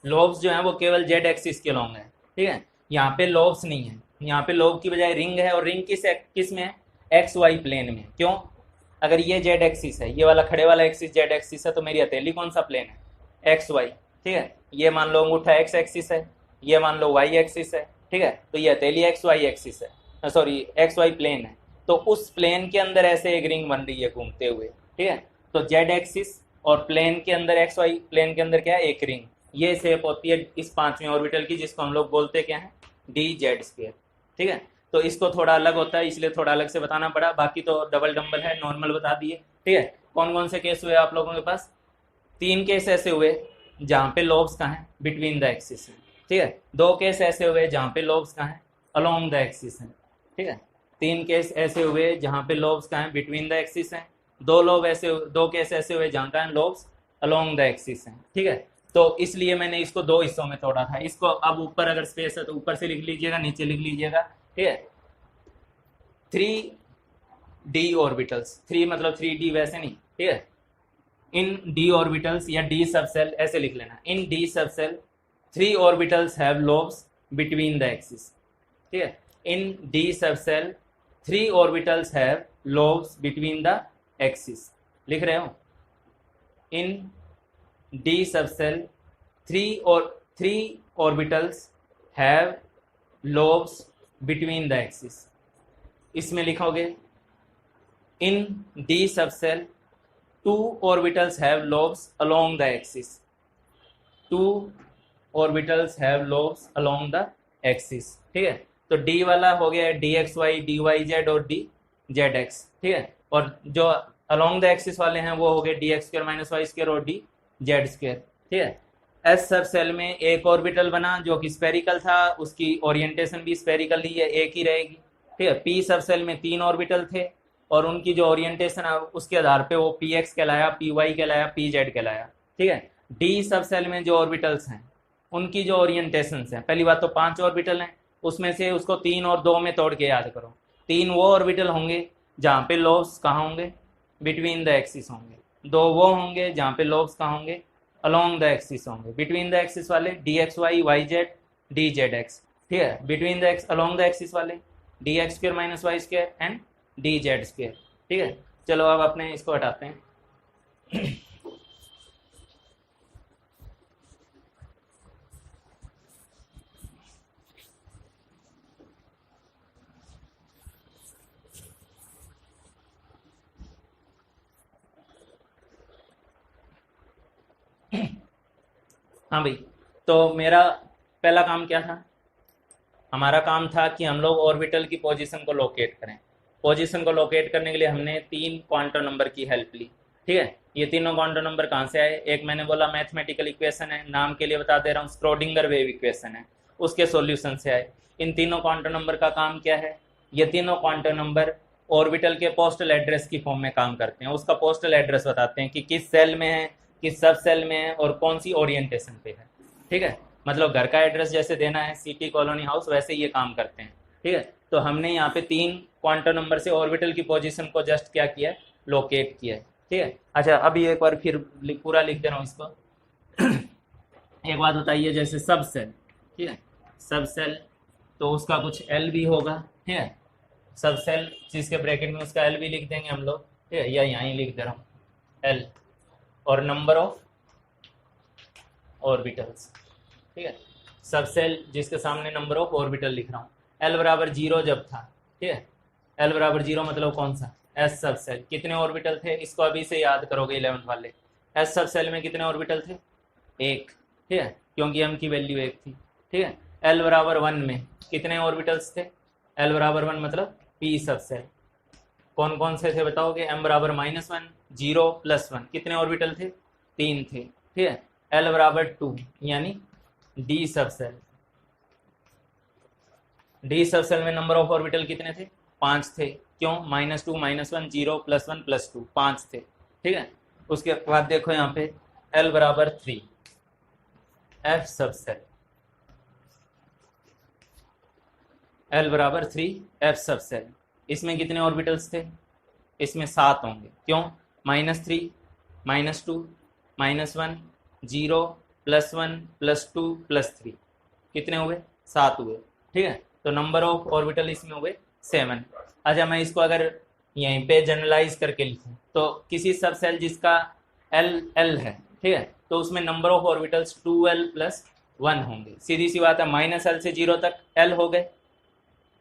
लोब्स जो है वो केवल जेड एक्सिस के लॉन्ग है। ठीक है, यहाँ पे लोब्स नहीं है, यहाँ पे लोब की बजाय रिंग है, और रिंग किस में है, एक्स वाई प्लेन में। क्यों, अगर ये जेड एक्सिस है, ये वाला खड़े वाला एक्सिस जेड एक्सिस है, तो मेरी हथेली कौन सा प्लेन है, एक्स वाई। ठीक है, ये मान लो अंगूठा एक्स एक्सिस है, ये मान लो वाई एक्सिस है। ठीक है, तो ये हथेली एक्स वाई एक्सिस है, सॉरी एक्स वाई प्लेन है, तो उस प्लेन के अंदर ऐसे एक रिंग बन रही है घूमते हुए। ठीक है, तो जेड एक्सिस और प्लेन के अंदर, एक्स वाई प्लेन के अंदर क्या है, एक रिंग, ये शेप होती है इस पांचवें ऑर्बिटल की, जिसको हम लोग बोलते क्या है, डी जेड स्क्वायर। ठीक है, तो इसको थोड़ा अलग होता है, इसलिए थोड़ा अलग से बताना पड़ा, बाकी तो डबल डंबल है, नॉर्मल बता दिए। ठीक है, कौन कौन से केस हुए आप लोगों के पास, 3 केस ऐसे हुए जहाँ पे लोब्स कहाँ हैं, बिटवीन द एक्सिस है। ठीक है, 2 केस ऐसे हुए जहाँ पे लोब्स कहाँ हैं, अलोंग द एक्सिस है। ठीक है, 3 केस ऐसे हुए जहाँ पे लोब्स कहाँ हैं, बिटवीन द एक्सिस है। 2 केस ऐसे हुए जहाँ का लोब्स अलोंग द एक्सिस है। ठीक है, तो इसलिए मैंने इसको 2 हिस्सों में तोड़ा था। इसको अब ऊपर अगर स्पेस है तो ऊपर से लिख लीजिएगा, नीचे लिख लीजिएगा। ठीक है, थ्री डी ऑर्बिटल्स, थ्री मतलब थ्री डी वैसे नहीं, ठीक है, इन डी ऑर्बिटल्स या डी सबसेल ऐसे लिख लेना, in d subshell three orbitals have lobes between the axis, ठीक है, in d subshell three orbitals have lobes between the axis, लिख रहे हो, in d subshell three orbitals have lobes between the axis, इसमें लिखोगे in d subshell two orbitals have lobes along the axis, two orbitals have lobes along the axis, ठीक है, तो d वाला हो गया d x y, d y z और d z x, ठीक है, और जो अलोंग द एक्सिस वाले हैं वो हो गए d x square minus y square और डी जेड स्क्वायर, ठीक है। एस सब सेल में एक ऑर्बिटल बना जो कि स्फेरिकल था, उसकी ओरिएंटेशन भी स्फेरिकल ही है, एक ही रहेगी, ठीक है। पी सब सेल में तीन ऑर्बिटल थे और उनकी जो ओरिएंटेशन है उसके आधार पे वो पी एक्स कहलाया, पी वाई कहलाया, पी जेड कहलाया, ठीक है। डी सब सेल में जो ऑर्बिटल्स हैं उनकी जो ओरिएंटेशन है, पहली बात तो 5 ऑर्बिटल हैं, उसमें से उसको 3 और 2 में तोड़ के याद करो, 3 वो ऑर्बिटल होंगे जहाँ पे लोब्स कहाँ होंगे, बिटवीन द एक्सिस होंगे, 2 वो होंगे जहाँ पे लोब्स कहाँ होंगे, अलोंग द एक्सिस होंगे, बिटवीन द एक्सिस वाले d x y, y z, d z x, ठीक है, between the x along the axis वाले d x square minus y square and d z square, ठीक है। चलो अब अपने इसको हटाते हैं। हाँ भाई, तो मेरा पहला काम क्या था, हमारा काम था कि हम लोग ऑर्बिटल की पोजीशन को लोकेट करें। पोजीशन को लोकेट करने के लिए हमने 3 क्वांटम नंबर की हेल्प ली, ठीक है। ये तीनों क्वांटम नंबर कहाँ से आए, एक मैंने बोला मैथमेटिकल इक्वेशन है, नाम के लिए बता दे रहा हूँ, स्क्रोडिंगर वेव इक्वेशन है, उसके सॉल्यूशन से आए। इन तीनों क्वांटम नंबर का काम क्या है, ये तीनों क्वांटम नंबर ऑर्बिटल के पोस्टल एड्रेस की फॉर्म में काम करते हैं, उसका पोस्टल एड्रेस बताते हैं कि किस सेल में है, किस सब सेल में है और कौन सी ओरिएंटेशन पे है, ठीक है। मतलब घर का एड्रेस जैसे देना है, सिटी, कॉलोनी, हाउस, वैसे ये काम करते हैं, ठीक है। तो हमने यहाँ पे 3 क्वांटम नंबर से ऑर्बिटल की पोजीशन को जस्ट क्या किया, लोकेट किया, ठीक है। अच्छा, अभी एक बार फिर पूरा लिख दे रहा हूँ इसको। एक बात बताइए, जैसे सब सेल, ठीक है, सब सेल तो उसका कुछ एल भी होगा, ठीक है, सब सेल जिसके ब्रैकेट में उसका एल भी लिख देंगे हम लोग, ठीक है, या यहाँ ही लिख दे रहा हूँ एल, और नंबर ऑफ ऑर्बिटल्स, ठीक है, सब सेल जिसके सामने नंबर ऑफ ऑर्बिटल लिख रहा हूँ। एल बराबर 0 जब था, ठीक है, एल बराबर 0 मतलब कौन सा, एस सब सेल, कितने ऑर्बिटल थे, इसको अभी से याद करोगे 11th वाले। एस सब सेल में कितने ऑर्बिटल थे, 1, ठीक है, क्योंकि m की वैल्यू 1 थी, ठीक है। एल बराबर 1 में कितने ऑर्बिटल्स थे, एल बराबर 1 मतलब पी सब सेल, कौन कौन से थे बताओगे, m बराबर -1, 0 + 1, कितने ऑर्बिटल थे, 3 थे, ठीक है। एल बराबर 2 यानी डी सब सेल, डी सब सेल में नंबर ऑफ ऑर्बिटल कितने थे, 5 थे, क्यों, -2 -1 0 +1 +2 5 थे, ठीक है। उसके बाद देखो यहाँ पे एल बराबर 3, एफ सब सेल, एल बराबर 3 एफ सब सेल, इसमें कितने ऑर्बिटल्स थे, इसमें 7 होंगे, क्यों, -3 -2 -1 0 +1 +2 +3, कितने हुए, 7 हुए, ठीक है। तो नंबर ऑफ ऑर्बिटल इसमें हुए 7। अच्छा, मैं इसको अगर यहीं पे जनरलाइज करके लिखूं तो किसी सब सेल जिसका एल है, ठीक है, तो उसमें नंबर ऑफ ऑर्बिटल्स 2l + 1 होंगे, सीधी सी बात है। -l से 0 तक l हो गए,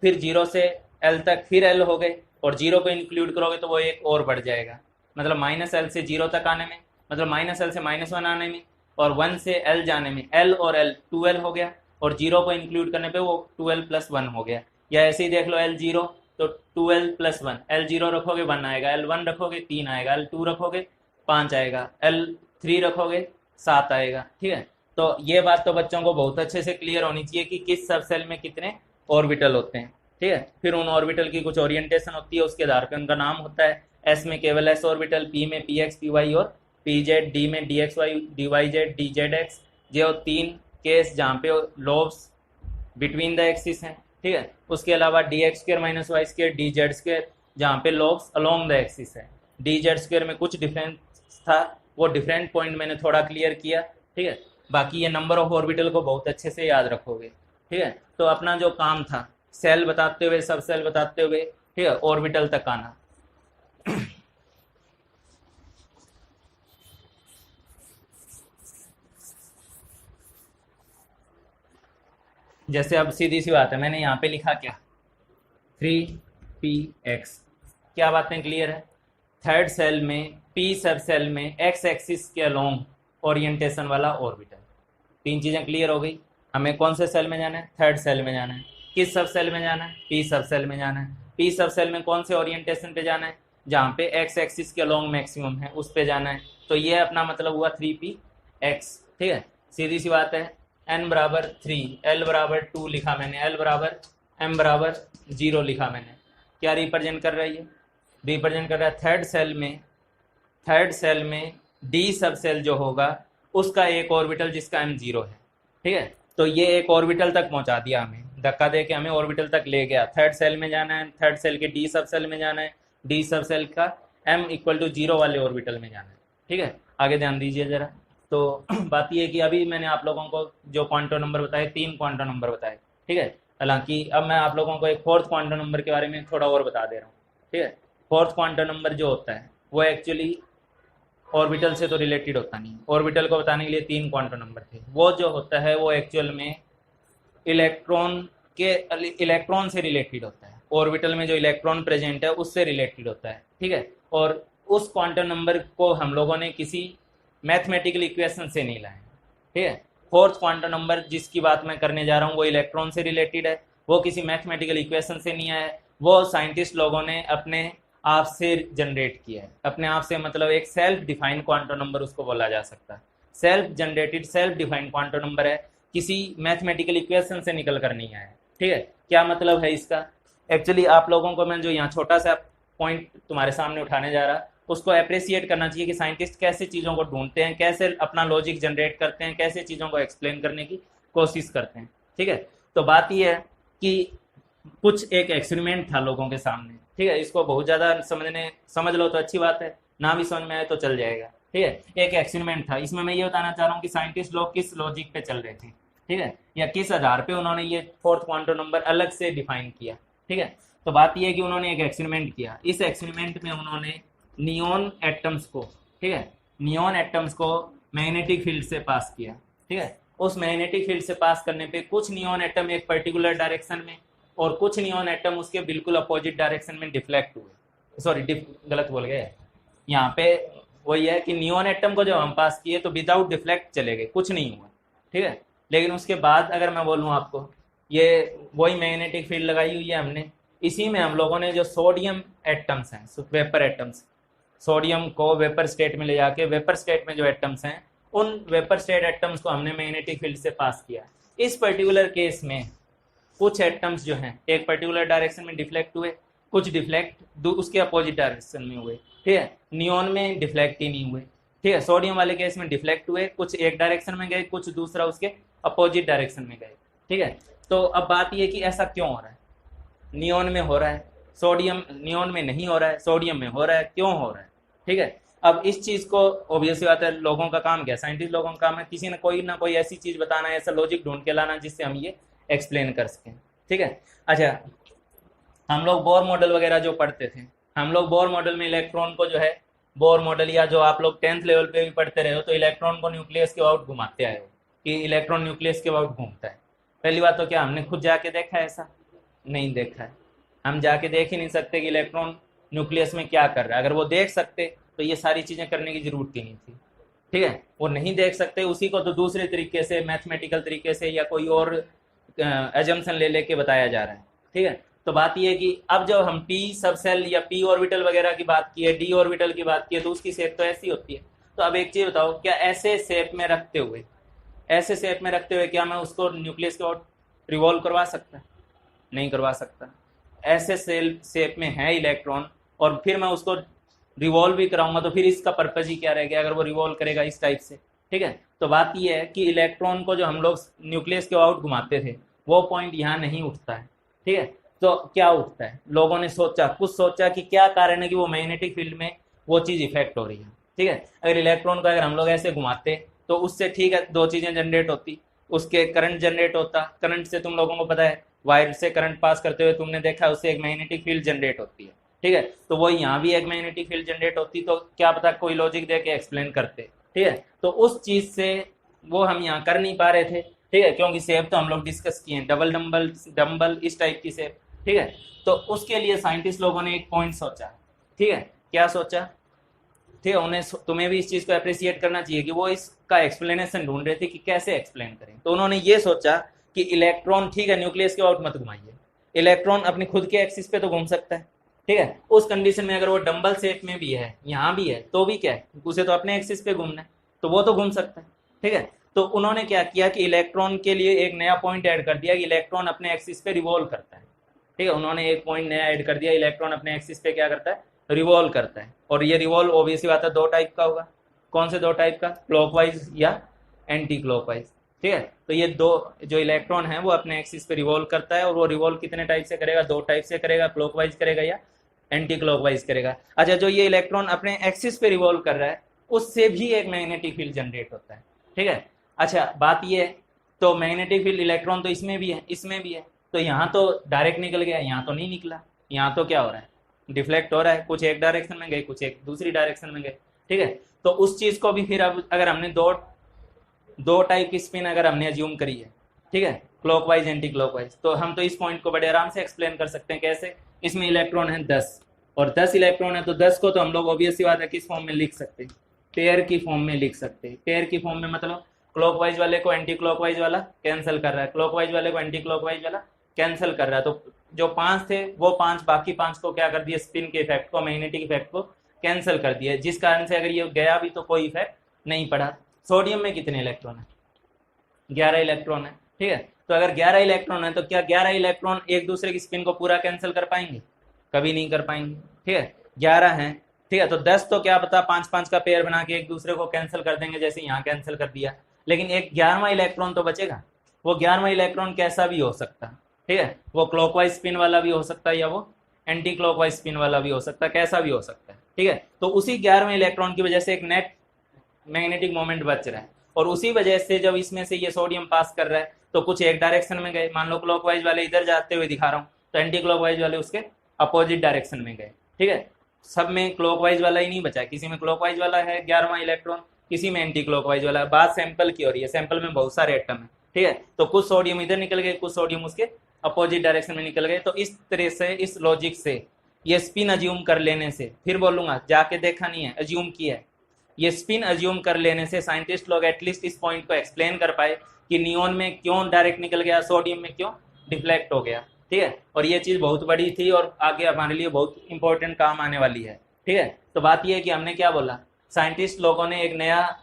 फिर 0 से l तक फिर l हो गए, और 0 को इंक्लूड करोगे तो वो एक और बढ़ जाएगा, मतलब -l से 0 तक आने में, मतलब -l से -1 आने में, और 1 से l जाने में l और l 2l हो गया, और 0 को इंक्लूड करने पे वो 2l + 1 हो गया। या ऐसे ही देख लो, l0 तो 2l + 1, l0 रखोगे 1 आएगा, l1 रखोगे 3 आएगा, l2 रखोगे 5 आएगा, l3 रखोगे 7 आएगा, ठीक है। तो ये बात तो बच्चों को बहुत अच्छे से क्लियर होनी चाहिए कि किस सब सेल में कितने ऑर्बिटल होते हैं, ठीक है। फिर उन ऑर्बिटल की कुछ ओरिएंटेशन होती है, उसके आधार पर उनका नाम होता है। एस में केवल एस ऑर्बिटल, पी में पी एक्स पी वाई और पी जेड, डी में d x y d y z d z x, ये 3 केस जहाँ पे लोब्स बिटवीन द एक्सिस हैं। ठीक है। उसके अलावा d x square minus y square d z square, जहाँ पे लॉग्स अलोंग द एक्सिस है। डी जेड स्क्र में कुछ डिफरेंस था, वो डिफरेंट पॉइंट मैंने थोड़ा क्लियर किया, ठीक है। बाकी ये नंबर ऑफ ऑर्बिटल को बहुत अच्छे से याद रखोगे, ठीक है। तो अपना जो काम था सेल बताते हुए, सब सेल बताते हुए, ठीक है, ऑर्बिटल तक आना। जैसे अब सीधी सी बात है, मैंने यहाँ पे लिखा क्या 3px, क्या बातें क्लियर है। थर्ड सेल में p सब सेल में x एक्सिस के अलोंग ओरिएंटेशन वाला ऑर्बिटल, तीन चीज़ें क्लियर हो गई। हमें कौन से सेल में जाना है, थर्ड सेल में जाना है। किस सब सेल में जाना है, p सब सेल में जाना है। p सब सेल में कौन से ओरिएंटेशन पे जाना है, जहाँ पे x एक्सिस के अलोंग मैक्सिमम है उस पे जाना है। तो ये अपना मतलब हुआ 3px, ठीक है। सीधी सी बात है, n बराबर 3, l बराबर 2 लिखा मैंने, l बराबर m बराबर 0 लिखा मैंने। क्या रिप्रेजेंट कर रही है, रिप्रेजेंट कर रहा है थर्ड सेल में d सब सेल जो होगा उसका एक ऑर्बिटल जिसका m 0 है, ठीक है। तो ये एक ऑर्बिटल तक पहुंचा दिया, हमें धक्का दे के हमें ऑर्बिटल तक ले गया। थर्ड सेल में जाना है, थर्ड सेल के डी सब सेल में जाना है, डी सब सेल का m इक्वल टू 0 वाले ऑर्बिटल में जाना है, ठीक है। आगे ध्यान दीजिए जरा। तो बात ये है कि अभी मैंने आप लोगों को जो क्वांटम नंबर बताए, 3 क्वांटम नंबर बताए, ठीक है। हालांकि अब मैं आप लोगों को एक फोर्थ क्वांटम नंबर के बारे में थोड़ा और बता दे रहा हूँ, ठीक है। फोर्थ क्वांटम नंबर जो होता है वो एक्चुअली ऑर्बिटल से तो रिलेटेड होता नहीं। ऑर्बिटल को बताने के लिए 3 क्वांटम नंबर थे। वो जो होता है वो एक्चुअल में इलेक्ट्रॉन से रिलेटेड होता है। ऑर्बिटल में जो इलेक्ट्रॉन प्रेजेंट है उससे रिलेटेड होता है, ठीक है। और उस क्वांटम नंबर को हम लोगों ने किसी मैथमेटिकल इक्वेशन से नहीं लाए, ठीक है। फोर्थ क्वांटम नंबर जिसकी बात मैं करने जा रहा हूँ वो इलेक्ट्रॉन से रिलेटेड है, वो किसी मैथमेटिकल इक्वेशन से नहीं आया है, वो साइंटिस्ट लोगों ने अपने आप से जनरेट किया है। अपने आप से मतलब एक सेल्फ डिफाइंड क्वांटम नंबर उसको बोला जा सकता है। Self generated self defined quantum number है, किसी मैथमेटिकल इक्वेशन से निकल कर नहीं आया है, ठीक है। क्या मतलब है इसका, एक्चुअली आप लोगों को मैं जो यहाँ छोटा सा पॉइंट तुम्हारे सामने उठाने जा रहा उसको अप्रिसिएट करना चाहिए कि साइंटिस्ट कैसे चीज़ों को ढूंढते हैं, कैसे अपना लॉजिक जनरेट करते हैं, कैसे चीज़ों को एक्सप्लेन करने की कोशिश करते हैं, ठीक है। तो बात यह है कि कुछ एक एक्सपेरिमेंट था लोगों के सामने, ठीक है। इसको बहुत ज़्यादा समझ लो तो अच्छी बात है, ना भी समझ में आए तो चल जाएगा, ठीक है। एक एक्सपेरिमेंट था, इसमें मैं ये बताना चाह रहा हूँ कि साइंटिस्ट लोग किस लॉजिक पे चल रहे थे, ठीक है, या किस आधार पे उन्होंने ये फोर्थ क्वांटम नंबर अलग से डिफाइन किया, ठीक है। तो बात यह है कि उन्होंने एक एक्सपेरिमेंट किया। इस एक्सपेरिमेंट में उन्होंने नियॉन एटम्स को, ठीक है, नियॉन एटम्स को मैग्नेटिक फील्ड से पास किया, ठीक है। उस मैग्नेटिक फील्ड से पास करने पे कुछ नियॉन एटम एक पर्टिकुलर डायरेक्शन में और कुछ नियॉन एटम उसके बिल्कुल अपोजिट डायरेक्शन में डिफ्लेक्ट हुए। सॉरी, गलत बोल गए, यहाँ पे वही है कि नियॉन एटम को जब हम पास किए तो विदाउट डिफ्लेक्ट चले गए, कुछ नहीं हुआ, ठीक है। लेकिन उसके बाद अगर मैं बोलूँ आपको, ये वही मैग्नेटिक फील्ड लगाई हुई है हमने, इसी में हम लोगों ने जो सोडियम एटम्स हैं, वेपर एटम्स, सोडियम को वेपर स्टेट में ले जाके वेपर स्टेट में जो एटम्स हैं उन वेपर स्टेट एटम्स को हमने मैग्नेटिक फील्ड से पास किया। इस पर्टिकुलर केस में कुछ एटम्स जो हैं एक पर्टिकुलर डायरेक्शन में डिफ्लेक्ट हुए, कुछ डिफ्लेक्ट उसके अपोजिट डायरेक्शन में हुए, ठीक है। नियॉन में डिफ्लेक्ट ही नहीं हुए, ठीक है। सोडियम वाले केस में डिफ्लेक्ट हुए, कुछ एक डायरेक्शन में गए, कुछ दूसरा उसके अपोजिट डायरेक्शन में गए, ठीक है। तो अब बात यह कि ऐसा क्यों हो रहा है, नियॉन में हो रहा है, सोडियम नियॉन में नहीं हो रहा है, सोडियम में हो रहा है, क्यों हो रहा है, ठीक है। अब इस चीज़ को ऑब्वियसली बात है, लोगों का काम क्या, साइंटिस्ट लोगों का काम है किसी ना कोई ऐसी चीज़ बताना, ऐसा लॉजिक ढूंढ के लाना जिससे हम ये एक्सप्लेन कर सकें, ठीक है। अच्छा, हम लोग बोर मॉडल वगैरह जो पढ़ते थे, हम लोग बोर मॉडल में इलेक्ट्रॉन को जो है, बोर मॉडल या जो आप लोग 10th लेवल पे भी पढ़ते रहे हो, तो इलेक्ट्रॉन को न्यूक्लियस के अबाउट घुमाते आए हो कि इलेक्ट्रॉन न्यूक्लियस के अबाउट घूमता है। पहली बात तो क्या हमने खुद जाके देखा है, ऐसा नहीं देखा है, हम जाके देख ही नहीं सकते कि इलेक्ट्रॉन न्यूक्लियस में क्या कर रहा है। अगर वो देख सकते तो ये सारी चीज़ें करने की जरूरत ही नहीं थी, ठीक है। वो नहीं देख सकते, उसी को तो दूसरे तरीके से, मैथमेटिकल तरीके से या कोई और एजम्पशन ले लेके बताया जा रहा है, ठीक है। तो बात ये है कि अब जब हम p सब सेल या p ऑर्बिटल वगैरह की बात की है, d ऑर्बिटल की बात की है, तो उसकी शेप तो ऐसी होती है। तो अब एक चीज़ बताओ, क्या ऐसे शेप में रखते हुए क्या मैं उसको न्यूक्लियस के ओर रिवॉल्व करवा सकता? नहीं करवा सकता। ऐसे सेल शेप में है इलेक्ट्रॉन और फिर मैं उसको रिवॉल्व भी कराऊंगा तो फिर इसका पर्पज ही क्या रह गया अगर वो रिवॉल्व करेगा इस टाइप से, ठीक है। तो बात ये है कि इलेक्ट्रॉन को जो हम लोग न्यूक्लियस के आउट घुमाते थे वो पॉइंट यहाँ नहीं उठता है, ठीक है। तो क्या उठता है, लोगों ने सोचा, कुछ सोचा कि क्या कारण है कि वो मैग्नेटिक फील्ड में वो चीज़ इफेक्ट हो रही है। ठीक है, अगर इलेक्ट्रॉन को अगर हम लोग ऐसे घुमाते तो उससे ठीक है दो चीज़ें जनरेट होती, उसके करंट जनरेट होता, करंट से तुम लोगों को पता है वायर से करंट पास करते हुए तुमने देखा उससे एक मैग्नेटिक फील्ड जनरेट होती है। ठीक है, तो वो यहाँ भी एक मैग्नेटिक फील्ड जनरेट होती, तो क्या पता कोई लॉजिक दे के एक्सप्लेन करते। ठीक है, तो उस चीज़ से वो हम यहाँ कर नहीं पा रहे थे। ठीक है, क्योंकि शेप तो हम लोग डिस्कस किए हैं, डबल डम्बल डम्बल इस टाइप की शेप। ठीक है, तो उसके लिए साइंटिस्ट लोगों ने एक पॉइंट सोचा। ठीक है, क्या सोचा, ठीक है, उन्हें तुम्हें भी इस चीज़ को अप्रिशिएट करना चाहिए कि वो इसका एक्सप्लेनेशन ढूंढ रहे थे कि कैसे एक्सप्लेन करें। तो उन्होंने ये सोचा कि इलेक्ट्रॉन, ठीक है, न्यूक्लियस के आउट मत घुमाइए, इलेक्ट्रॉन अपनी खुद के एक्सिस पे तो घूम सकता है। ठीक है, उस कंडीशन में अगर वो डंबल शेप में भी है, यहाँ भी है, तो भी क्या है, उसे तो अपने एक्सिस पे घूमना है, तो वो तो घूम सकता है। ठीक है, तो उन्होंने क्या किया कि इलेक्ट्रॉन के लिए एक नया पॉइंट ऐड कर दिया कि इलेक्ट्रॉन अपने एक्सिस पे रिवॉल्व करता है। ठीक है, उन्होंने एक पॉइंट नया ऐड कर दिया, इलेक्ट्रॉन अपने एक्सिस पे क्या करता है, रिवॉल्व करता है। और ये रिवॉल्व ऑब्वियसली बात है दो टाइप का होगा। कौन से दो टाइप का, क्लॉकवाइज या एंटी क्लॉकवाइज। ठीक है, तो ये दो जो इलेक्ट्रॉन है वो अपने एक्सिस पे रिवॉल्व करता है, और वो रिवॉल्व कितने टाइप से करेगा, दो टाइप से करेगा, क्लॉकवाइज करेगा या एंटी क्लॉकवाइज करेगा। अच्छा, जो ये इलेक्ट्रॉन अपने एक्सिस पे रिवॉल्व कर रहा है उससे भी एक मैग्नेटिक फील्ड जनरेट होता है। ठीक है, अच्छा बात ये है, तो मैग्नेटिक फील्ड इलेक्ट्रॉन तो इसमें भी है, इसमें भी है, तो यहाँ तो डायरेक्ट निकल गया, यहाँ तो नहीं निकला, यहाँ तो क्या हो रहा है, डिफ्लेक्ट हो रहा है, कुछ एक डायरेक्शन में गए, कुछ एक दूसरी डायरेक्शन में गए। ठीक है, तो उस चीज़ को भी फिर अब अगर हमने दो दो टाइप की स्पिन अगर हमने अज्यूम करी है, ठीक है, क्लॉकवाइज एंटी क्लॉकवाइज, तो हम तो इस पॉइंट को बड़े आराम से एक्सप्लेन कर सकते हैं। कैसे, इसमें इलेक्ट्रॉन है 10 और 10 इलेक्ट्रॉन है, तो 10 को तो हम लोग ऑब्वियस सी बात है किस फॉर्म में लिख सकते हैं, पेयर की फॉर्म में लिख सकते हैं। पेयर की फॉर्म में मतलब क्लॉकवाइज वाले को एंटी क्लॉकवाइज वाला कैंसिल कर रहा है, क्लॉकवाइज वाले को एंटी क्लॉकवाइज वाला कैंसिल कर रहा है, तो जो 5 थे वो 5 बाकी 5 को क्या कर दिया, स्पिन के इफेक्ट को, मैग्नेटिक इफेक्ट को कैंसिल कर दिया, जिस कारण से अगर ये गया भी तो कोई इफेक्ट नहीं पड़ा। सोडियम में कितने इलेक्ट्रॉन है, 11 इलेक्ट्रॉन है। ठीक है, तो अगर 11 इलेक्ट्रॉन है तो क्या 11 इलेक्ट्रॉन एक दूसरे की स्पिन को पूरा कैंसिल कर पाएंगे, कभी नहीं कर पाएंगे। ठीक है, 11 है, ठीक है, तो 10 तो क्या पता 5-5 का पेयर बना के एक दूसरे को कैंसिल कर देंगे, जैसे यहाँ कैंसिल कर दिया, लेकिन एक 11वां इलेक्ट्रॉन तो बचेगा। वो 11वां इलेक्ट्रॉन कैसा भी हो सकता है, ठीक है, वो क्लॉकवाइज स्पिन वाला भी हो सकता है या वो एंटी क्लॉकवाइज स्पिन वाला भी हो सकता है, कैसा भी हो सकता है। ठीक है, तो उसी 11वें इलेक्ट्रॉन की वजह से एक नेट मैग्नेटिक मोमेंट बच रहा है, और उसी वजह से जब इसमें से ये सोडियम पास कर रहा है तो कुछ एक डायरेक्शन में गए, मान लो क्लॉकवाइज वाले इधर जाते हुए दिखा रहा हूँ, तो एंटी क्लॉकवाइज वाले उसके अपोजिट डायरेक्शन में गए। ठीक है, सब में क्लॉकवाइज वाला ही नहीं बचा, किसी में क्लॉकवाइज वाला है 11वां इलेक्ट्रॉन, किसी में एंटी क्लॉकवाइज वाला। बात सैंपल की हो रही है, सैंपल में बहुत सारे एटम है। ठीक है, तो कुछ सोडियम इधर निकल गए, कुछ सोडियम उसके अपोजिट डायरेक्शन में निकल गए। तो इस तरह से, इस लॉजिक से, ये स्पिन अज्यूम कर लेने से, फिर बोलूंगा जाके देखा नहीं है, अज्यूम किया है, ये स्पिन अज्यूम कर लेने से साइंटिस्ट लोग एटलीस्ट इस पॉइंट को एक्सप्लेन कर पाए कि नियोन में क्यों डायरेक्ट निकल गया, सोडियम में क्यों डिफ्लेक्ट हो गया। ठीक है, और ये चीज़ बहुत बड़ी थी और आगे हमारे लिए बहुत इंपॉर्टेंट काम आने वाली है। ठीक है, तो बात यह है कि हमने क्या बोला, साइंटिस्ट लोगों ने एक नया,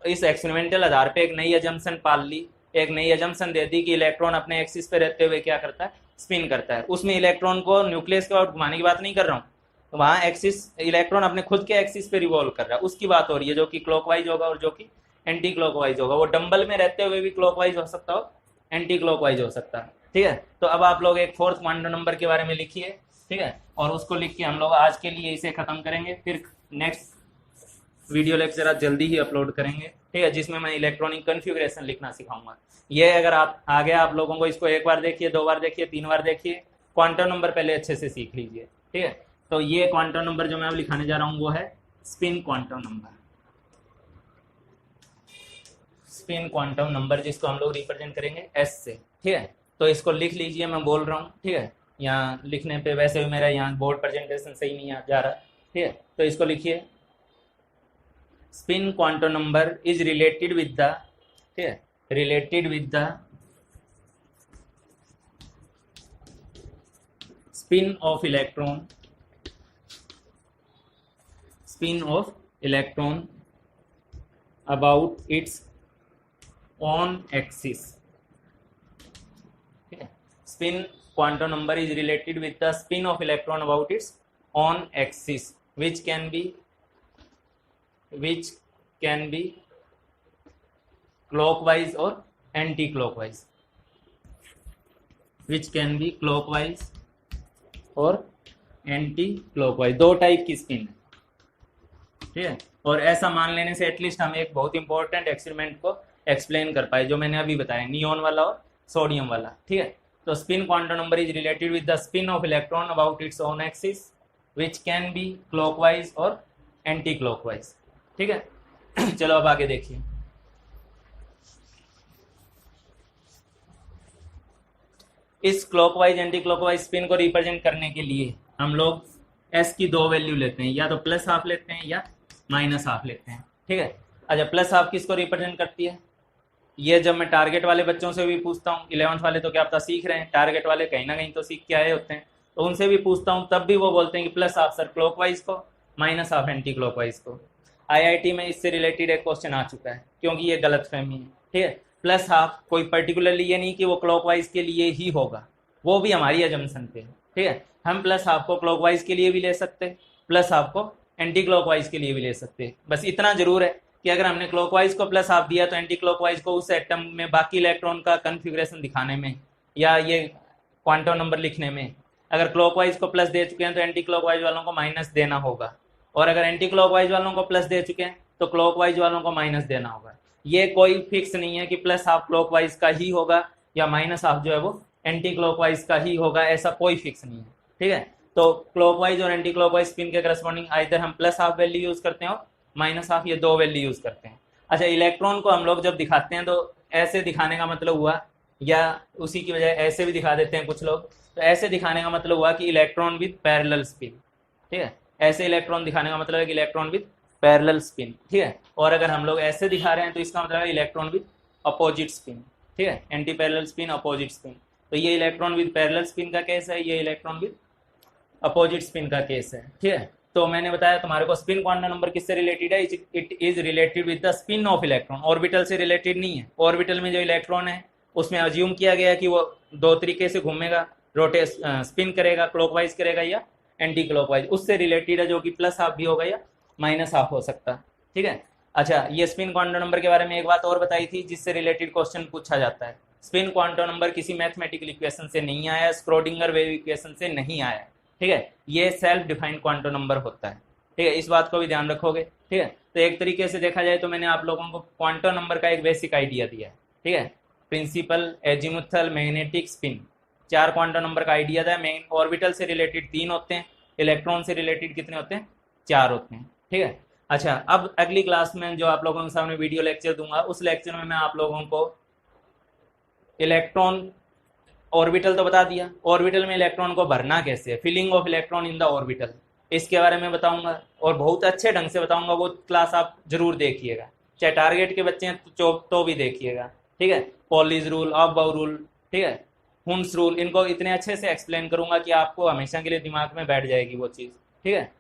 इस एक्सपेरिमेंटल आधार पे एक नई एजम्पशन पाल ली, एक नई एजम्पशन दे दी कि इलेक्ट्रॉन अपने एक्सिस पे रहते हुए क्या करता है, स्पिन करता है। उसमें इलेक्ट्रॉन को न्यूक्लियस के और घुमाने की बात नहीं कर रहा हूँ, वहाँ एक्सिस, इलेक्ट्रॉन अपने खुद के एक्सिस पे रिवॉल्व कर रहा है, उसकी बात हो रही है, जो कि क्लॉकवाइज होगा और जो कि एंटी क्लॉकवाइज होगा। वो डंबल में रहते हुए भी क्लॉकवाइज हो सकता हो, एंटी क्लॉकवाइज हो सकता है। ठीक है, तो अब आप लोग एक फोर्थ क्वांटम नंबर के बारे में लिखिए। ठीक है, और उसको लिख के हम लोग आज के लिए इसे खत्म करेंगे, फिर नेक्स्ट वीडियो लेक्चर आज जल्दी ही अपलोड करेंगे। ठीक है, जिसमें मैं इलेक्ट्रॉनिक कन्फिग्रेशन लिखना सिखाऊंगा। ये अगर आप आ गया आप लोगों को, इसको एक बार देखिए, 2 बार देखिए, 3 बार देखिए, क्वांटम नंबर पहले अच्छे से सीख लीजिए। ठीक है, तो ये क्वांटम नंबर जो मैं अब लिखाने जा रहा हूँ वो है spin quantum number. Spin quantum number जिसको हम लोग रिप्रेजेंट करेंगे एस से। ठीक है, तो इसको लिख लीजिए, मैं बोल रहा हूँ। ठीक है, यहाँ लिखने पे वैसे भी मेरा यहाँ बोर्ड प्रेजेंटेशन सही नहीं जा रहा। ठीक है, तो इसको लिखिए, spin quantum number is related with the, ठीक है, related with the spin off electron, spin of electron about its own axis. Okay. Spin quantum number is related with the spin of electron about its own axis, which can be clockwise or anti-clockwise. Which can be clockwise और anti clockwise, दो type की spin है, ठीक है। और ऐसा मान लेने से एटलीस्ट हम एक बहुत इंपॉर्टेंट एक्सपेरिमेंट को एक्सप्लेन कर पाए जो मैंने अभी बताया, नियॉन वाला और सोडियम वाला, ठीक है। तो spin quantum number is related with the spin off electron about its own axis which can be clockwise और एंटी क्लॉकवाइज, ठीक है। चलो अब आगे देखिए। इस क्लॉकवाइज एंटी क्लॉकवाइज स्पिन को रिप्रेजेंट करने के लिए हम लोग एस की दो वैल्यू लेते हैं, या तो प्लस हाफ लेते हैं या माइनस हाफ लेते हैं, ठीक है। अच्छा, प्लस हाफ किसको रिप्रेजेंट करती है? ये जब मैं टारगेट वाले बच्चों से भी पूछता हूँ, 11th वाले तो क्या पता सीख रहे हैं, टारगेट वाले कहीं ना कहीं तो सीख के आए होते हैं, तो उनसे भी पूछता हूँ तब भी वो बोलते हैं कि प्लस हाफ सर क्लॉकवाइज को, माइनस हाफ एंटी क्लॉकवाइज को। आईआईटी में इससे रिलेटेड एक क्वेश्चन आ चुका है, क्योंकि ये गलत फहमी है, ठीक है। प्लस हाफ कोई पर्टिकुलरली ये नहीं कि वो क्लॉकवाइज के लिए ही होगा, वो भी हमारी एजम्पशन पे है, ठीक है। हम प्लस हाफ को क्लॉकवाइज के लिए भी ले सकते हैं, प्लस हाफ को एंटी क्लॉकवाइज के लिए भी ले सकते हैं। बस इतना जरूर है कि अगर हमने क्लॉकवाइज को प्लस हाफ दिया तो एंटी क्लॉकवाइज को उस एटम में बाकी इलेक्ट्रॉन का कन्फिग्रेशन दिखाने में या ये क्वांटम नंबर लिखने में, अगर क्लॉकवाइज को प्लस दे चुके हैं तो एंटी क्लॉकवाइज वालों को माइनस देना होगा, और अगर एंटी क्लॉकवाइज वालों को प्लस दे चुके हैं तो क्लॉकवाइज वालों को माइनस देना होगा। ये कोई फिक्स नहीं है कि प्लस हाफ क्लॉकवाइज का ही होगा या माइनस हाफ जो है वो एंटी क्लॉकवाइज का ही होगा, ऐसा कोई फिक्स नहीं है, ठीक है। तो क्लॉकवाइज और एंटी क्लॉकवाइज स्पिन के करस्पॉन्डिंग आइदर हम प्लस हाफ वैल्यू यूज करते हैं और माइनस हाफ, ये दो वैल्यू यूज करते हैं। अच्छा, इलेक्ट्रॉन को हम लोग जब दिखाते हैं तो ऐसे दिखाने का मतलब हुआ, या उसी की वजह ऐसे भी दिखा देते हैं कुछ लोग, तो ऐसे दिखाने का मतलब हुआ कि इलेक्ट्रॉन विद पैरेलल स्पिन, ठीक है। ऐसे इलेक्ट्रॉन दिखाने का मतलब है कि इलेक्ट्रॉन विद पैरेलल स्पिन, ठीक है। और अगर हम लोग ऐसे दिखा रहे हैं तो इसका मतलब है इलेक्ट्रॉन विद अपोजिट स्पिन, ठीक है। Anti parallel spin, opposite spin. तो ये इलेक्ट्रॉन विद पैरेलल स्पिन का केस है, ये इलेक्ट्रॉन विद अपोजिट स्पिन का केस है, ठीक है। तो मैंने बताया तुम्हारे को स्पिन क्वांटम नंबर किससे रिलेटेड है, it is related with the spin off electron, orbital से रिलेटेड नहीं है। ऑर्बिटल में जो इलेक्ट्रॉन है उसमें अज्यूम किया गया कि वो दो तरीके से घूमेगा, रोटेट स्पिन करेगा, क्लॉकवाइज करेगा या एंटी क्लॉकवाइज, उससे रिलेटेड है, जो कि प्लस हाफ भी होगा या माइनस हाफ हो सकता है, ठीक है। अच्छा, ये स्पिन क्वांटम नंबर के बारे में एक बात और बताई थी जिससे रिलेटेड क्वेश्चन पूछा जाता है। स्पिन क्वांटम नंबर किसी मैथमेटिकल इक्वेशन से नहीं आया, स्क्रोडिंगर वेव इक्वेशन से नहीं आया, ठीक है। ये सेल्फ डिफाइंड क्वांटम नंबर होता है, ठीक है। इस बात को भी ध्यान रखोगे, ठीक है। तो एक तरीके से देखा जाए तो मैंने आप लोगों को क्वांटम नंबर का एक बेसिक आइडिया दिया है, ठीक है। Principal, azimuthal, magnetic, spin, 4 quantum number का आइडिया था। मेन ऑर्बिटल से रिलेटेड 3 होते हैं, इलेक्ट्रॉन से रिलेटेड कितने होते हैं? 4 होते हैं, ठीक है। अच्छा, अब अगली क्लास में जो आप लोगों के सामने वीडियो लेक्चर दूंगा, उस लेक्चर में मैं आप लोगों को इलेक्ट्रॉन, ऑर्बिटल तो बता दिया, ऑर्बिटल में इलेक्ट्रॉन को भरना कैसे है, filling of electron in the orbital, इसके बारे में बताऊंगा और बहुत अच्छे ढंग से बताऊंगा। वो क्लास आप जरूर देखिएगा, चाहे टारगेट के बच्चे हैं तो भी देखिएगा, ठीक है। पॉलीज रूल, अबाउ रूल, ठीक है, हुन्स रूल, इनको इतने अच्छे से एक्सप्लेन करूंगा कि आपको हमेशा के लिए दिमाग में बैठ जाएगी वो चीज़, ठीक है।